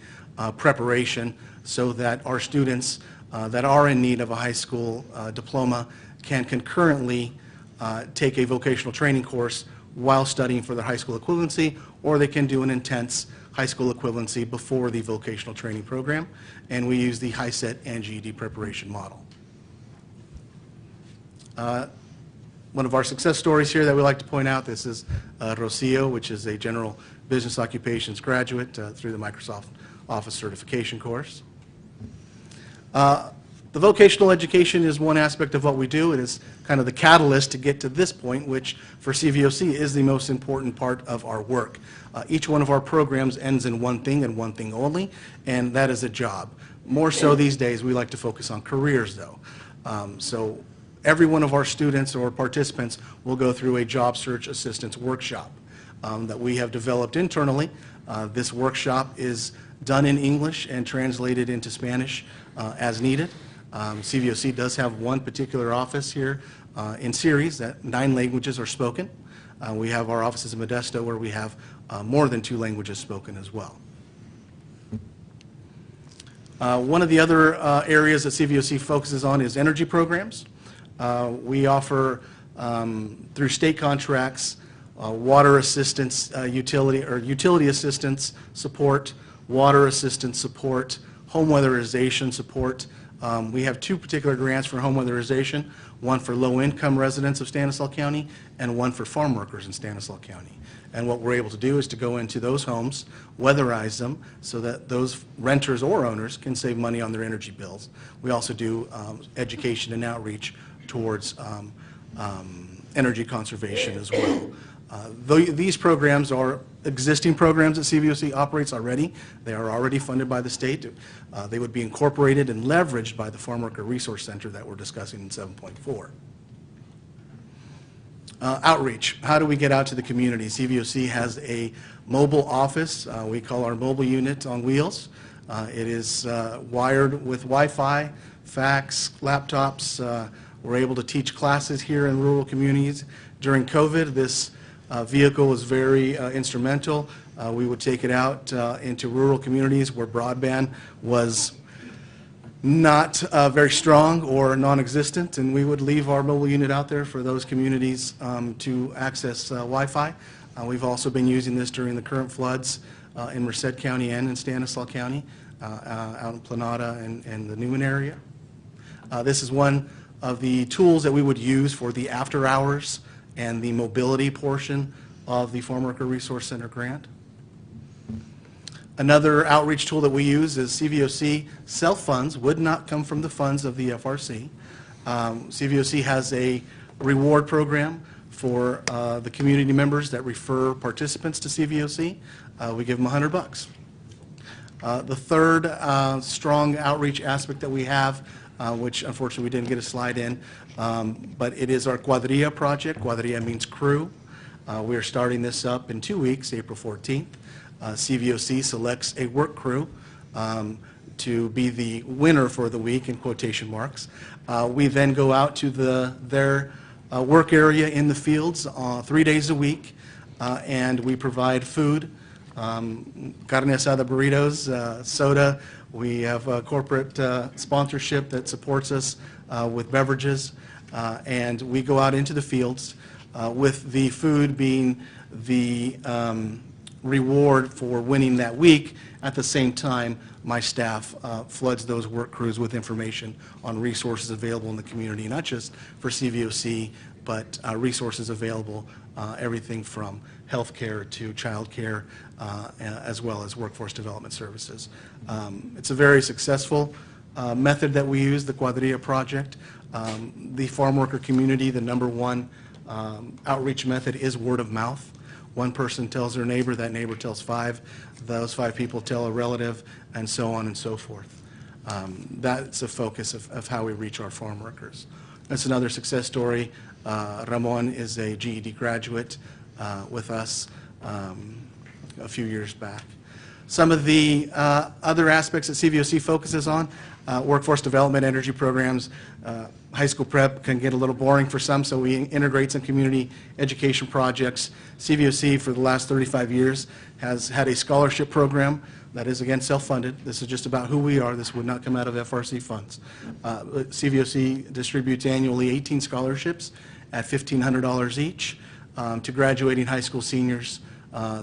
preparation, so that our students that are in need of a high school diploma can concurrently take a vocational training course while studying for their high school equivalency, or they can do an intense high school equivalency before the vocational training program, and we use the HiSET and GED preparation model. One of our success stories here that we like to point out, this is Rocio, which is a general business occupations graduate through the Microsoft Office certification course. The vocational education is one aspect of what we do. It is kind of the catalyst to get to this point, which for CVOC is the most important part of our work. Each one of our programs ends in one thing and one thing only, and that is a job. More so these days, we like to focus on careers, though. So every one of our students or participants will go through a job search assistance workshop that we have developed internally. This workshop is done in English and translated into Spanish as needed. CVOC does have one particular office here in Ceres that 9 languages are spoken. We have our offices in Modesto where we have more than 2 languages spoken as well. One of the other areas that CVOC focuses on is energy programs. We offer, through state contracts, water assistance, utility assistance support, water assistance support, home weatherization support. We have 2 particular grants for home weatherization, one for low-income residents of Stanislaus County and one for farm workers in Stanislaus County. And what we're able to do is to go into those homes, weatherize them so that those renters or owners can save money on their energy bills. We also do education and outreach towards energy conservation as well. These programs are existing programs that CVOC operates already. They are already funded by the state. They would be incorporated and leveraged by the Farm Worker Resource Center that we're discussing in 7.4. Outreach. How do we get out to the community? CVOC has a mobile office. We call our mobile unit on wheels. It is wired with Wi-Fi, fax, laptops. We're able to teach classes here in rural communities. During COVID, this vehicle was very instrumental. We would take it out into rural communities where broadband was not very strong or non-existent, and we would leave our mobile unit out there for those communities to access Wi-Fi. We've also been using this during the current floods in Merced County and in Stanislaus County, out in Planada and the Newman area. This is one of the tools that we would use for the after hours and the mobility portion of the Farm Worker Resource Center grant. Another outreach tool that we use is CVOC self-funds, would not come from the funds of the FRC. CVOC has a reward program for the community members that refer participants to CVOC. We give them $100. The third strong outreach aspect that we have, which unfortunately we didn't get a slide in, but it is our Cuadrilla project. Cuadrilla means crew. We are starting this up in 2 weeks, April 14th. CVOC selects a work crew to be the winner for the week, in quotation marks. We then go out to their work area in the fields 3 days a week, and we provide food, carne asada burritos, soda. We have a corporate sponsorship that supports us with beverages, and we go out into the fields with the food being the reward for winning that week. At the same time, my staff floods those work crews with information on resources available in the community, not just for CVOC, but resources available, everything from healthcare to childcare, as well as workforce development services. It's a very successful method that we use, the Cuadrilla project. The farm worker community, the #1 outreach method is word of mouth. One person tells their neighbor, that neighbor tells 5, those 5 people tell a relative, and so on and so forth. That's a focus of how we reach our farm workers. That's another success story. Ramon is a GED graduate with us a few years back. Some of the other aspects that CVOC focuses on, workforce development, energy programs. High school prep can get a little boring for some, so we integrate some community education projects. CVOC for the last 35 years has had a scholarship program that is, again, self-funded. This is just about who we are. This would not come out of FRC funds. CVOC distributes annually 18 scholarships at $1,500 each to graduating high school seniors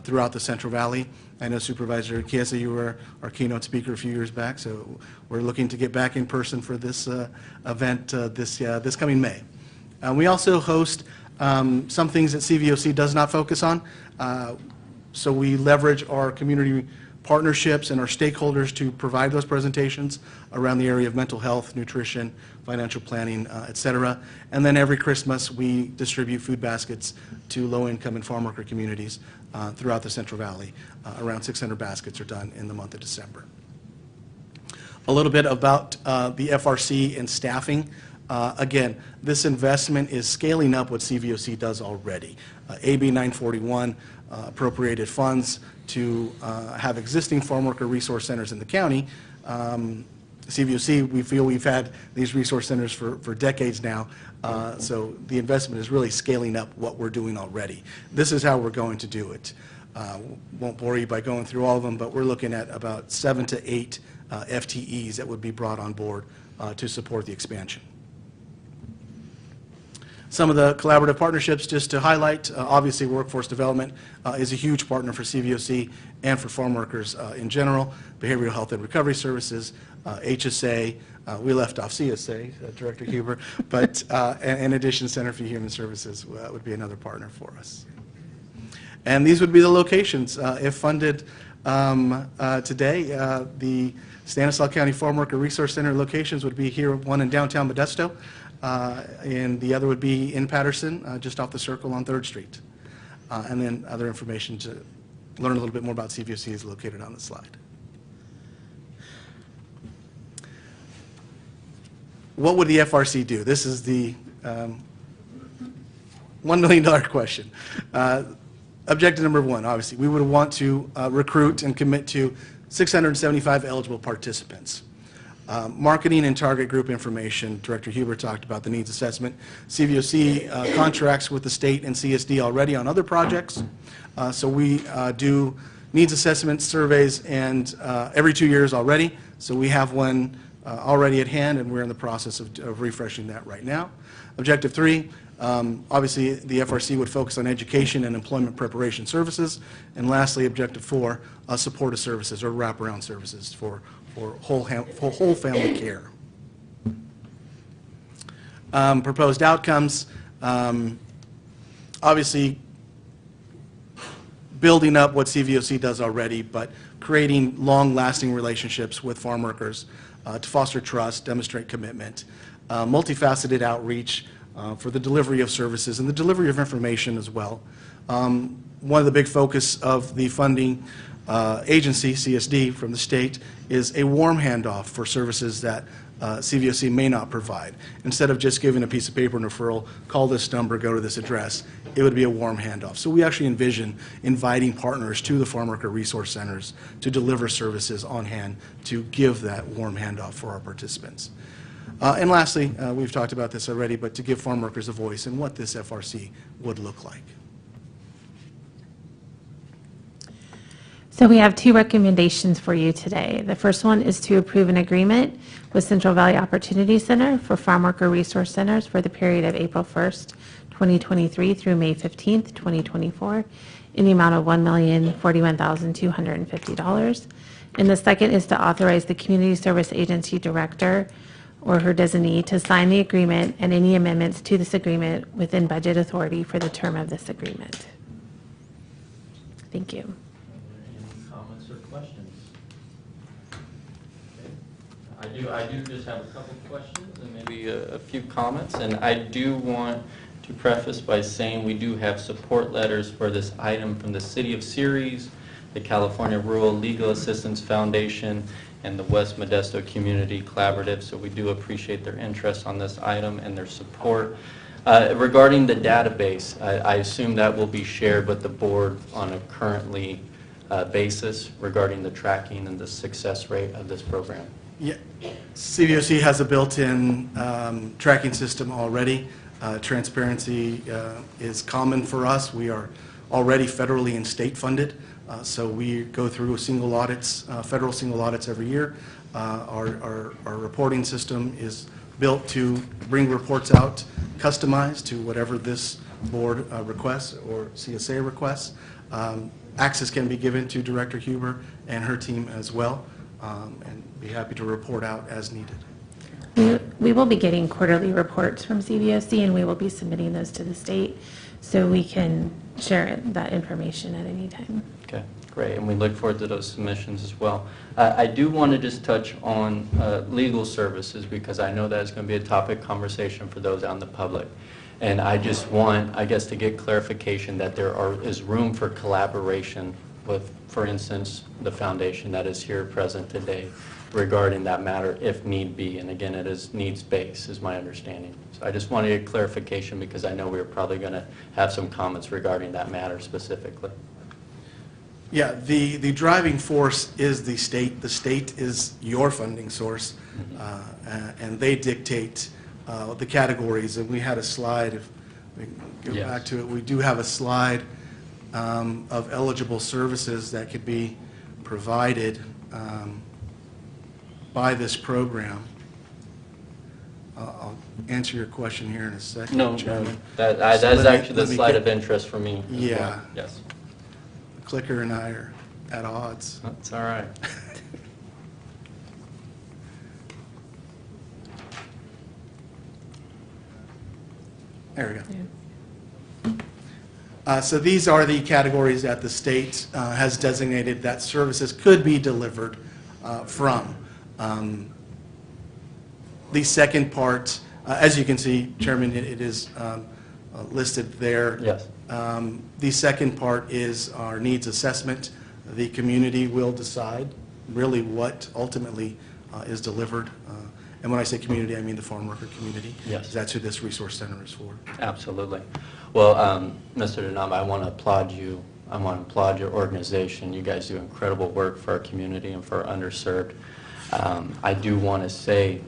throughout the Central Valley. I know Supervisor Chiesa, you were our keynote speaker a few years back, so we're looking to get back in person for this event this coming May. We also host some things that CVOC does not focus on. So we leverage our community partnerships and our stakeholders to provide those presentations around the area of mental health, nutrition, financial planning, et cetera. And then every Christmas, we distribute food baskets to low-income and farm worker communities throughout the Central Valley. Around 600 baskets are done in the month of December. A little bit about the FRC and staffing. Again, this investment is scaling up what CVOC does already. AB 941 appropriated funds to have existing farm worker resource centers in the county. CVOC, we feel we've had these resource centers for decades now, so the investment is really scaling up what we're doing already. This is how we're going to do it. Won't bore you by going through all of them, but we're looking at about 7 to 8 FTEs that would be brought on board to support the expansion. Some of the collaborative partnerships, just to highlight, obviously workforce development is a huge partner for CVOC and for farm workers in general. Behavioral health and recovery services, HSA, we left off CSA, Director Huber, but in addition, Center for Human Services would be another partner for us. And these would be the locations. If funded today, the Stanislaus County Farm Worker Resource Center locations would be here, one in downtown Modesto, and the other would be in Patterson, just off the circle on 3rd Street. And then other information to learn a little bit more about CVOC is located on the slide. What would the FRC do? This is the $1 million question. Objective number 1, obviously, we would want to recruit and commit to 675 eligible participants. Marketing and target group information, Director Huber talked about the needs assessment. CVOC contracts with the state and CSD already on other projects, so we do needs assessment surveys and every 2 years already, so we have one already at hand, and we're in the process of refreshing that right now. Objective 3, obviously the FRC would focus on education and employment preparation services, and lastly, Objective 4, supportive services or wraparound services for whole family care. Proposed outcomes, obviously building up what CVOC does already, but creating long-lasting relationships with farm workers to foster trust, demonstrate commitment, multifaceted outreach for the delivery of services and the delivery of information as well. One of the big focus of the funding agency, CSD, from the state is a warm handoff for services that CVOC may not provide. Instead of just giving a piece of paper and referral, call this number, go to this address, it would be a warm handoff. So we actually envision inviting partners to the farm worker resource centers to deliver services on hand to give that warm handoff for our participants. And lastly, we've talked about this already, but to give farm workers a voice in what this FRC would look like. So we have 2 recommendations for you today. The first one is to approve an agreement with Central Valley Opportunity Center for Farm Worker Resource Centers for the period of April 1st, 2023 through May 15th, 2024, in the amount of $1,041,250. And the second is to authorize the Community Service Agency Director or her designee to sign the agreement and any amendments to this agreement within budget authority for the term of this agreement. Thank you. Comments or questions? Okay. I do just have a couple of questions and maybe a few comments, and I do want to preface by saying we do have support letters for this item from the City of Ceres, the California Rural Legal Assistance Foundation, and the West Modesto Community Collaborative, so we do appreciate their interest on this item and their support. Regarding the database, I assume that will be shared with the board on a currently basis regarding the tracking and the success rate of this program. Yeah, CVOC has a built-in tracking system already. Transparency is common for us. We are already federally and state funded, so we go through single audits, federal single audits every year. Our reporting system is built to bring reports out customized to whatever this board requests or CSA requests. Access can be given to Director Huber and her team as well, and be happy to report out as needed. we will be getting quarterly reports from CVOC, and we will be submitting those to the state, so we can share that information at any time. Okay, great, and we look forward to those submissions as well. I do want to just touch on legal services, because I know that is going to be a topic conversation for those out in the public. And I just want, I guess, to get clarification that there is room for collaboration with, for instance, the foundation that is here present today regarding that matter if need be. And again, it is needs-based is my understanding. So I just want to get clarification because I know we're probably going to have some comments regarding that matter specifically. Yeah, the driving force is the state. The state is your funding source, and they dictate the categories. And we had a slide, if we can go back to it, we do have a slide of eligible services that could be provided by this program. I'll answer your question here in a second, No, Chairman. that is actually the slide of interest for me. Yeah. Well. Yes. The clicker and I are at odds. That's all right. There we go. So these are the categories that the state has designated that services could be delivered from. The second part, as you can see, Chairman, it is listed there. Yes. The second part is our needs assessment. The community will decide really what ultimately is delivered. And when I say community, I mean the farm worker community. Yes. That's who this resource center is for. Absolutely. Well, Mr. Denama, I want to applaud you. I want to applaud your organization. You guys do incredible work for our community and for our underserved. I do want to say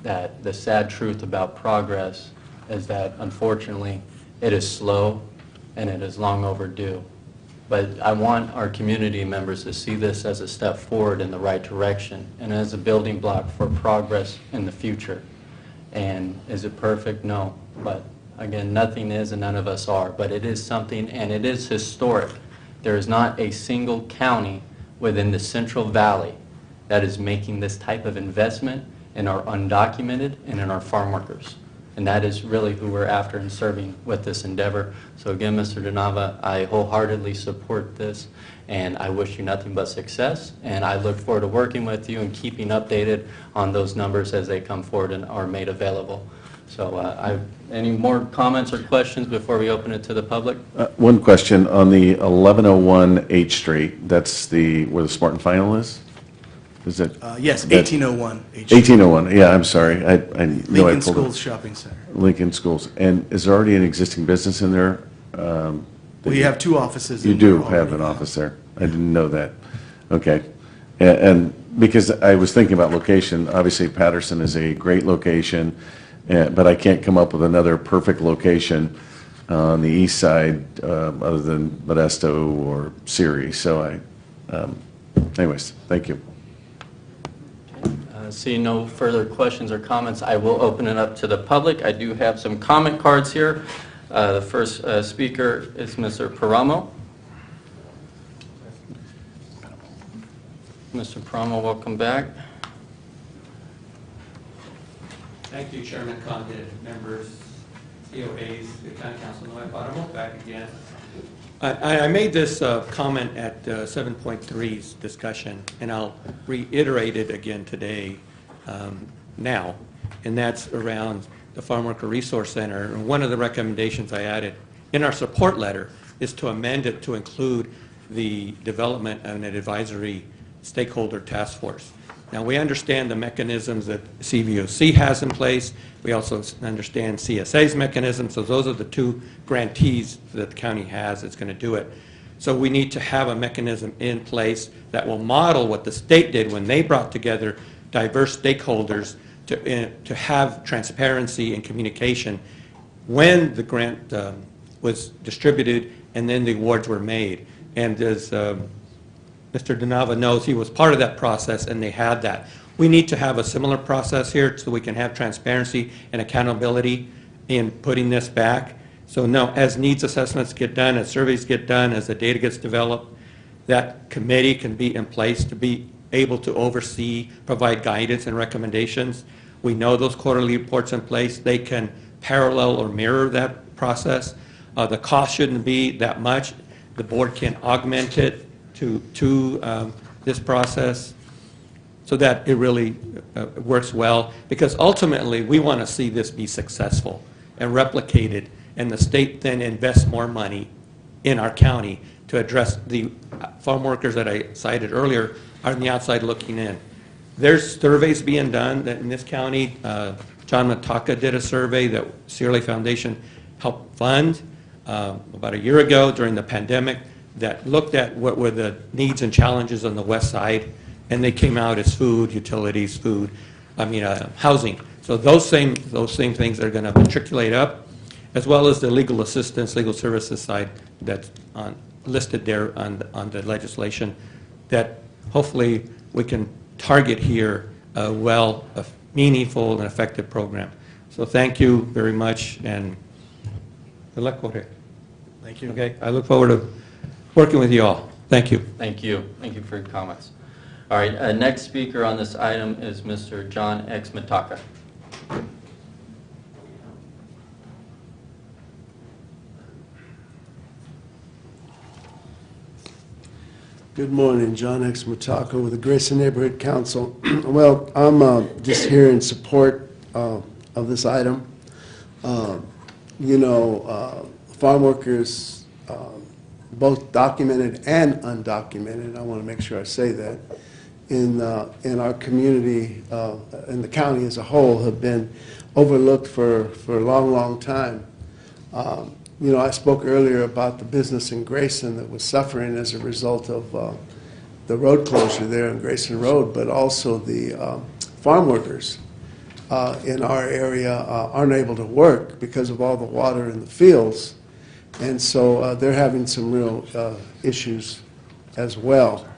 that the sad truth about progress is that, unfortunately, it is slow and it is long overdue. But I want our community members to see this as a step forward in the right direction and as a building block for progress in the future. And is it perfect? No. But again, nothing is and none of us are. But it is something, and it is historic. There is not a single county within the Central Valley that is making this type of investment in our undocumented and in our farm workers. And that is really who we're after in serving with this endeavor. So again, Mr. Denava, I wholeheartedly support this, and I wish you nothing but success. And I look forward to working with you and keeping updated on those numbers as they come forward and are made available. So any more comments or questions before we open it to the public? One question on the 1101 H Street, that's where the Smart and Final is? Is it? Yes, 1801 H. 1801, yeah, I'm sorry. I know I Lincoln pulled it. Schools Shopping Center. Lincoln Schools. And is there already an existing business in there? We have two offices. You in do there have already. an office there. I didn't know that. Okay. And because I was thinking about location, obviously Patterson is a great location, but I can't come up with another perfect location on the east side other than Modesto or Ceres. So anyways, thank you. Seeing no further questions or comments, I will open it up to the public. I do have some comment cards here. The first speaker is Mr. Paramo. Mr. Paramo, welcome back. Thank you, Chairman Condit, members, COAs, the County Council, Noe Paramo, back again. I made this comment at 7.3's discussion, and I'll reiterate it again today now, and that's around the Farm Worker Resource Center. And one of the recommendations I added in our support letter is to amend it to include the development of an advisory stakeholder task force. Now, we understand the mechanisms that CVOC has in place. We also understand CSA's mechanisms. So those are the two grantees that the county has that's going to do it. So we need to have a mechanism in place that will model what the state did when they brought together diverse stakeholders to have transparency and communication when the grant was distributed and then the awards were made. And as Mr. Denava knows, he was part of that process, and they had that. We need to have a similar process here so we can have transparency and accountability in putting this back. So no, as needs assessments get done, as surveys get done, as the data gets developed, that committee can be in place to be able to oversee, provide guidance and recommendations. We know those quarterly reports in place. They can parallel or mirror that process. The cost shouldn't be that much. The board can augment it to this process so that it really works well, because ultimately we want to see this be successful and replicated, and the state then invests more money in our county to address the farm workers that I cited earlier are on the outside looking in. There's surveys being done that in this county. John Mataka did a survey that Sierra Foundation helped fund about a year ago during the pandemic that looked at what were the needs and challenges on the west side, and they came out as food, utilities, housing. So those same things are going to matriculate up, as well as the legal assistance, legal services side that's listed there on the legislation, that hopefully we can target here a meaningful and effective program. So thank you very much, and good luck with it. Thank you. Okay, I look forward to working with you all. Thank you. Thank you. Thank you for your comments. All right, next speaker on this item is Mr. John X. Mataka. Good morning, John X. Mataka with the Grayson Neighborhood Council. Well, I'm just here in support of this item. Farm workers, both documented and undocumented, I want to make sure I say that, in our community, in the county as a whole, have been overlooked for a long, long time. I spoke earlier about the business in Grayson that was suffering as a result of the road closure there on Grayson Road, but also the farm workers in our area aren't able to work because of all the water in the fields. And so they're having some real issues as well.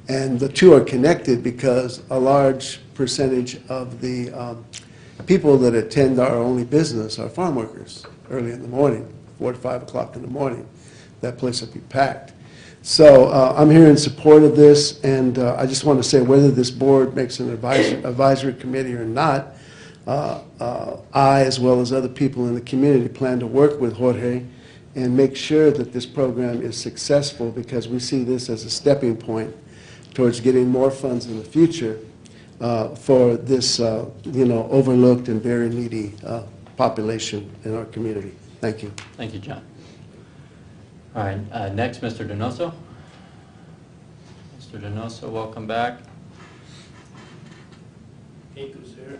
And the two are connected because a large percentage of the people that attend our only business are farm workers early in the morning, 4 to 5 o'clock in the morning. That place will be packed. So I'm here in support of this, and I just want to say whether this board makes an advisory committee or not, I, as well as other people in the community, plan to work with Jorge and make sure that this program is successful, because we see this as a stepping point towards getting more funds in the future for this overlooked and very needy population in our community. Thank you. Thank you, John. All right, next, Mr. Donoso. Mr. Donoso, welcome back. Thank you, sir.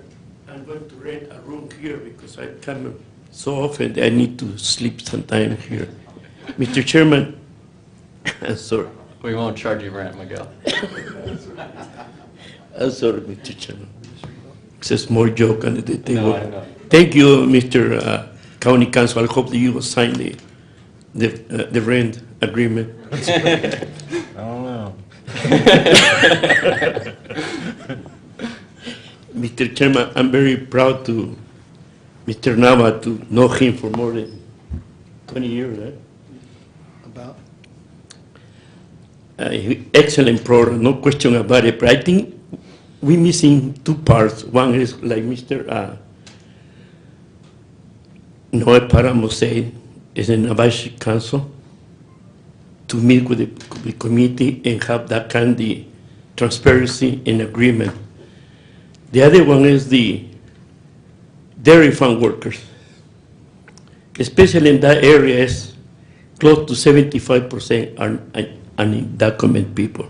I'm going to rent a room here because I come so often I need to sleep sometime here. Mr. Chairman, I'm sorry. We won't charge you rent, Miguel. I'm sorry, Mr. Chairman. It's a small joke under the table. No, I know. Thank you, Mr. County Council. I hope that you will sign the rent agreement. I don't know. Mr. Chairman, I'm very proud to Mr. Nava to know him for more than 20 years, right? About? Excellent program, no question about it. But I think we're missing two parts. One is like Mr. Noe Paramo said, is an advisory council to meet with the committee and have that kind of transparency and agreement. The other one is the dairy farm workers, especially in that area, is close to 75% are undocumented people.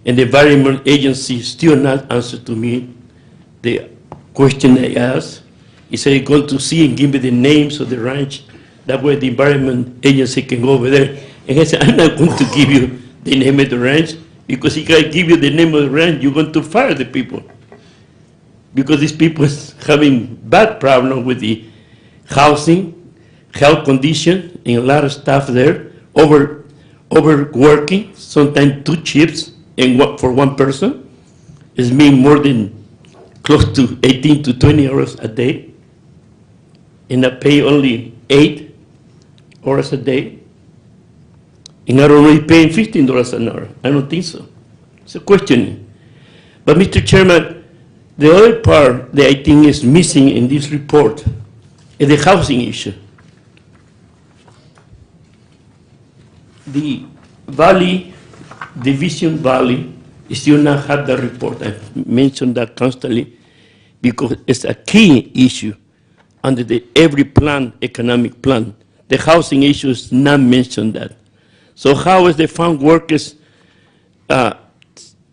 And the Environment Agency still not answered to me the question I asked. He said he's going to see and give me the names of the ranch. That way the Environment Agency can go over there. And I said, I'm not going to give you the name of the ranch, because if I give you the name of the ranch, you're going to fire the people. Because these people is having bad problem with the housing, health condition, and a lot of stuff there, overworking, sometimes 2 shifts for one person. It's mean more than close to 18 to 20 hours a day, and I pay only 8 hours a day, and I'm already paying $15 an hour. I don't think so. It's a question. But Mr. Chairman, The other part that I think is missing in this report is the housing issue. The Valley, Division Valley, still not have the report. I've mentioned that constantly because it's a key issue under every plan, economic plan. The housing issue is not mentioned that. So how is the farm workers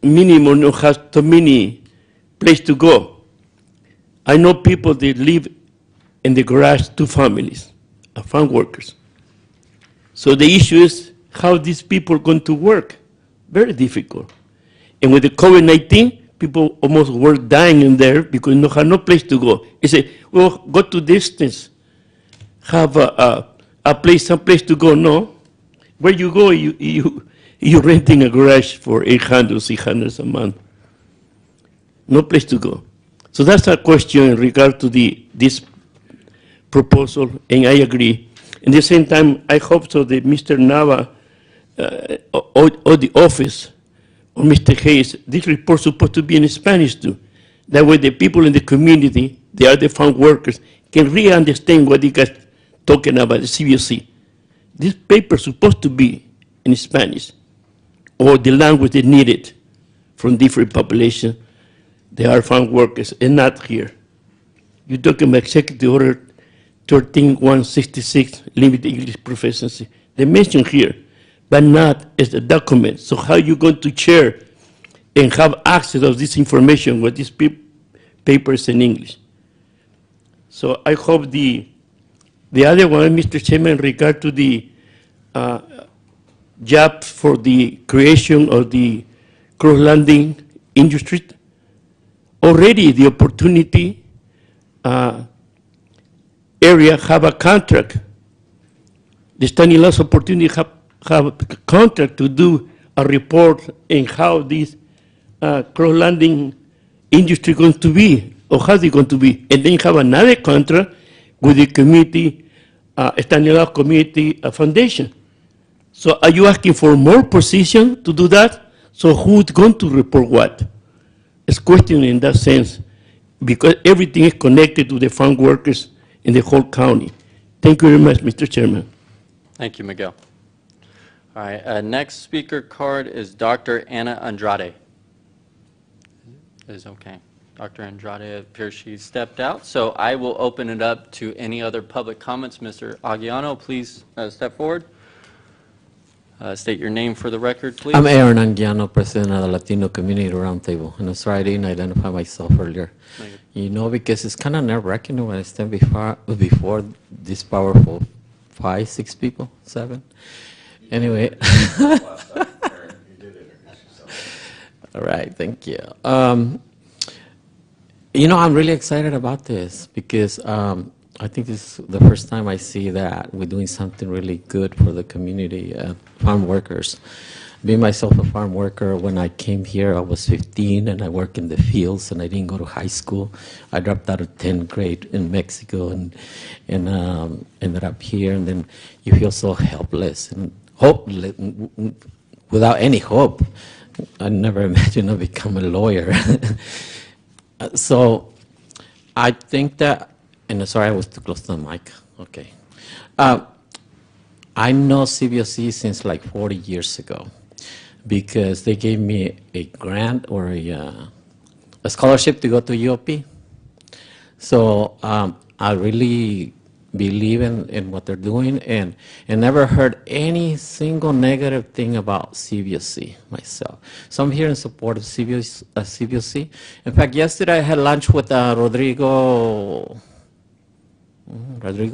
minimum no has too many place to go? I know people that live in the garage, 2 families, farm workers. So the issue is how these people are going to work. Very difficult. And with the COVID-19, people almost were dying in there because they have no place to go. They say, well, go to distance, have a place, some place to go. No. Where you go, you're renting a garage for $800, $600 a month. No place to go. So that's a question in regard to this proposal, and I agree. At the same time, I hope so that Mr. Nava or the office or Mr. Hayes, this report is supposed to be in Spanish too. That way the people in the community, they are the farm workers, can really understand what you guys talking about, the CBOC. This paper is supposed to be in Spanish, or the language they needed from different populations. They are farm workers, and not here. You're talking about Executive Order 13166, limited English proficiency. They mentioned here, but not as a document. So how are you going to share and have access to this information with these papers in English? So I hope the other one, Mr. Chairman, in regard to the job for the creation of the cross-landing industry, already the opportunity area have a contract. The Stanislaus opportunity have a contract to do a report in how this cross-landing industry going to be, or how they going to be. And then have another contract with the community, Stanislaus Community Foundation. So are you asking for more position to do that? So who's going to report what? It's question in that sense, because everything is connected to the farm workers in the whole county. Thank you very much, Mr. Chairman. Thank you, Miguel. All right, next speaker card is Dr. Ana Andrade. Is okay. Dr. Andrade appears she stepped out, so I will open it up to any other public comments. Mr. Aguiano, please step forward. State your name for the record, please. I'm Aaron Anguiano, president of the Latino Community Roundtable. And I'm sorry I didn't identify myself earlier. You know, because it's kind of nerve-wracking when I stand before this powerful 5, 6 people, 7. Anyway. All right, thank you. You know, I'm really excited about this because I think this is the first time I see that we're doing something really good for the community, farm workers. Being myself a farm worker, when I came here, I was 15 and I worked in the fields and I didn't go to high school. I dropped out of 10th grade in Mexico and ended up here, and then you feel so helpless and hopeless, without any hope. I never imagined I'd become a lawyer. So I think that, and sorry, I was too close to the mic. Okay. I know CBOC since like 40 years ago because they gave me a grant or a scholarship to go to UOP. So I really believe in what they're doing and never heard any single negative thing about CBOC myself. So I'm here in support of CBOC. In fact, yesterday I had lunch with Rodrigo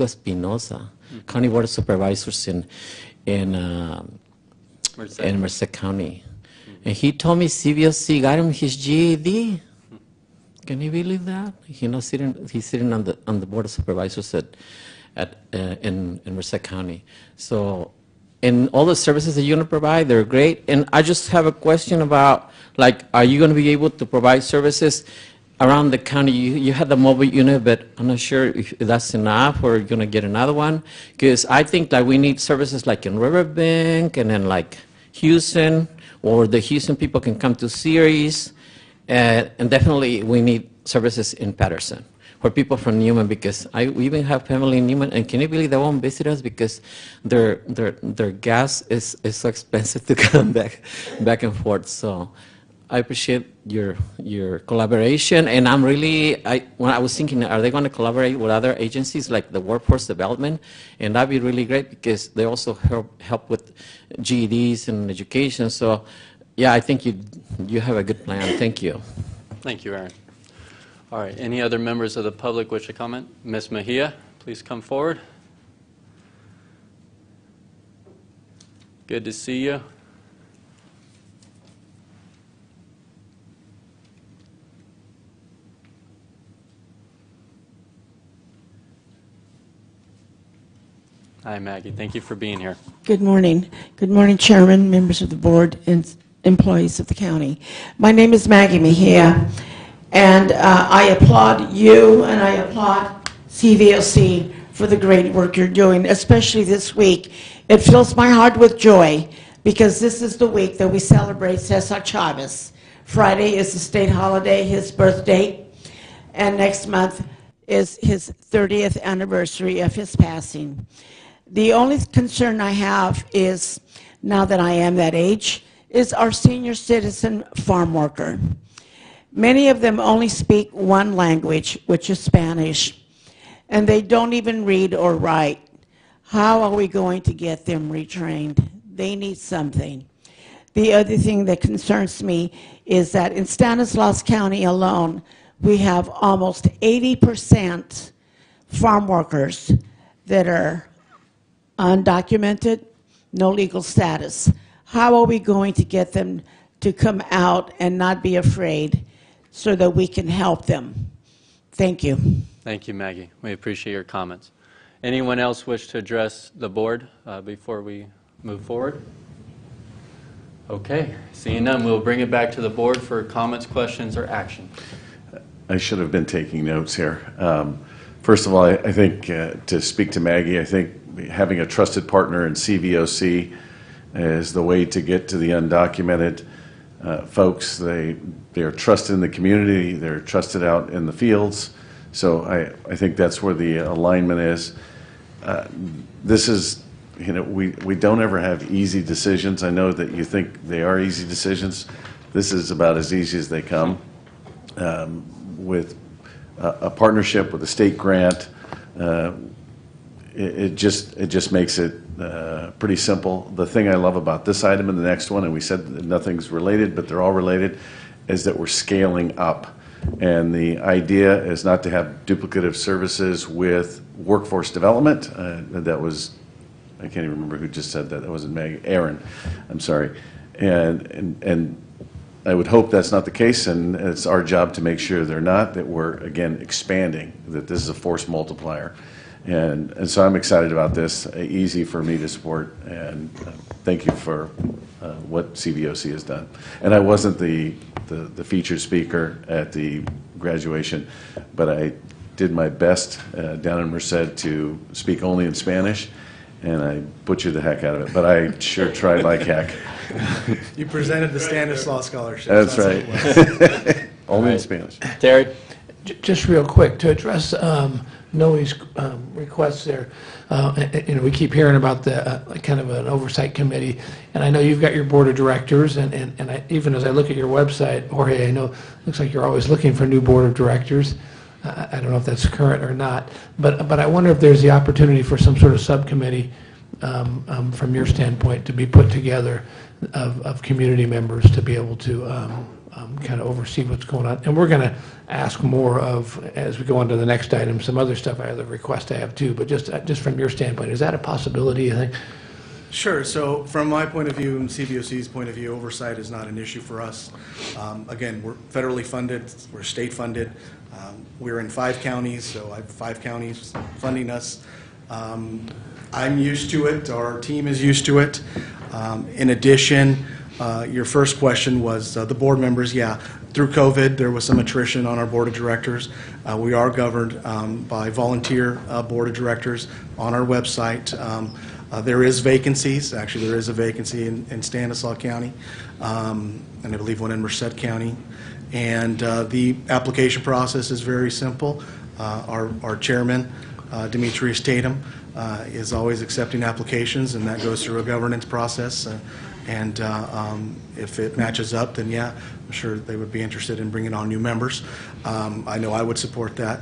Espinosa, County Board of Supervisors in Merced County. And he told me CBOC got him his GED. Can you believe that? He's sitting on the Board of Supervisors in Merced County. So, and all the services that you're going to provide, they're great. And I just have a question about, like, are you going to be able to provide services around the county? You had the mobile unit, but I'm not sure if that's enough or you're going to get another one. Because I think that we need services like in Riverbank and then like Houston, or the Houston people can come to Ceres. And definitely we need services in Patterson for people from Newman, because we even have family in Newman, and can you believe they won't visit us because their gas is so expensive to come back and forth. So I appreciate your collaboration, and when I was thinking, are they going to collaborate with other agencies like the workforce development? And that'd be really great because they also help with GEDs and education. So yeah, I think you have a good plan. Thank you. Thank you, Aaron. All right, any other members of the public wish to comment? Ms. Mejia, please come forward. Good to see you. Hi, Maggie. Thank you for being here. Good morning. Good morning, Chairman, members of the board, and employees of the county. My name is Maggie Mejia, and I applaud you and I applaud CVOC for the great work you're doing, especially this week. It fills my heart with joy because this is the week that we celebrate Cesar Chavez. Friday is the state holiday, his birthday, and next month is his 30th anniversary of his passing. The only concern I have is, now that I am that age, is our senior citizen farm worker. Many of them only speak one language, which is Spanish, and they don't even read or write. How are we going to get them retrained? They need something. The other thing that concerns me is that in Stanislaus County alone, we have almost 80% farm workers that are undocumented, no legal status. How are we going to get them to come out and not be afraid so that we can help them? Thank you. Thank you, Maggie. We appreciate your comments. Anyone else wish to address the board before we move forward? Okay, seeing none, we'll bring it back to the board for comments, questions, or action. I should have been taking notes here. First of all, I think to speak to Maggie, I think having a trusted partner in CVOC is the way to get to the undocumented folks. They are trusted in the community. They're trusted out in the fields. So I think that's where the alignment is. This is, we don't ever have easy decisions. I know that you think they are easy decisions. This is about as easy as they come. With a partnership with a state grant, it just makes it pretty simple. The thing I love about this item and the next one, and we said that nothing's related, but they're all related, is that we're scaling up. And the idea is not to have duplicative services with workforce development. That was, I can't even remember who just said that. That wasn't Meg, Aaron. I'm sorry. And I would hope that's not the case, and it's our job to make sure they're not, that we're, again, expanding, that this is a force multiplier. And so I'm excited about this, easy for me to support, and thank you for what CVOC has done. And I wasn't the featured speaker at the graduation, but I did my best down in Merced to speak only in Spanish, and I butchered the heck out of it, but I sure tried like heck. You presented the Stanislaus Scholarship. That's right. Only in Spanish. Terry? Just real quick, to address Noe's requests there, we keep hearing about the kind of an oversight committee, and I know you've got your board of directors, and even as I look at your website, Jorge, I know it looks like you're always looking for new board of directors. I don't know if that's current or not, but I wonder if there's the opportunity for some sort of subcommittee from your standpoint to be put together of community members to be able to kind of oversee what's going on. And we're going to ask more of, as we go on to the next item, some other stuff, other requests I have too, but just from your standpoint, is that a possibility, you think? Sure. So from my point of view and CVOC's point of view, oversight is not an issue for us. Again, we're federally funded, we're state funded. We're in 5 counties, so I have 5 counties funding us. I'm used to it, our team is used to it. In addition, your first question was the board members. Yeah, through COVID, there was some attrition on our board of directors. We are governed by volunteer board of directors on our website. There is vacancies. Actually, there is a vacancy in Stanislaus County, and I believe one in Merced County. And the application process is very simple. Our chairman, Demetrius Tatum, is always accepting applications, and that goes through a governance process. And if it matches up, then yeah, I'm sure they would be interested in bringing on new members. I know I would support that.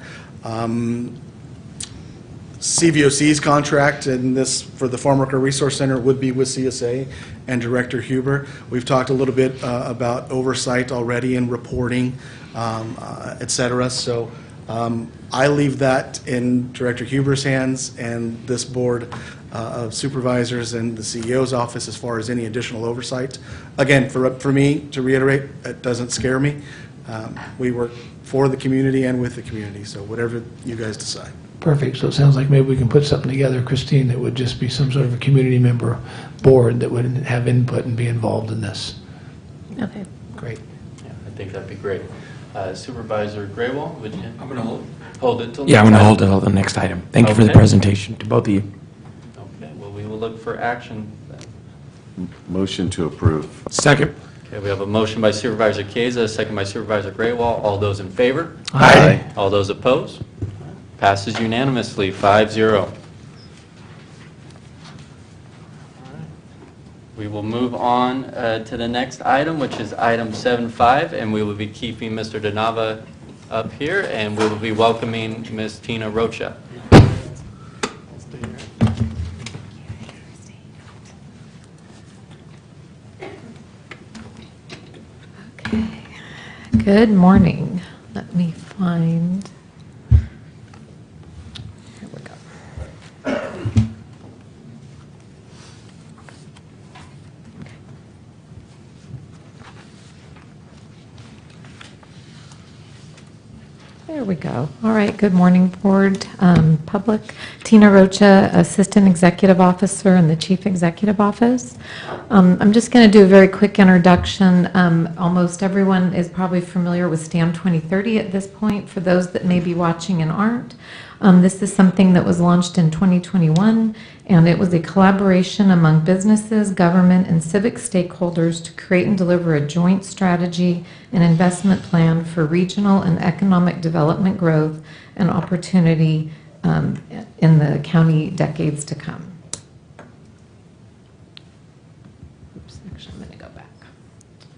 CVOC's contract and this for the Farm Worker Resource Center would be with CSA and Director Huber. We've talked a little bit about oversight already and reporting, et cetera. So I leave that in Director Huber's hands and this board of supervisors and the CEO's office as far as any additional oversight. Again, for me, to reiterate, it doesn't scare me. We work for the community and with the community, so whatever you guys decide. Perfect. So it sounds like maybe we can put something together, Christine, that would just be some sort of a community member board that would have input and be involved in this. Okay. Great. Yeah, I think that'd be great. Supervisor Graywall, would you? I'm going to hold it till. Yeah, I'm going to hold it till the next item. Thank you for the Okay. presentation to both of you. Okay, well, we will look for action then. Motion to approve. Second. Okay, we have a motion by Supervisor Chiesa, a second by Supervisor Graywall. All those in favor? Aye. All those opposed? Passes unanimously, 5-0. We will move on to the next item, which is item 7.5, and we will be keeping Mr. Donava up here, and we will be welcoming Ms. Tina Rocha. Good morning. Let me find. Here we go. There we go. All right. Good morning, board, public. Tina Rocha, Assistant Executive Officer in the Chief Executive Office. I'm just going to do a very quick introduction. Almost everyone is probably familiar with STAM 2030 at this point. For those that may be watching and aren't, this is something that was launched in 2021, and it was a collaboration among businesses, government, and civic stakeholders to create and deliver a joint strategy and investment plan for regional and economic development growth and opportunity in the county decades to come. Oops, actually, I'm going to go back.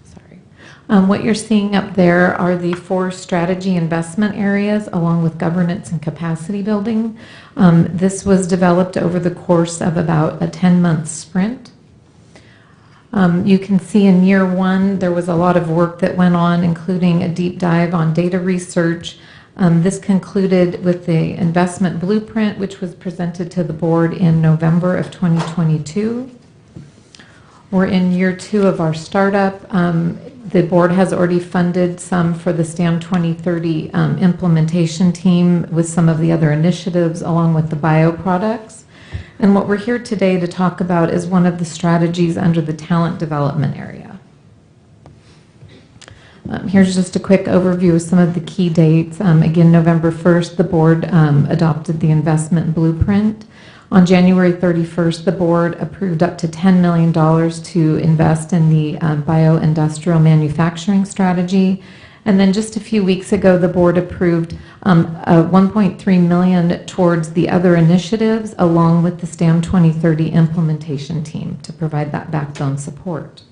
Sorry. What you're seeing up there are the 4 strategy investment areas along with governance and capacity building. This was developed over the course of about a 10-month sprint. You can see in year 1 there was a lot of work that went on, including a deep dive on data research. This concluded with the investment blueprint, which was presented to the board in November of 2022. We're in year 2 of our startup. The board has already funded some for the STAM 2030 implementation team with some of the other initiatives along with the bioproducts. And what we're here today to talk about is one of the strategies under the talent development area. Here's just a quick overview of some of the key dates. Again, November 1st, the board adopted the investment blueprint. On January 31st, the board approved up to $10 million to invest in the bioindustrial manufacturing strategy. And then just a few weeks ago, the board approved $1.3 million towards the other initiatives, along with the STAM 2030 implementation team to provide that backbone support.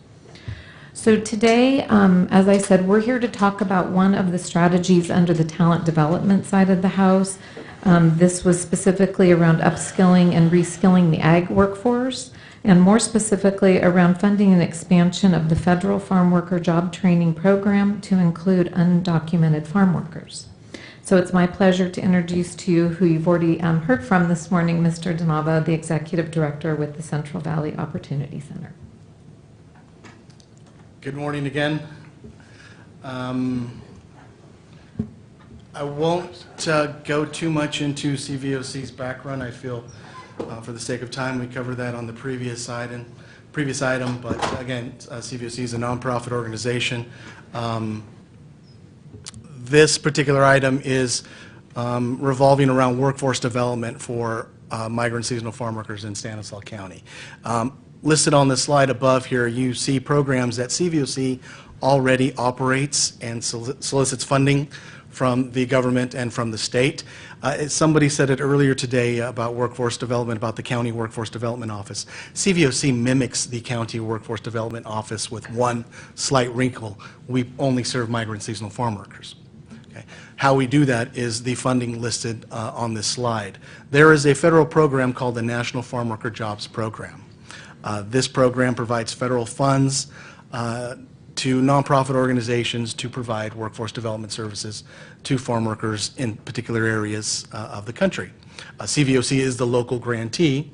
So today, as I said, we're here to talk about one of the strategies under the talent development side of the house. This was specifically around upskilling and reskilling the ag workforce, and more specifically around funding and expansion of the federal farm worker job training program to include undocumented farm workers. So it's my pleasure to introduce to you who you've already heard from this morning, Mr. Donava, the Executive Director with the Central Valley Opportunity Center. Good morning again. I won't go too much into CVOC's background. I feel for the sake of time, we covered that on the previous item. But again, CVOC is a nonprofit organization. This particular item is revolving around workforce development for migrant seasonal farm workers in Stanislaus County. Listed on the slide above here, you see programs that CVOC already operates and solicits funding from the government and from the state. Somebody said it earlier today about workforce development, about the county workforce development office. CVOC mimics the county workforce development office with one slight wrinkle. We only serve migrant seasonal farm workers. Okay. How we do that is the funding listed on this slide. There is a federal program called the National Farm Worker Jobs Program. This program provides federal funds to nonprofit organizations to provide workforce development services to farm workers in particular areas of the country. CVOC is the local grantee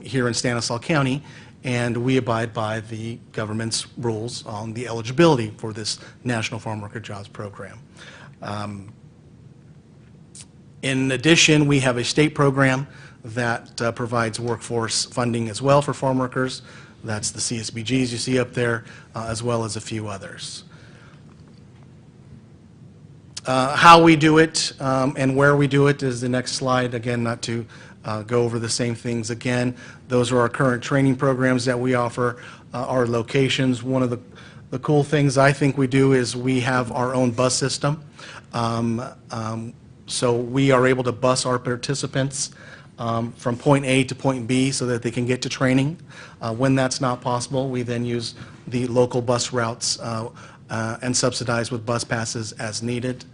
here in Stanislaus County, and we abide by the government's rules on the eligibility for this National Farm Worker Jobs Program. In addition, we have a state program that provides workforce funding as well for farm workers. That's the CSBGs you see up there, as well as a few others. How we do it and where we do it is the next slide. Again, not to go over the same things again. Those are our current training programs that we offer, our locations. One of the cool things I think we do is we have our own bus system. So we are able to bus our participants from point A to point B so that they can get to training. When that's not possible, we then use the local bus routes and subsidize with bus passes as needed.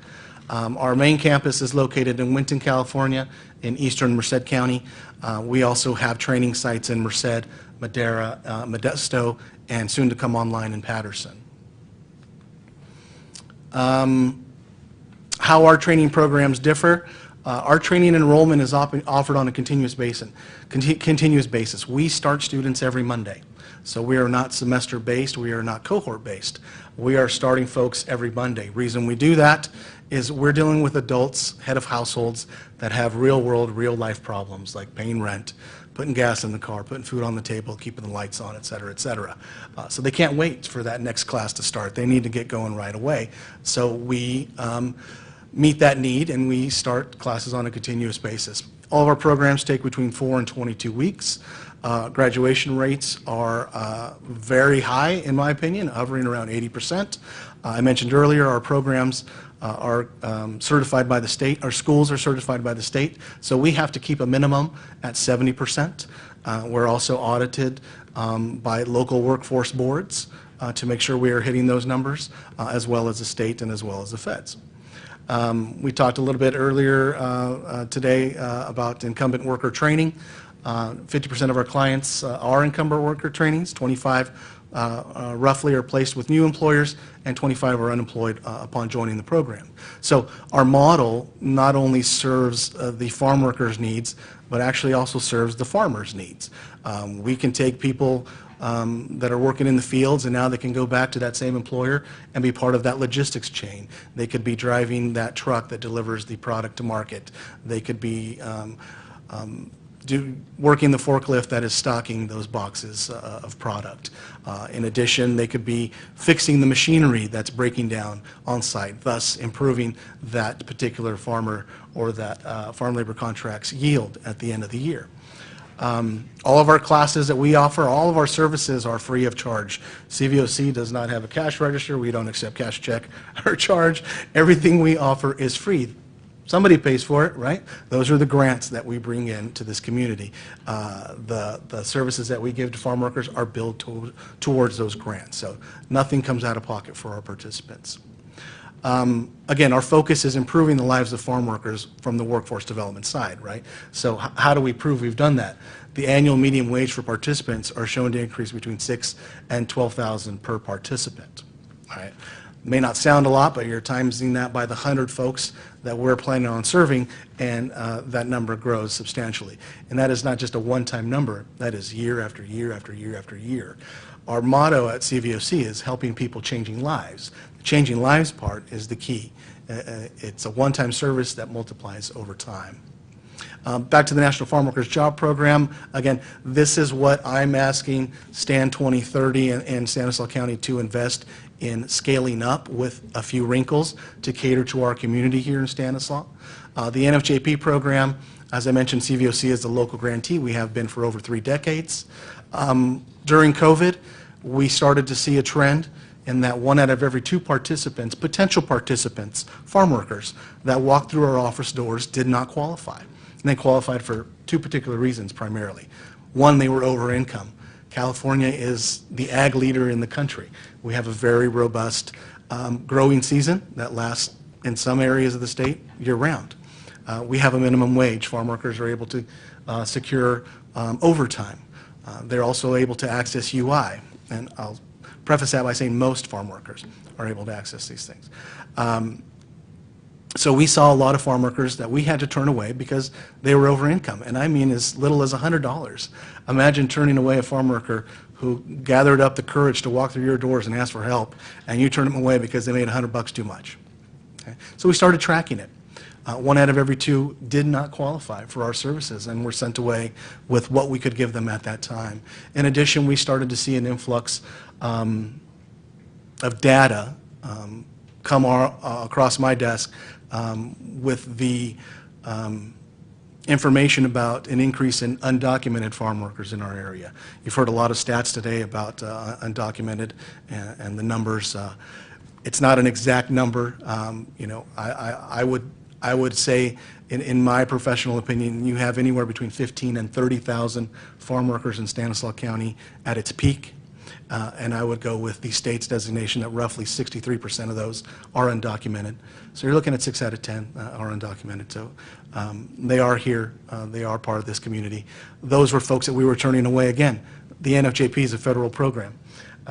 Our main campus is located in Winton, California, in eastern Merced County. We also have training sites in Merced, Madera, Modesto, and soon to come online in Patterson. How our training programs differ. Our training enrollment is offered on a continuous basis. We start students every Monday. So we are not semester-based, we are not cohort-based. We are starting folks every Monday. Reason we do that is we're dealing with adults, head of households, that have real-world, real-life problems like paying rent, putting gas in the car, putting food on the table, keeping the lights on, et cetera, et cetera. So they can't wait for that next class to start. They need to get going right away. So we meet that need, and we start classes on a continuous basis. All of our programs take between 4 and 22 weeks. Graduation rates are very high, in my opinion, hovering around 80%. I mentioned earlier our programs are certified by the state. Our schools are certified by the state, so we have to keep a minimum at 70%. We're also audited by local workforce boards to make sure we are hitting those numbers, as well as the state and as well as the feds. We talked a little bit earlier today about incumbent worker training. 50% of our clients are incumbent worker trainings, 25 roughly are placed with new employers, and 25 are unemployed upon joining the program. So our model not only serves the farm workers' needs, but actually also serves the farmers' needs. We can take people that are working in the fields, and now they can go back to that same employer and be part of that logistics chain. They could be driving that truck that delivers the product to market. They could be working the forklift that is stocking those boxes of product. In addition, they could be fixing the machinery that's breaking down on site, thus improving that particular farmer or that farm labor contract's yield at the end of the year. All of our classes that we offer, all of our services are free of charge. CVOC does not have a cash register. We don't accept cash, check, or charge. Everything we offer is free. Somebody pays for it, right? Those are the grants that we bring in to this community. The services that we give to farm workers are billed towards those grants. So nothing comes out of pocket for our participants. Again, our focus is improving the lives of farm workers from the workforce development side, right? So how do we prove we've done that? The annual median wage for participants are shown to increase between $6,000 and $12,000 per participant, all right? May not sound a lot, but you're timesing that by the 100 folks that we're planning on serving, and that number grows substantially. And that is not just a one-time number. That is year after year after year after year. Our motto at CVOC is helping people changing lives. The changing lives part is the key. It's a one-time service that multiplies over time. Back to the National Farm Workers Job Program. Again, this is what I'm asking STAN 2030 and Stanislaus County to invest in scaling up with a few wrinkles to cater to our community here in Stanislaus. The NFJP program, as I mentioned, CVOC is the local grantee. We have been for over 3 decades. During COVID, we started to see a trend in that 1 out of every 2 participants, potential participants, farm workers, that walked through our office doors did not qualify. And they qualified for 2 particular reasons primarily. One, they were over income. California is the ag leader in the country. We have a very robust growing season that lasts in some areas of the state year-round. We have a minimum wage. Farm workers are able to secure overtime. They're also able to access UI, and I'll preface that by saying most farm workers are able to access these things. So we saw a lot of farm workers that we had to turn away because they were over income, and I mean as little as $100. Imagine turning away a farm worker who gathered up the courage to walk through your doors and ask for help, and you turn them away because they made $100 too much. Okay? So we started tracking it. 1 out of every 2 did not qualify for our services and were sent away with what we could give them at that time. In addition, we started to see an influx of data come across my desk with the information about an increase in undocumented farm workers in our area. You've heard a lot of stats today about undocumented and the numbers. It's not an exact number. You know, I would say, in my professional opinion, you have anywhere between 15 and 30,000 farm workers in Stanislaus County at its peak. And I would go with the state's designation that roughly 63% of those are undocumented. So you're looking at 6 out of 10 are undocumented. So they are here. They are part of this community. Those were folks that we were turning away. Again, the NFJP is a federal program.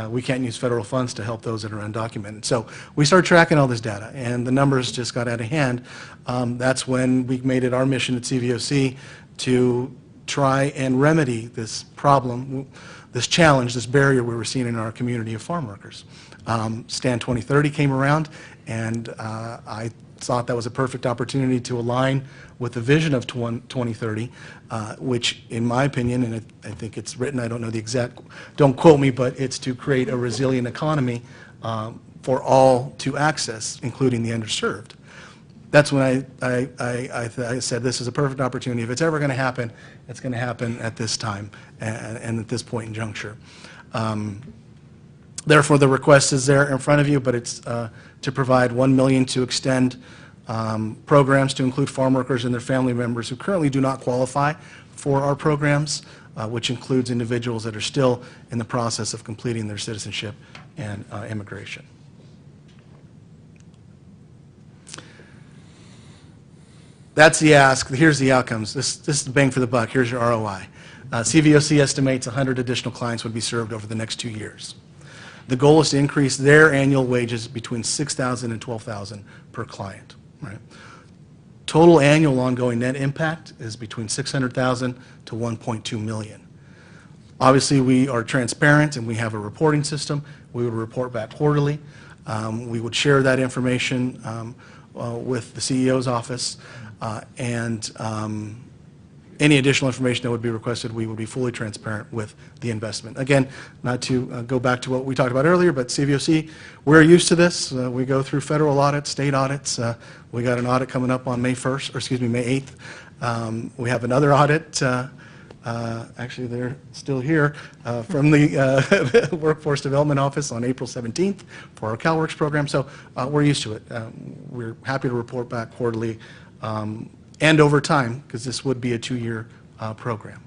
We can't use federal funds to help those that are undocumented. So we started tracking all this data, and the numbers just got out of hand. That's when we made it our mission at CVOC to try and remedy this problem, this challenge, this barrier we were seeing in our community of farm workers. STAN 2030 came around, and I thought that was a perfect opportunity to align with the vision of 2030, which in my opinion, and I think it's written, I don't know the exact, don't quote me, but it's to create a resilient economy for all to access, including the underserved. That's when I said this is a perfect opportunity. If it's ever going to happen, it's going to happen at this time and at this point in juncture. Therefore, the request is there in front of you, but it's to provide $1 million to extend programs to include farm workers and their family members who currently do not qualify for our programs, which includes individuals that are still in the process of completing their citizenship and immigration. That's the ask. Here's the outcomes. This is the bang for the buck. Here's your ROI. CVOC estimates 100 additional clients would be served over the next 2 years. The goal is to increase their annual wages between $6,000 and $12,000 per client. Right? Total annual ongoing net impact is between $600,000 to $1.2 million. Obviously, we are transparent and we have a reporting system. We would report back quarterly. We would share that information with the CEO's office, and any additional information that would be requested, we would be fully transparent with the investment. Again, not to go back to what we talked about earlier, but CVOC, we're used to this. We go through federal audits, state audits. We got an audit coming up on May 1st, or excuse me, May 8th. We have another audit, actually they're still here, from the Workforce Development Office on April 17th for our CalWorks program. So we're used to it. We're happy to report back quarterly and over time, because this would be a 2-year program.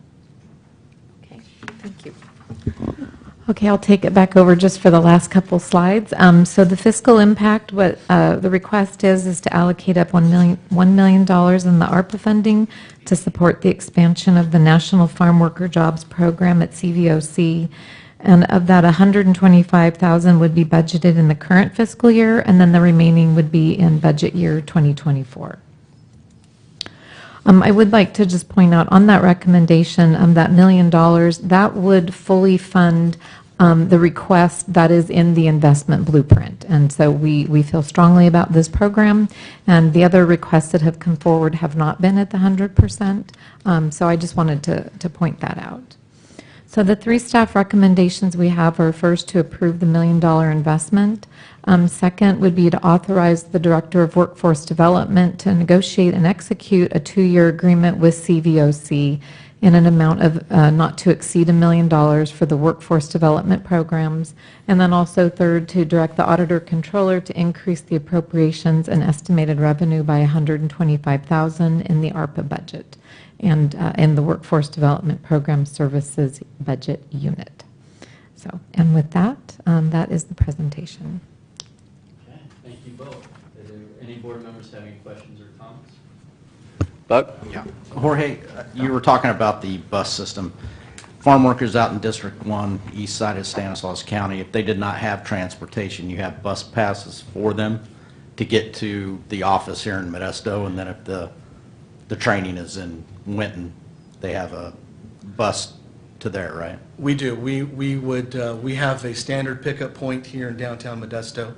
Okay, thank you. Okay, I'll take it back over just for the last couple slides. So the fiscal impact, what the request is to allocate up $1 million in the ARPA funding to support the expansion of the National Farm Worker Jobs Program at CVOC. And of that, $125,000 would be budgeted in the current fiscal year, and then the remaining would be in budget year 2024. I would like to just point out on that recommendation, that $1 million, that would fully fund the request that is in the investment blueprint. And so we feel strongly about this program, and the other requests that have come forward have not been at the 100%. So I just wanted to point that out. So the 3 staff recommendations we have are first to approve the $1 million investment. Second would be to authorize the Director of Workforce Development to negotiate and execute a 2-year agreement with CVOC in an amount of not to exceed $1 million for the workforce development programs. And then also third, to direct the auditor controller to increase the appropriations and estimated revenue by $125,000 in the ARPA budget and in the workforce development program services budget unit. So, and with that, that is the presentation. Okay, thank you both. Do any board members have any questions or comments? Buck? Yeah. Jorge, you were talking about the bus system. Farm workers out in District 1, east side of Stanislaus County, if they did not have transportation, you have bus passes for them to get to the office here in Modesto, and then if the training is in Winton, they have a bus to there, right? We do. We have a standard pickup point here in downtown Modesto.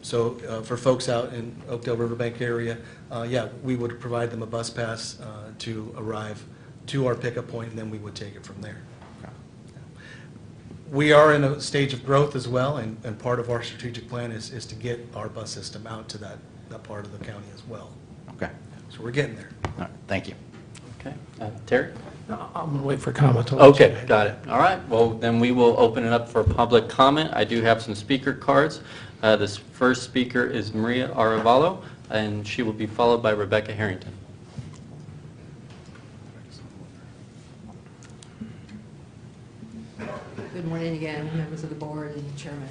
So for folks out in Oakdale Riverbank area, yeah, we would provide them a bus pass to arrive to our pickup point, and then we would take it from there. We are in a stage of growth as well, and part of our strategic plan is to get our bus system out to that part of the county as well. Okay. So we're getting there. All right, thank you. Okay, Terry? I'm going to wait for comment. Okay, got it. All right, well, then we will open it up for public comment. I do have some speaker cards. This first speaker is Maria Arevalo, and she will be followed by Rebecca Harrington. Good morning again, members of the board and chairman.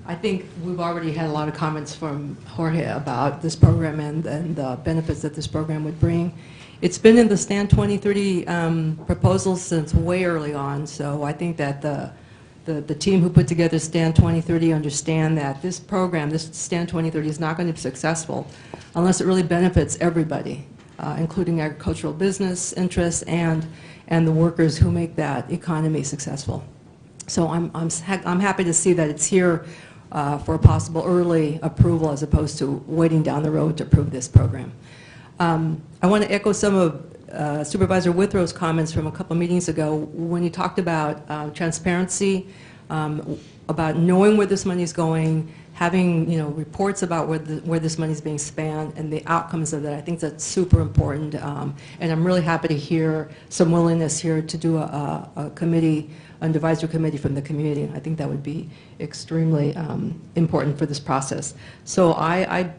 I think we've already had a lot of comments from Jorge about this program and the benefits that this program would bring. It's been in the STAN 2030 proposals since way early on, so I think that the team who put together STAN 2030 understand that this program, this STAN 2030, is not going to be successful unless it really benefits everybody, including agricultural business interests and the workers who make that economy successful. So I'm happy to see that it's here for a possible early approval as opposed to waiting down the road to approve this program. I want to echo some of Supervisor Withrow's comments from a couple meetings ago when he talked about transparency, about knowing where this money is going, having reports about where this money is being spent and the outcomes of that. I think that's super important, and I'm really happy to hear some willingness here to do a committee, an advisory committee from the community. I think that would be extremely important for this process. So I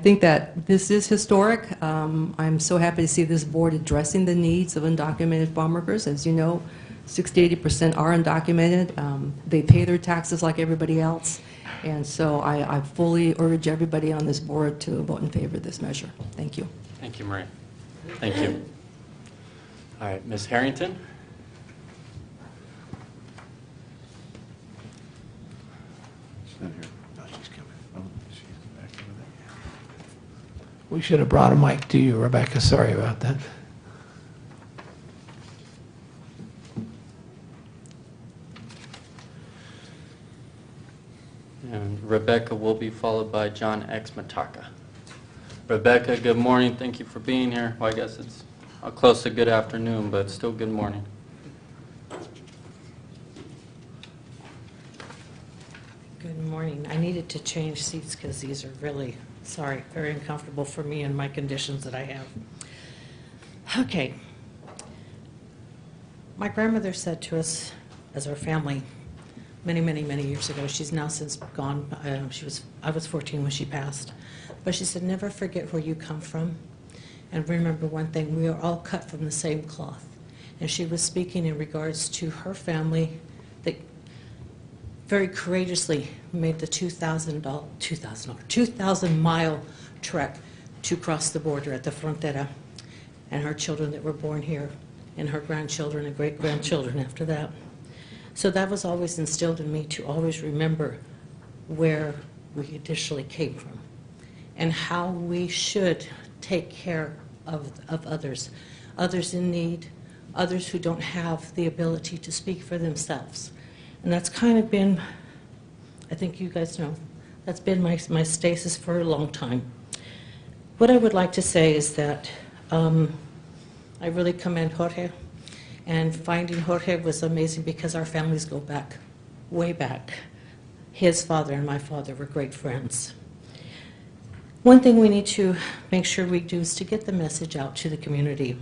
think that this is historic. I'm so happy to see this board addressing the needs of undocumented farm workers. As you know, 60–80% are undocumented. They pay their taxes like everybody else. And so I fully urge everybody on this board to vote in favor of this measure. Thank you. Thank you, Maria. Thank you. All right, Ms. Harrington? We should have brought a mic to you, Rebecca. Sorry about that. And Rebecca will be followed by John X. Mataka. Rebecca, good morning. Thank you for being here. Well, I guess it's close to good afternoon, but still good morning. Good morning. I needed to change seats because these are really, sorry, very uncomfortable for me and my conditions that I have. Okay. My grandmother said to us as our family many, many, many years ago, she's now since gone, I was 14 when she passed, but she said, never forget where you come from, and remember one thing, we are all cut from the same cloth. And she was speaking in regards to her family that very courageously made the 2,000-mile trek to cross the border at the frontera, and her children that were born here, and her grandchildren and great-grandchildren after that. So that was always instilled in me to always remember where we initially came from and how we should take care of others, others in need, others who don't have the ability to speak for themselves. And that's kind of been, I think you guys know, that's been my stasis for a long time. What I would like to say is that I really commend Jorge. And finding Jorge was amazing because our families go back, way back. His father and my father were great friends. One thing we need to make sure we do is to get the message out to the community.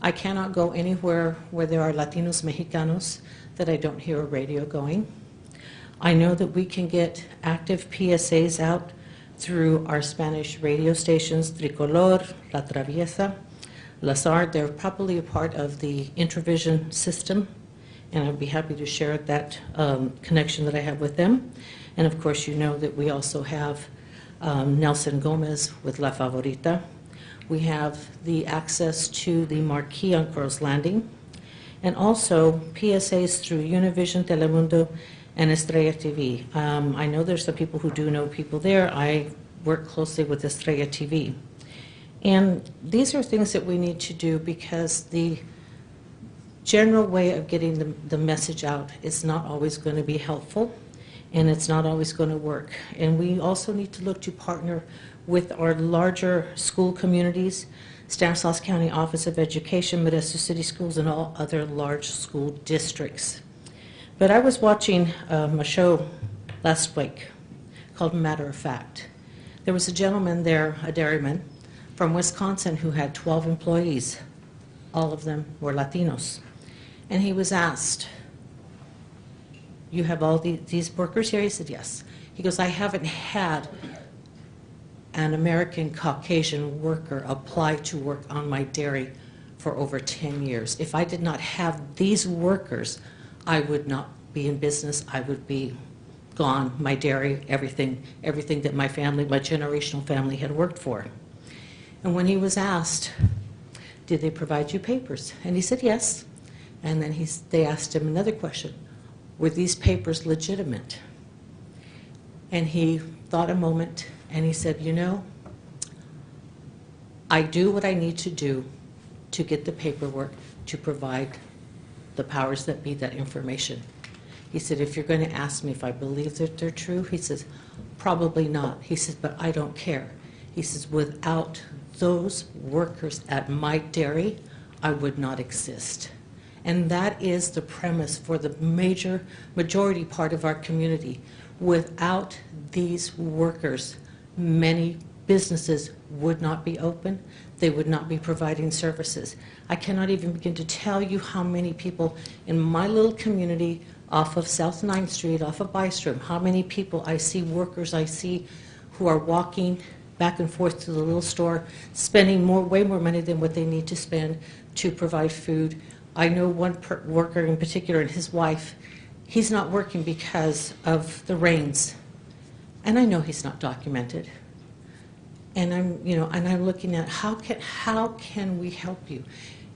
I cannot go anywhere where there are Latinos, Mexicanos, that I don't hear a radio going. I know that we can get active PSAs out through our Spanish radio stations, Tricolor, La Traviesa, Lazar. They're probably a part of the Intravision system, and I'd be happy to share that connection that I have with them. And of course, you know that we also have Nelson Gomez with La Favorita. We have the access to the marquee on Crow's Landing, and also PSAs through Univision, Telemundo, and Estrella TV. I know there's some people who do know people there. I work closely with Estrella TV. And these are things that we need to do because the general way of getting the message out is not always going to be helpful, and it's not always going to work. And we also need to look to partner with our larger school communities, Stanislaus County Office of Education, Modesto City Schools, and all other large school districts. But I was watching a show last week called Matter of Fact. There was a gentleman there, a dairyman, from Wisconsin who had 12 employees. All of them were Latinos. And he was asked, "You have all these workers here?" He said, "Yes." He goes, "I haven't had an American Caucasian worker apply to work on my dairy for over 10 years. If I did not have these workers, I would not be in business. I would be gone, my dairy, everything that my family, my generational family had worked for." And when he was asked, "Did they provide you papers?" And he said, "Yes." And then they asked him another question, "Were these papers legitimate?" And he thought a moment, and he said, "You know, I do what I need to do to get the paperwork to provide the powers that be that information." He said, "If you're going to ask me if I believe that they're true," he says, "probably not." He says, "But I don't care." He says, "Without those workers at my dairy, I would not exist." And that is the premise for the majority part of our community. Without these workers, many businesses would not be open. They would not be providing services. I cannot even begin to tell you how many people in my little community off of South 9th Street, off of Bystrom, how many people I see, workers I see, who are walking back and forth to the little store, spending way more money than what they need to spend to provide food. I know one worker in particular and his wife, he's not working because of the rains. And I know he's not documented. And I'm looking at how can we help you?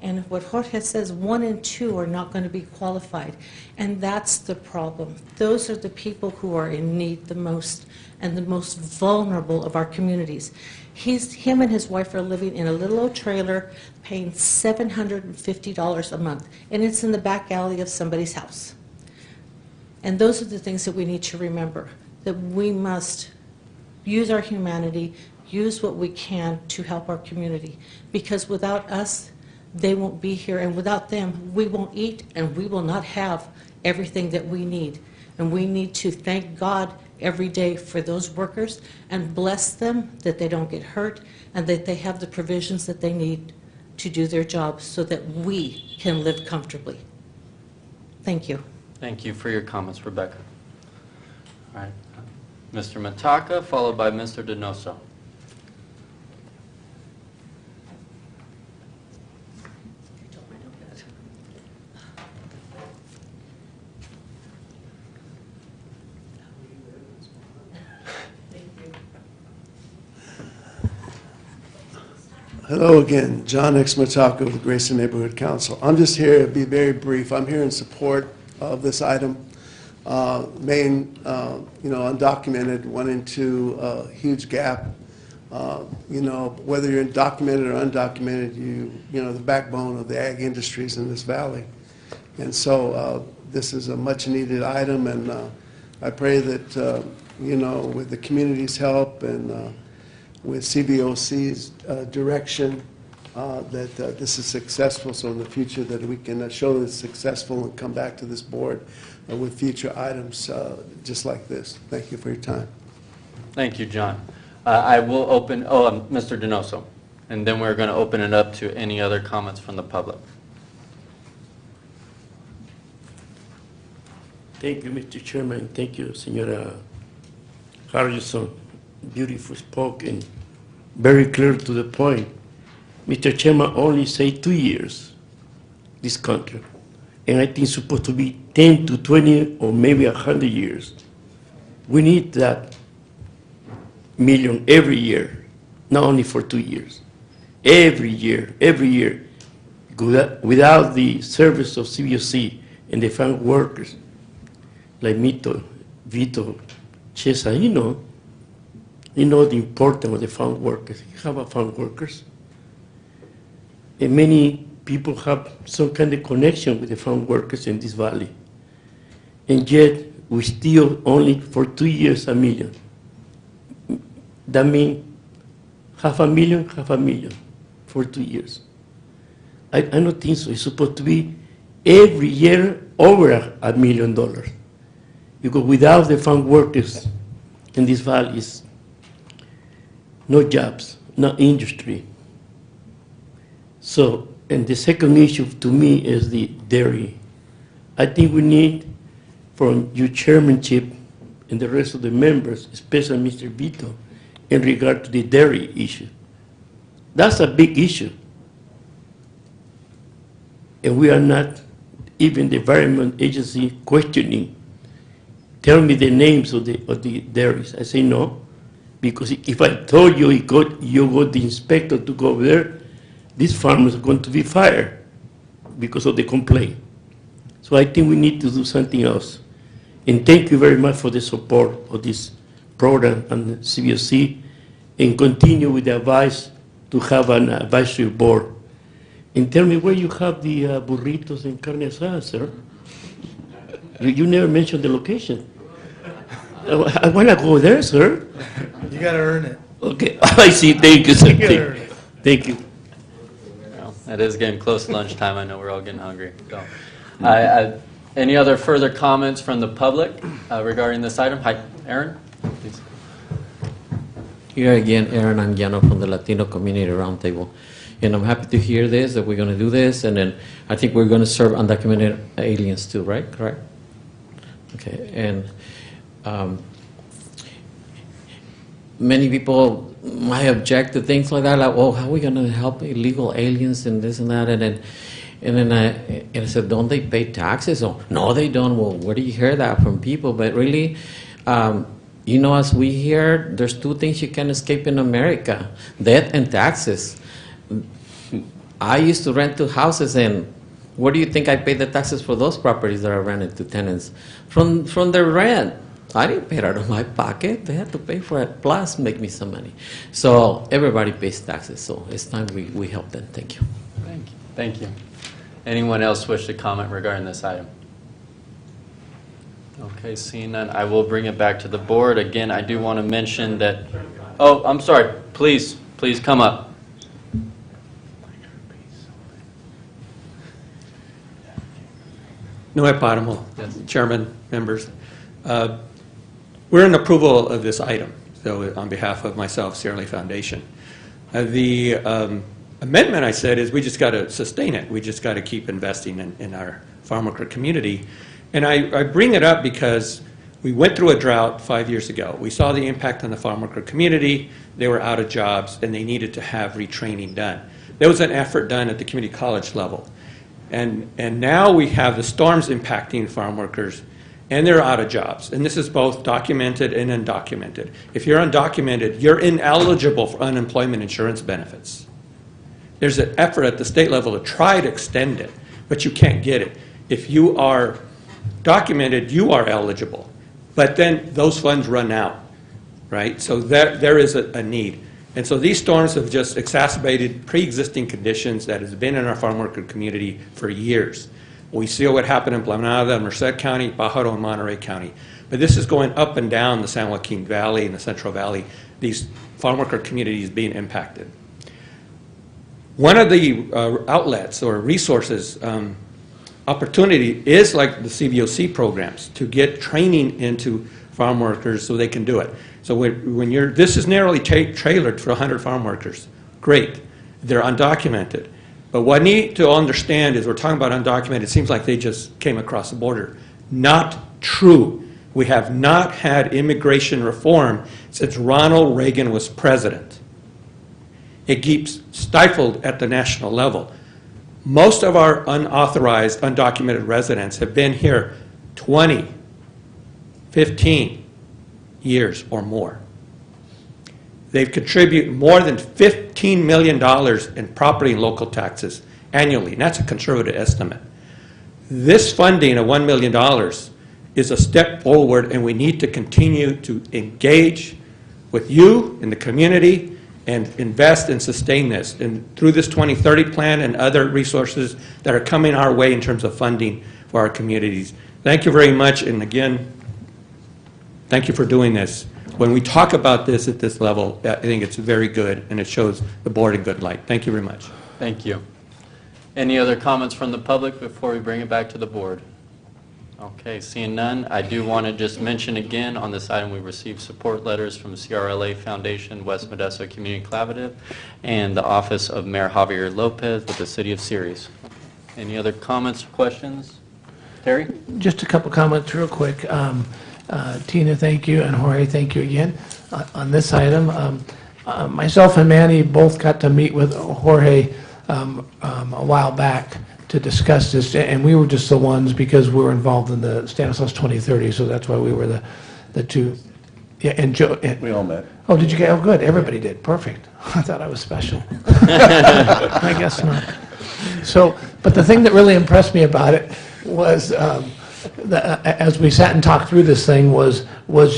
And what Jorge says, 1 and 2 are not going to be qualified. And that's the problem. Those are the people who are in need the most and the most vulnerable of our communities. Him and his wife are living in a little old trailer, paying $750 a month. And it's in the back alley of somebody's house. And those are the things that we need to remember, that we must use our humanity, use what we can to help our community. Because without us, they won't be here, and without them, we won't eat, and we will not have everything that we need. And we need to thank God every day for those workers and bless them that they don't get hurt and that they have the provisions that they need to do their jobs so that we can live comfortably. Thank you. Thank you for your comments, Rebecca. All right. Mr. Mataka, followed by Mr. Donoso. Hello again, John X. Mataka with the Grayson Neighborhood Council. I'm just here to be very brief. I'm here in support of this item. Undocumented went into a huge gap. Whether you're documented or undocumented, the backbone of the ag industries in this valley. And so this is a much needed item, and I pray that, with the community's help and with CBOC's direction, that this is successful, so in the future that we can show that it's successful and come back to this board with future items just like this. Thank you for your time. Thank you, John. I will open, Mr. Donoso, and then we're going to open it up to any other comments from the public. Thank you, Mr. Chairman. Thank you, Senora Harrison. Beautiful spoken, very clear to the point. Mr. Chairman only say 2 years, this contract. And I think it's supposed to be 10 to 20 or maybe 100 years. We need that million every year, not only for 2 years. Every year, without the service of CBOC and the farm workers, like Vito, Chesa, you know the importance of the farm workers. You have a farm workers. And many people have some kind of connection with the farm workers in this valley. And yet, we still only for 2 years $1 million. That means $500,000 for 2 years. I don't think so. It's supposed to be every year over $1 million. Because without the farm workers in these valleys, no jobs, no industry. So, and the second issue to me is the dairy. I think we need, from your chairmanship and the rest of the members, especially Mr. Vito, in regard to the dairy issue. That's a big issue. And we are not, even the Environment Agency, questioning. Tell me the names of the dairies. I say no, because if I told you you got the inspector to go over there, these farmers are going to be fired because of the complaint. So I think we need to do something else. And thank you very much for the support of this program and the CBOC, and continue with the advice to have an advisory board. And tell me where you have the burritos and carne asada, sir. You never mentioned the location. I want to go there, sir. You got to earn it. Okay, I see. Thank you, sir. You gotta earn it. Thank you. Well, it is getting close to lunchtime. I know we're all getting hungry. So, any other further comments from the public regarding this item? Hi, Aaron, please. Here again, Aaron Anguiano from the Latino Community Roundtable. And I'm happy to hear this, that we're going to do this, and then I think we're going to serve undocumented aliens too, right? Correct? Okay, and many people might object to things like that, like, oh, how are we going to help illegal aliens and this and that, and then I said, don't they pay taxes? Oh, no, they don't. Well, where do you hear that from people? But really, you know, as we hear, there's two things you can't escape in America: debt and taxes. I used to rent two houses, and where do you think I paid the taxes for those properties that I rented to tenants? From the rent. I didn't pay it out of my pocket. They had to pay for it, plus make me some money. So everybody pays taxes, so it's time we help them. Thank you. Thank you. Thank you. Anyone else wish to comment regarding this item? Okay, seeing none, I will bring it back to the board. Again, I do want to mention that, oh, I'm sorry, please come up. Noé Paramo, Yes. Chairman, members. We're in approval of this item, so on behalf of myself, Sierra Leone Foundation. The amendment, I said, is we just got to sustain it. We just got to keep investing in our farm worker community. And I bring it up because we went through a drought 5 years ago. We saw the impact on the farm worker community. They were out of jobs, and they needed to have retraining done. There was an effort done at the community college level. And now we have the storms impacting farm workers, and they're out of jobs. And this is both documented and undocumented. If you're undocumented, you're ineligible for unemployment insurance benefits. There's an effort at the state level to try to extend it, but you can't get it. If you are documented, you are eligible. But then those funds run out, right? So there is a need. And so these storms have just exacerbated pre-existing conditions that has been in our farm worker community for years. We see what happened in Planada, Merced County, Pajaro, and Monterey County. But this is going up and down the San Joaquin Valley and the Central Valley, these farm worker communities being impacted. One of the outlets or resources, opportunity is like the CVOC programs to get training into farm workers so they can do it. So when you're, this is narrowly tailored for 100 farm workers. Great. They're undocumented. But what I need to understand is we're talking about undocumented. It seems like they just came across the border. Not true. We have not had immigration reform since Ronald Reagan was president. It keeps stifled at the national level. Most of our unauthorized, undocumented residents have been here 20, 15 years or more. They've contributed more than $15 million in property and local taxes annually, and that's a conservative estimate. This funding of $1 million is a step forward, and we need to continue to engage with you in the community and invest and sustain this. And through this 2030 plan and other resources that are coming our way in terms of funding for our communities. Thank you very much, and again, thank you for doing this. When we talk about this at this level, I think it's very good, and it shows the board in good light. Thank you very much. Thank you. Any other comments from the public before we bring it back to the board? Okay, seeing none, I do want to just mention again on this item we received support letters from CRLA Foundation, West Modesto Community Collaborative, and the Office of Mayor Javier Lopez with the City of Ceres. Any other comments or questions? Terry? Just a couple comments real quick. Tina, thank you, and Jorge, thank you again on this item. Myself and Manny both got to meet with Jorge a while back to discuss this, and we were just the ones because we were involved in the Stanislaus 2030, so that's why we were the two. Yeah, and Joe. We all met. Oh, did you get? Oh, good. Everybody did. Perfect. I thought I was special. I guess not. So, but the thing that really impressed me about it was, as we sat and talked through this thing, was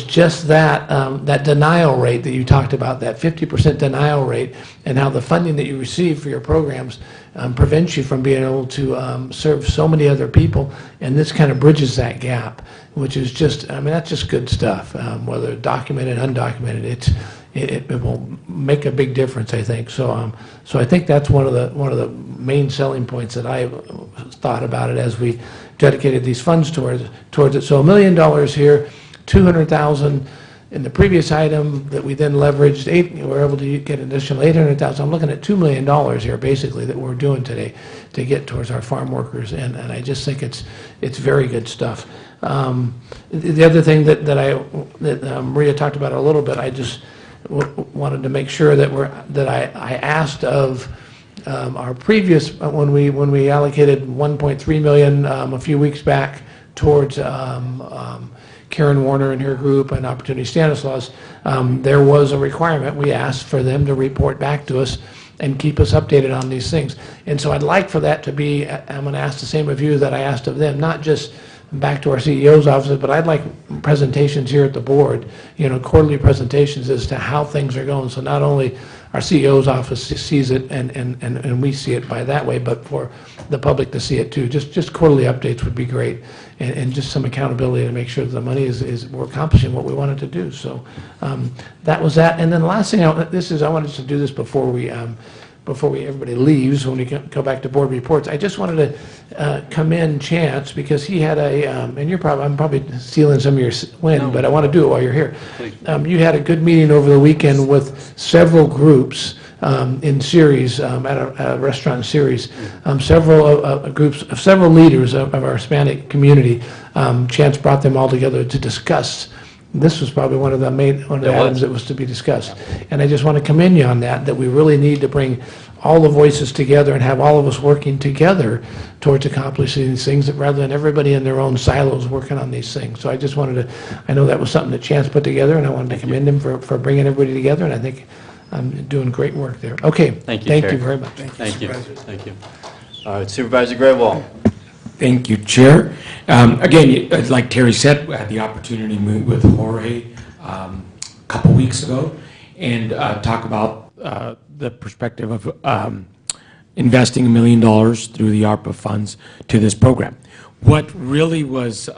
just that that denial rate that you talked about, that 50% denial rate, and how the funding that you receive for your programs prevents you from being able to serve so many other people, and this kind of bridges that gap, which is just, I mean, that's just good stuff. Whether documented, undocumented, it will make a big difference, I think. So, so I think that's one of the main selling points that I thought about it as we dedicated these funds towards it. So $1 million here, $200,000 in the previous item that we then leveraged. We were able to get an additional $800,000. I'm looking at $2 million here, basically, that we're doing today to get towards our farm workers, and I just think it's very good stuff. The other thing that Maria talked about a little bit, I just wanted to make sure that I asked of our previous, when we allocated $1.3 million a few weeks back towards Karen Warner and her group and Opportunity Stanislaus, there was a requirement. We asked for them to report back to us and keep us updated on these things. And so I'd like for that to be, I'm going to ask the same of you that I asked of them, not just back to our CEO's office, but I'd like presentations here at the board, quarterly presentations as to how things are going. So not only our CEO's office sees it and we see it by that way, but for the public to see it too. Just quarterly updates would be great, and just some accountability to make sure that the money we're accomplishing what we wanted to do. So that was that. And then the last thing, I wanted to do this before everybody leaves, when we go back to board reports. I just wanted to commend Chance, because he had and I'm probably stealing some of your wind, but I want to do it while you're here. You had a good meeting over the weekend with several groups in Ceres, at a restaurant in Ceres. Several groups, several leaders of our Hispanic community. Chance brought them all together to discuss. This was probably one of the items that was to be discussed. And I just want to commend you on that we really need to bring all the voices together and have all of us working together towards accomplishing these things, rather than everybody in their own silos working on these things. So I just wanted to, I know that was something that Chance put together, and I wanted to commend him for bringing everybody together, and I think I'm doing great work there. Okay. Thank you, Thank Chair. you very much. Thank you. Thank you. All right, Supervisor Graywall. Thank you, Chair. Again, like Terry said, we had the opportunity to meet with Jorge a couple weeks ago and talk about the perspective of investing $1 million through the ARPA funds to this program. What really was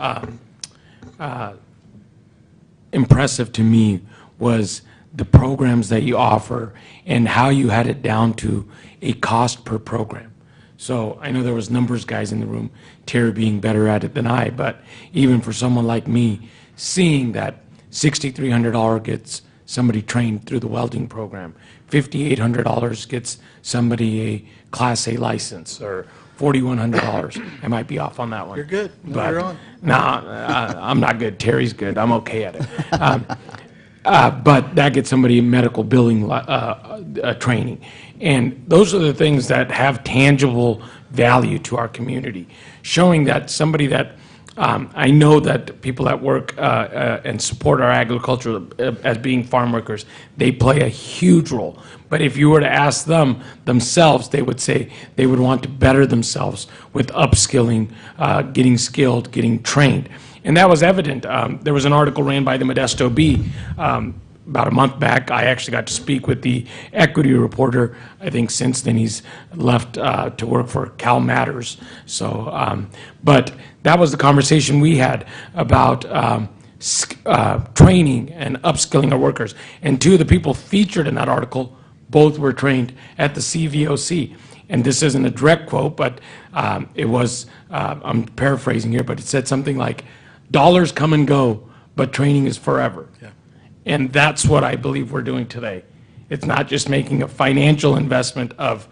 impressive to me was the programs that you offer and how you had it down to a cost per program. So I know there was numbers guys in the room, Terry being better at it than I, but even for someone like me, seeing that $6,300 gets somebody trained through the welding program. $5,800 gets somebody a Class A license, or $4,100. I might be off on that one. You're good. No, But- you're on. No, I'm not good. Terry's good. I'm okay at it. But that gets somebody medical billing training. And those are the things that have tangible value to our community, showing that somebody that I know that people that work and support our agriculture as being farm workers, they play a huge role. But if you were to ask them themselves, they would say they would want to better themselves with upskilling, getting skilled, getting trained. And that was evident. There was an article ran by the Modesto Bee about a month back. I actually got to speak with the equity reporter. I think since then he's left to work for Cal Matters. So, but that was the conversation we had about training and upskilling our workers. And two of the people featured in that article, both were trained at the CVOC. And this isn't a direct quote, but it was, I'm paraphrasing here, but it said something like, dollars come and go, but training is forever. Yeah. And that's what I believe we're doing today. It's not just making a financial investment of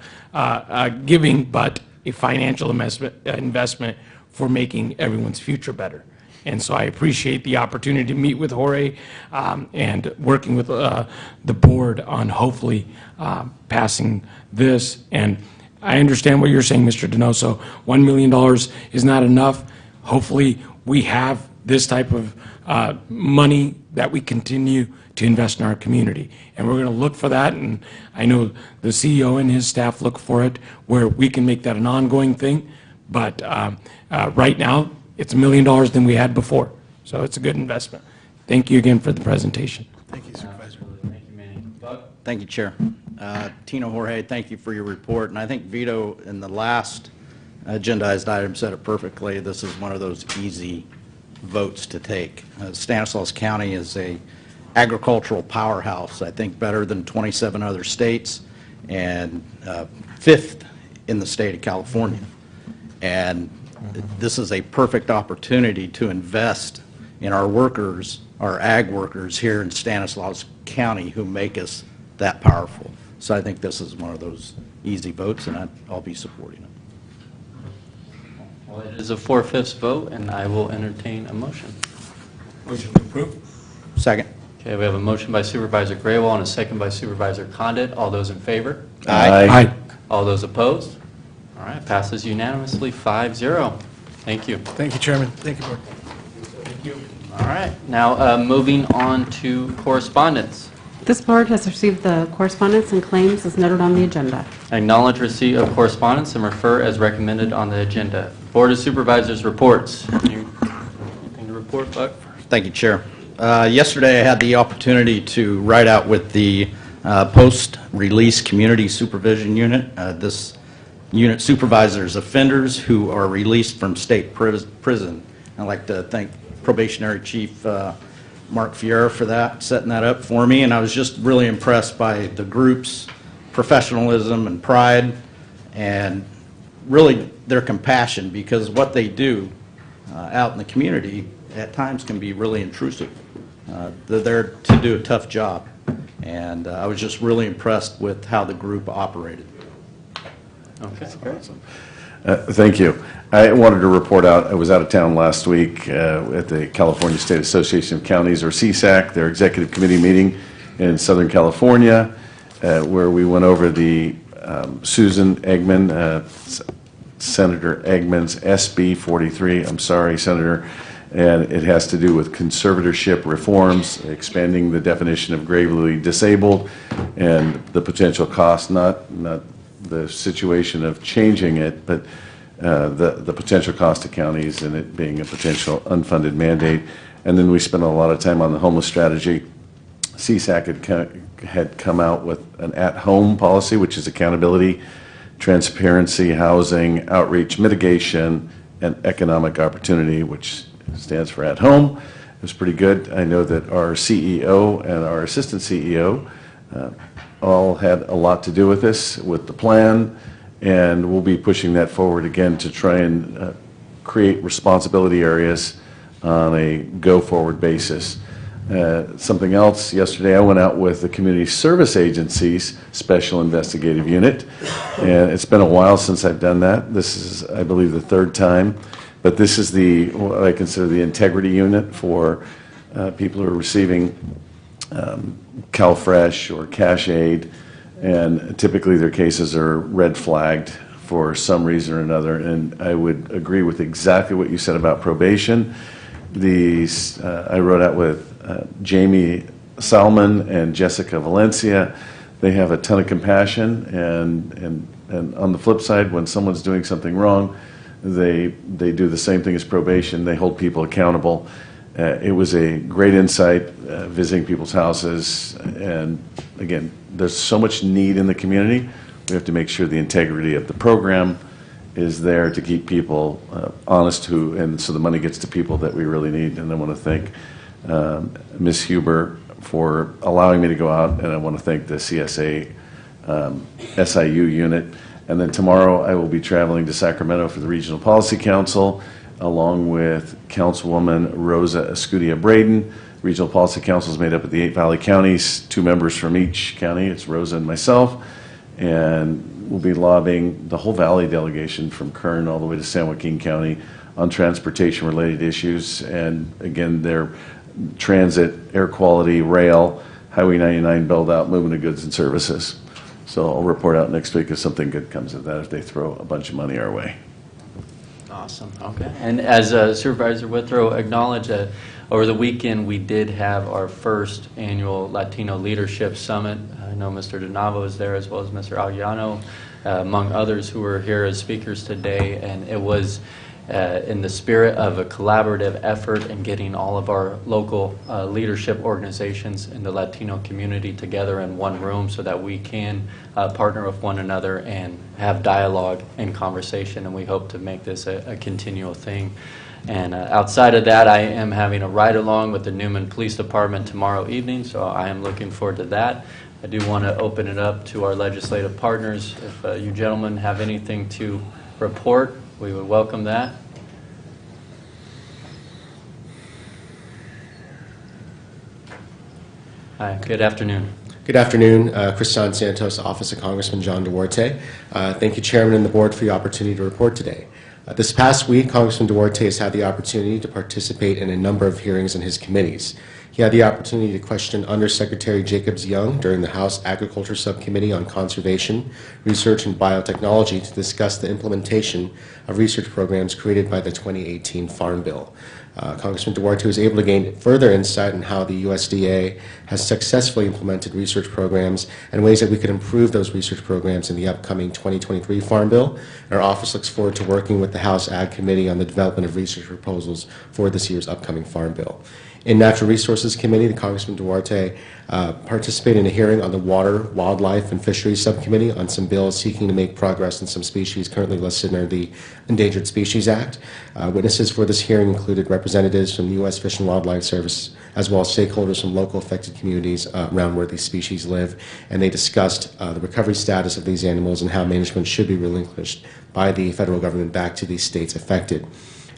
giving, but a financial investment for making everyone's future better. And so I appreciate the opportunity to meet with Jorge and working with the board on hopefully passing this. And I understand what you're saying, Mr. Donoso. $1 million is not enough. Hopefully we have this type of money that we continue to invest in our community. And we're going to look for that, and I know the CEO and his staff look for it, where we can make that an ongoing thing. But right now, it's $1 million than we had before. So it's a good investment. Thank you again for the presentation. Thank you, Supervisor. Thank you, Manny. Buck? Thank you, Chair. Tino, Jorge, thank you for your report. And I think Vito, in the last agendized item, said it perfectly. This is one of those easy votes to take. Stanislaus County is a agricultural powerhouse, I think better than 27 other states, and fifth in the state of California. And this is a perfect opportunity to invest in our workers, our ag workers here in Stanislaus County who make us that powerful. So I think this is one of those easy votes, and I'll be supporting it. Well, it is a 4/5 vote, and I will entertain a motion. Motion to approve. Second. Okay, we have a motion by Supervisor Graywall and a second by Supervisor Condit. All those in favor? Aye. Aye. All those opposed? All right, passes unanimously 5-0. Thank you. Thank you, Chairman. Thank you, Board. Thank you. All right, now moving on to correspondence. This board has received the correspondence and claims as noted on the agenda. Acknowledge receipt of correspondence and refer as recommended on the agenda. Board of Supervisors reports. Anything to report, Buck? Thank you, Chair. Yesterday, I had the opportunity to ride out with the post-release community supervision unit. This unit supervises offenders who are released from state prison. I'd like to thank Probationary Chief Mark Fiera for that, setting that up for me, and I was just really impressed by the group's professionalism and pride, and really their compassion, because what they do out in the community at times can be really intrusive. They're there to do a tough job, and I was just really impressed with how the group operated. Okay, great. Thank you. I wanted to report out, I was out of town last week at the California State Association of Counties, or CSAC, their executive committee meeting in Southern California, where we went over the Susan Eggman, Senator Eggman's SB 43, I'm sorry, Senator, and it has to do with conservatorship reforms, expanding the definition of gravely disabled, and the potential cost, not the situation of changing it, but the potential cost to counties and it being a potential unfunded mandate. And then we spent a lot of time on the homeless strategy. CSAC had come out with an at-home policy, which is accountability, transparency, housing, outreach, mitigation, and economic opportunity, which stands for at home. It was pretty good. I know that our CEO and our assistant CEO all had a lot to do with this, with the plan, and we'll be pushing that forward again to try and create responsibility areas on a go-forward basis. Something else, yesterday I went out with the Community Service Agency's Special Investigative Unit, and it's been a while since I've done that. This is, I believe, the third time, but this is what I consider the integrity unit for people who are receiving CalFresh or cash aid, and typically their cases are red flagged for some reason or another, and I would agree with exactly what you said about probation. I wrote out with Jamie Salmon and Jessica Valencia. They have a ton of compassion, and on the flip side, when someone's doing something wrong, they do the same thing as probation. They hold people accountable. It was a great insight visiting people's houses, and again, there's so much need in the community. We have to make sure the integrity of the program is there to keep people honest, and so the money gets to people that we really need. And I want to thank Ms. Huber for allowing me to go out, and I want to thank the CSA SIU unit. And then tomorrow I will be traveling to Sacramento for the Regional Policy Council, along with Councilwoman Rosa Escudia-Braden. Regional Policy Council is made up of the 8 Valley counties, 2 members from each county. It's Rosa and myself. And we'll be lobbying the whole Valley delegation from Kern all the way to San Joaquin County on transportation-related issues. And again, they're transit, air quality, rail, Highway 99 build-out, movement of goods and services. So I'll report out next week if something good comes of that, if they throw a bunch of money our way. Awesome. Okay. And as Supervisor Withrow acknowledged, over the weekend we did have our first annual Latino Leadership Summit. I know Mr. DeNavo was there, as well as Mr. Aguiano, among others who were here as speakers today. And it was in the spirit of a collaborative effort in getting all of our local leadership organizations in the Latino community together in one room so that we can partner with one another and have dialogue and conversation, and we hope to make this a continual thing. And outside of that, I am having a ride-along with the Newman Police Department tomorrow evening, so I am looking forward to that. I do want to open it up to our legislative partners. If you gentlemen have anything to report, we would welcome that. Hi, good afternoon. Good afternoon. Christian Santos, Office of Congressman John Duarte. Thank you, Chairman and the Board, for the opportunity to report today. This past week, Congressman Duarte has had the opportunity to participate in a number of hearings in his committees. He had the opportunity to question Undersecretary Jacobs-Young during the House Agriculture Subcommittee on Conservation, Research, and Biotechnology to discuss the implementation of research programs created by the 2018 Farm Bill. Congressman Duarte was able to gain further insight on how the USDA has successfully implemented research programs and ways that we could improve those research programs in the upcoming 2023 Farm Bill. Our office looks forward to working with the House Ag Committee on the development of research proposals for this year's upcoming Farm Bill. In Natural Resources Committee, the Congressman Duarte participated in a hearing on the Water, Wildlife, and Fisheries Subcommittee on some bills seeking to make progress in some species currently listed under the Endangered Species Act. Witnesses for this hearing included representatives from the U.S. Fish and Wildlife Service, as well as stakeholders from local affected communities around where these species live, and they discussed the recovery status of these animals and how management should be relinquished by the federal government back to these states affected.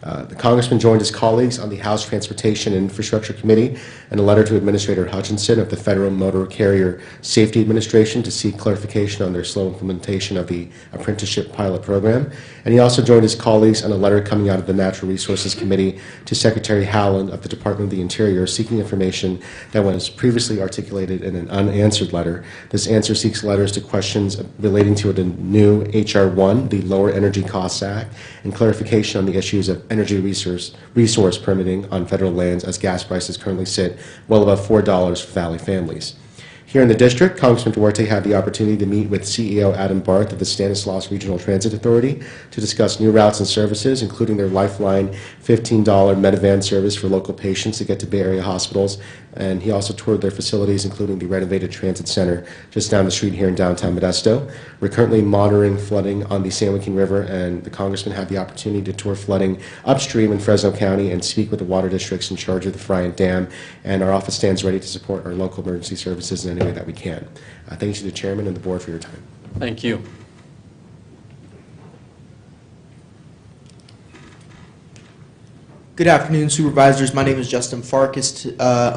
The Congressman joined his colleagues on the House Transportation and Infrastructure Committee in a letter to Administrator Hutchinson of the Federal Motor Carrier Safety Administration to seek clarification on their slow implementation of the apprenticeship pilot program. And he also joined his colleagues on a letter coming out of the Natural Resources Committee to Secretary Howland of the Department of the Interior seeking information that was previously articulated in an unanswered letter. This answer seeks letters to questions relating to the new H.R. 1, the Lower Energy Costs Act, and clarification on the issues of energy resource permitting on federal lands as gas prices currently sit well above $4 for Valley families. Here in the district, Congressman Duarte had the opportunity to meet with CEO Adam Barth of the Stanislaus Regional Transit Authority to discuss new routes and services, including their Lifeline $15 Medivan service for local patients to get to Bay Area hospitals. And he also toured their facilities, including the renovated transit center just down the street here in downtown Modesto. We're currently monitoring flooding on the San Joaquin River, and the Congressman had the opportunity to tour flooding upstream in Fresno County and speak with the water districts in charge of the Friant Dam. And our office stands ready to support our local emergency services in any way that we can. Thank you to the Chairman and the Board for your time. Thank you. Good afternoon, Supervisors. My name is Justin Farkas,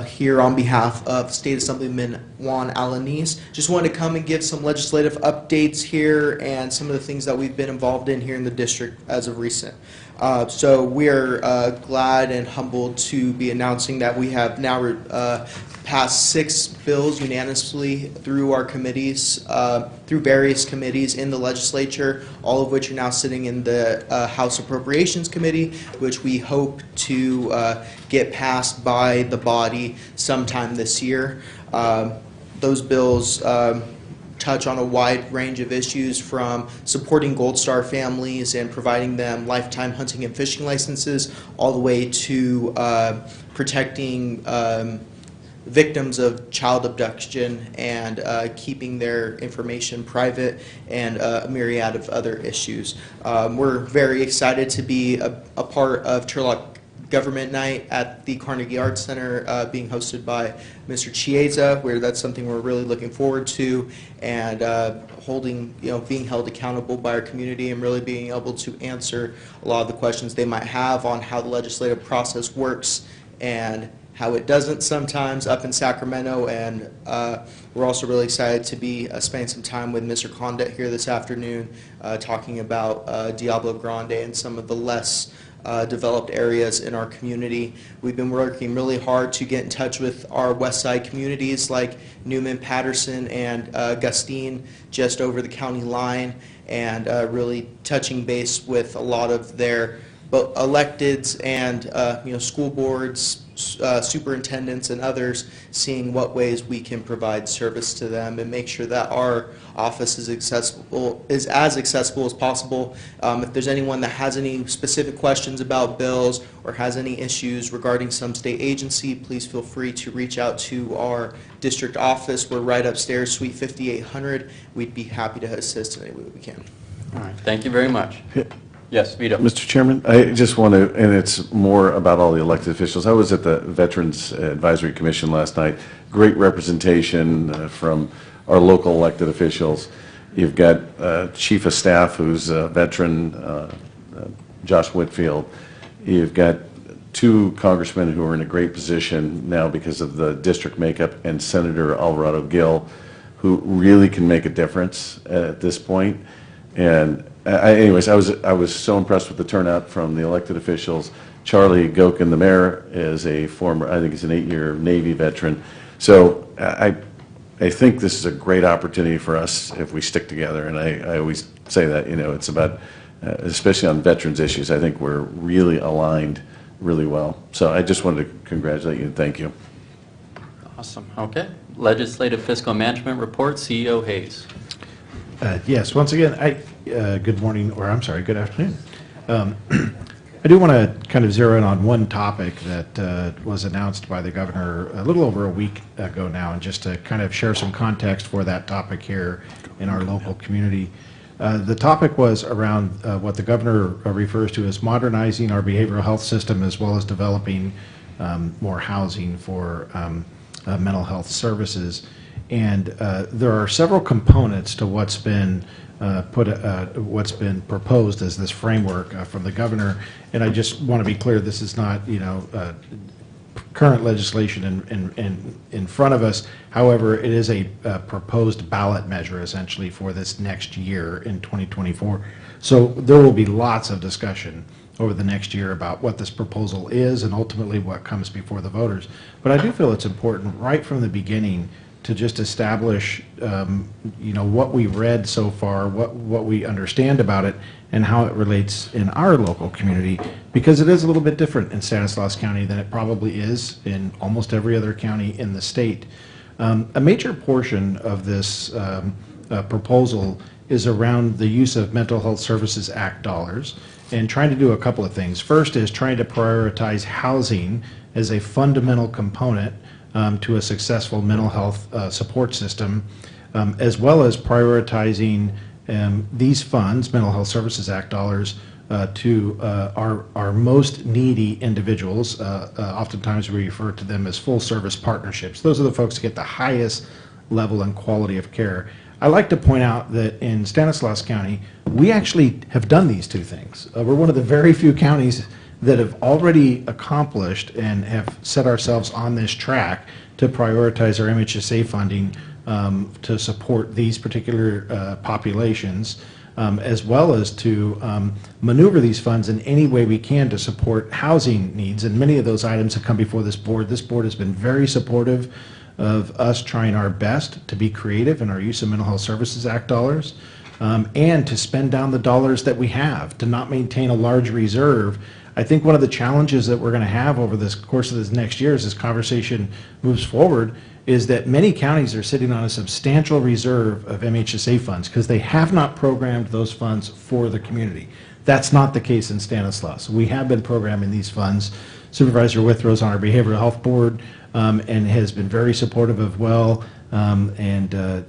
here on behalf of State Assemblyman Juan Alanis. Just wanted to come and give some legislative updates here and some of the things that we've been involved in here in the district as of recent. So we are glad and humbled to be announcing that we have now passed 6 bills unanimously through our committees, through various committees in the legislature, all of which are now sitting in the House Appropriations Committee, which we hope to get passed by the body sometime this year. Those bills touch on a wide range of issues, from supporting Gold Star families and providing them lifetime hunting and fishing licenses, all the way to protecting victims of child abduction and keeping their information private, and a myriad of other issues. We're very excited to be a part of Turlock Government Night at the Carnegie Arts Center, being hosted by Mr. Chiesa, where that's something we're really looking forward to, and being held accountable by our community and really being able to answer a lot of the questions they might have on how the legislative process works and how it doesn't sometimes up in Sacramento. And we're also really excited to be spending some time with Mr. Condit here this afternoon, talking about Diablo Grande and some of the less developed areas in our community. We've been working really hard to get in touch with our west side communities like Newman, Patterson, and Gustine, just over the county line, and really touching base with a lot of their electeds and school boards, superintendents, and others, seeing what ways we can provide service to them and make sure that our office is as accessible as possible. If there's anyone that has any specific questions about bills or has any issues regarding some state agency, please feel free to reach out to our district office. We're right upstairs, Suite 5800. We'd be happy to assist in any way we can. All right. Thank you very much. Yes, Vito. Mr. Chairman, I just want to, and it's more about all the elected officials. I was at the Veterans Advisory Commission last night. Great representation from our local elected officials. You've got Chief of Staff, who's a veteran, Josh Whitfield. You've got 2 congressmen who are in a great position now because of the district makeup, and Senator Alvarado Gil, who really can make a difference at this point. And anyways, I was so impressed with the turnout from the elected officials. Charlie Gokin, the mayor, is a former, I think he's an 8-year Navy veteran. So I think this is a great opportunity for us if we stick together. And I always say that, it's about, especially on veterans issues, I think we're really aligned really well. So I just wanted to congratulate you and thank you. Awesome. Okay. Legislative Fiscal Management Report, CEO Hayes. Yes, once again, good morning, or I'm sorry, good afternoon. I do want to kind of zero in on one topic that was announced by the governor a little over a week ago now, and just to kind of share some context for that topic here in our local community. The topic was around what the governor refers to as modernizing our behavioral health system, as well as developing more housing for mental health services. And there are several components to what's been proposed as this framework from the governor. And I just want to be clear: this is not, current legislation in front of us. However, it is a proposed ballot measure essentially for this next year in 2024. So there will be lots of discussion over the next year about what this proposal is and ultimately what comes before the voters. But I do feel it's important right from the beginning to just establish, what we read so far, what we understand about it, and how it relates in our local community, because it is a little bit different in Stanislaus County than it probably is in almost every other county in the state. A major portion of this proposal is around the use of Mental Health Services Act dollars and trying to do a couple of things. First is trying to prioritize housing as a fundamental component to a successful mental health support system, as well as prioritizing these funds, Mental Health Services Act dollars, to our most needy individuals. Oftentimes we refer to them as full service partnerships. Those are the folks who get the highest level and quality of care. I like to point out that in Stanislaus County, we actually have done these two things. We're one of the very few counties that have already accomplished and have set ourselves on this track to prioritize our MHSA funding to support these particular populations, as well as to maneuver these funds in any way we can to support housing needs. And many of those items have come before this board. This board has been very supportive of us trying our best to be creative in our use of Mental Health Services Act dollars, and to spend down the dollars that we have, to not maintain a large reserve. I think one of the challenges that we're going to have over this course of this next year as this conversation moves forward is that many counties are sitting on a substantial reserve of MHSA funds because they have not programmed those funds for the community. That's not the case in Stanislaus. We have been programming these funds. Supervisor Withrow's on our Behavioral Health Board and has been very supportive of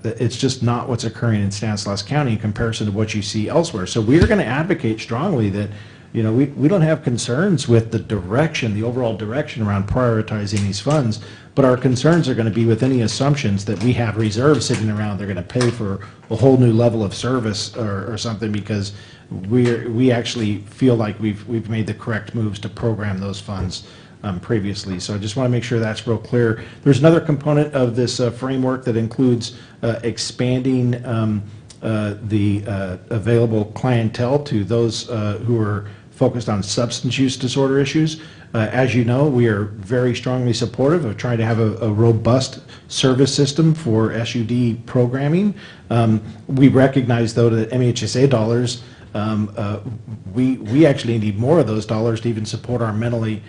it's just not what's occurring in Stanislaus County in comparison to what you see elsewhere. So we're going to advocate strongly that we don't have concerns with the direction, the overall direction around prioritizing these funds, but our concerns are going to be with any assumptions that we have reserves sitting around. They're going to pay for a whole new level of service or something because we actually feel like we've made the correct moves to program those funds previously. So I just want to make sure that's real clear. There's another component of this framework that includes expanding the available clientele to those who are focused on substance use disorder issues. As you know, we are very strongly supportive of trying to have a robust service system for SUD programming. We recognize, though, that MHSA dollars, we actually need more of those dollars to even support our mentally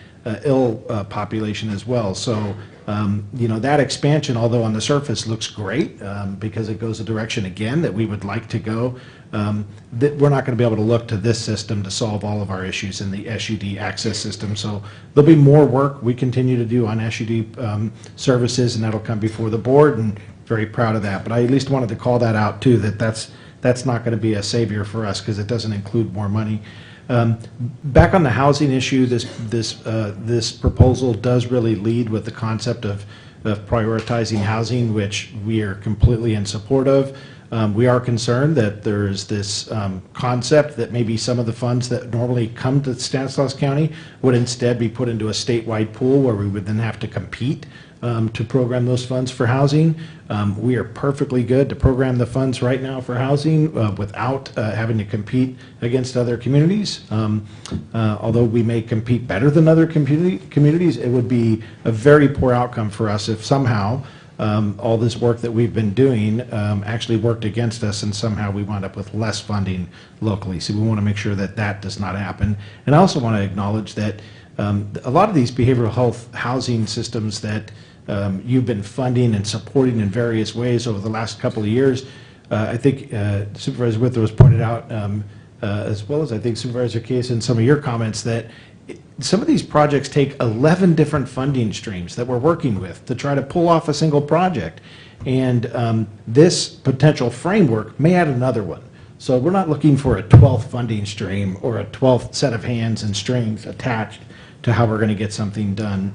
ill population as well. So, that expansion, although on the surface looks great because it goes a direction, again, that we would like to go, that we're not going to be able to look to this system to solve all of our issues in the SUD access system. So there'll be more work we continue to do on SUD services, and that'll come before the board, and very proud of that. But I at least wanted to call that out, too, that's not going to be a savior for us because it doesn't include more money. Back on the housing issue, this proposal does really lead with the concept of prioritizing housing, which we are completely in support of. We are concerned that there is this concept that maybe some of the funds that normally come to Stanislaus County would instead be put into a statewide pool where we would then have to compete to program those funds for housing. We are perfectly good to program the funds right now for housing without having to compete against other communities. Although we may compete better than other communities, it would be a very poor outcome for us if somehow all this work that we've been doing actually worked against us and somehow we wound up with less funding locally. So we want to make sure that that does not happen. And I also want to acknowledge that a lot of these behavioral health housing systems that you've been funding and supporting in various ways over the last couple of years, I think Supervisor Withrow has pointed out, as well as I think Supervisor Case in some of your comments, that some of these projects take 11 different funding streams that we're working with to try to pull off a single project. And this potential framework may add another one. So we're not looking for a 12th funding stream or a 12th set of hands and strings attached to how we're going to get something done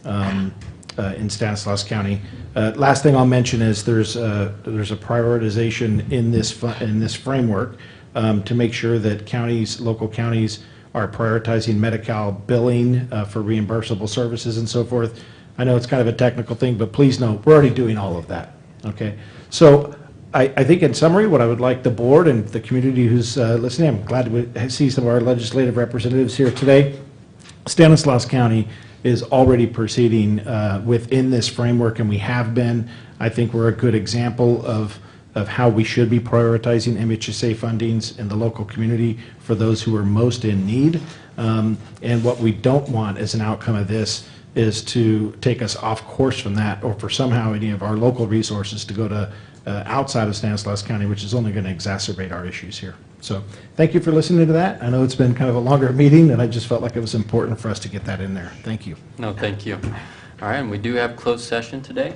in Stanislaus County. Last thing I'll mention is there's a prioritization in this framework to make sure that local counties are prioritizing Medi-Cal billing for reimbursable services and so forth. I know it's kind of a technical thing, but please know we're already doing all of that. Okay, so I think in summary, what I would like the board and the community who's listening, I'm glad to see some of our legislative representatives here today. Stanislaus County is already proceeding within this framework, and we have been. I think we're a good example of how we should be prioritizing MHSA fundings in the local community for those who are most in need. And what we don't want as an outcome of this is to take us off course from that, or for somehow any of our local resources to go to outside of Stanislaus County, which is only going to exacerbate our issues here. So thank you for listening to that. I know it's been kind of a longer meeting, and I just felt like it was important for us to get that in there. Thank you. No, thank you. All right, and we do have closed session today.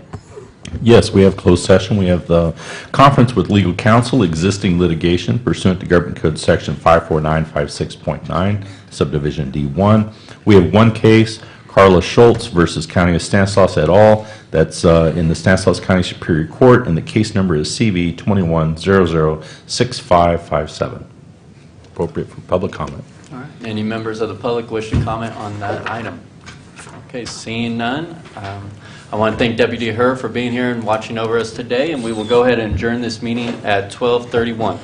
Yes, we have closed session. We have the conference with legal counsel, existing litigation pursuant to Government Code Section 54956.9, subdivision D1. We have one case, Carla Schultz versus County of Stanislaus et al. That's in the Stanislaus County Superior Court, and the case number is CV 21006557. Appropriate for public comment. All right. Any members of the public wish to comment on that item? Okay, seeing none, I want to thank Deputy Herr for being here and watching over us today, and we will go ahead and adjourn this meeting at 12:31.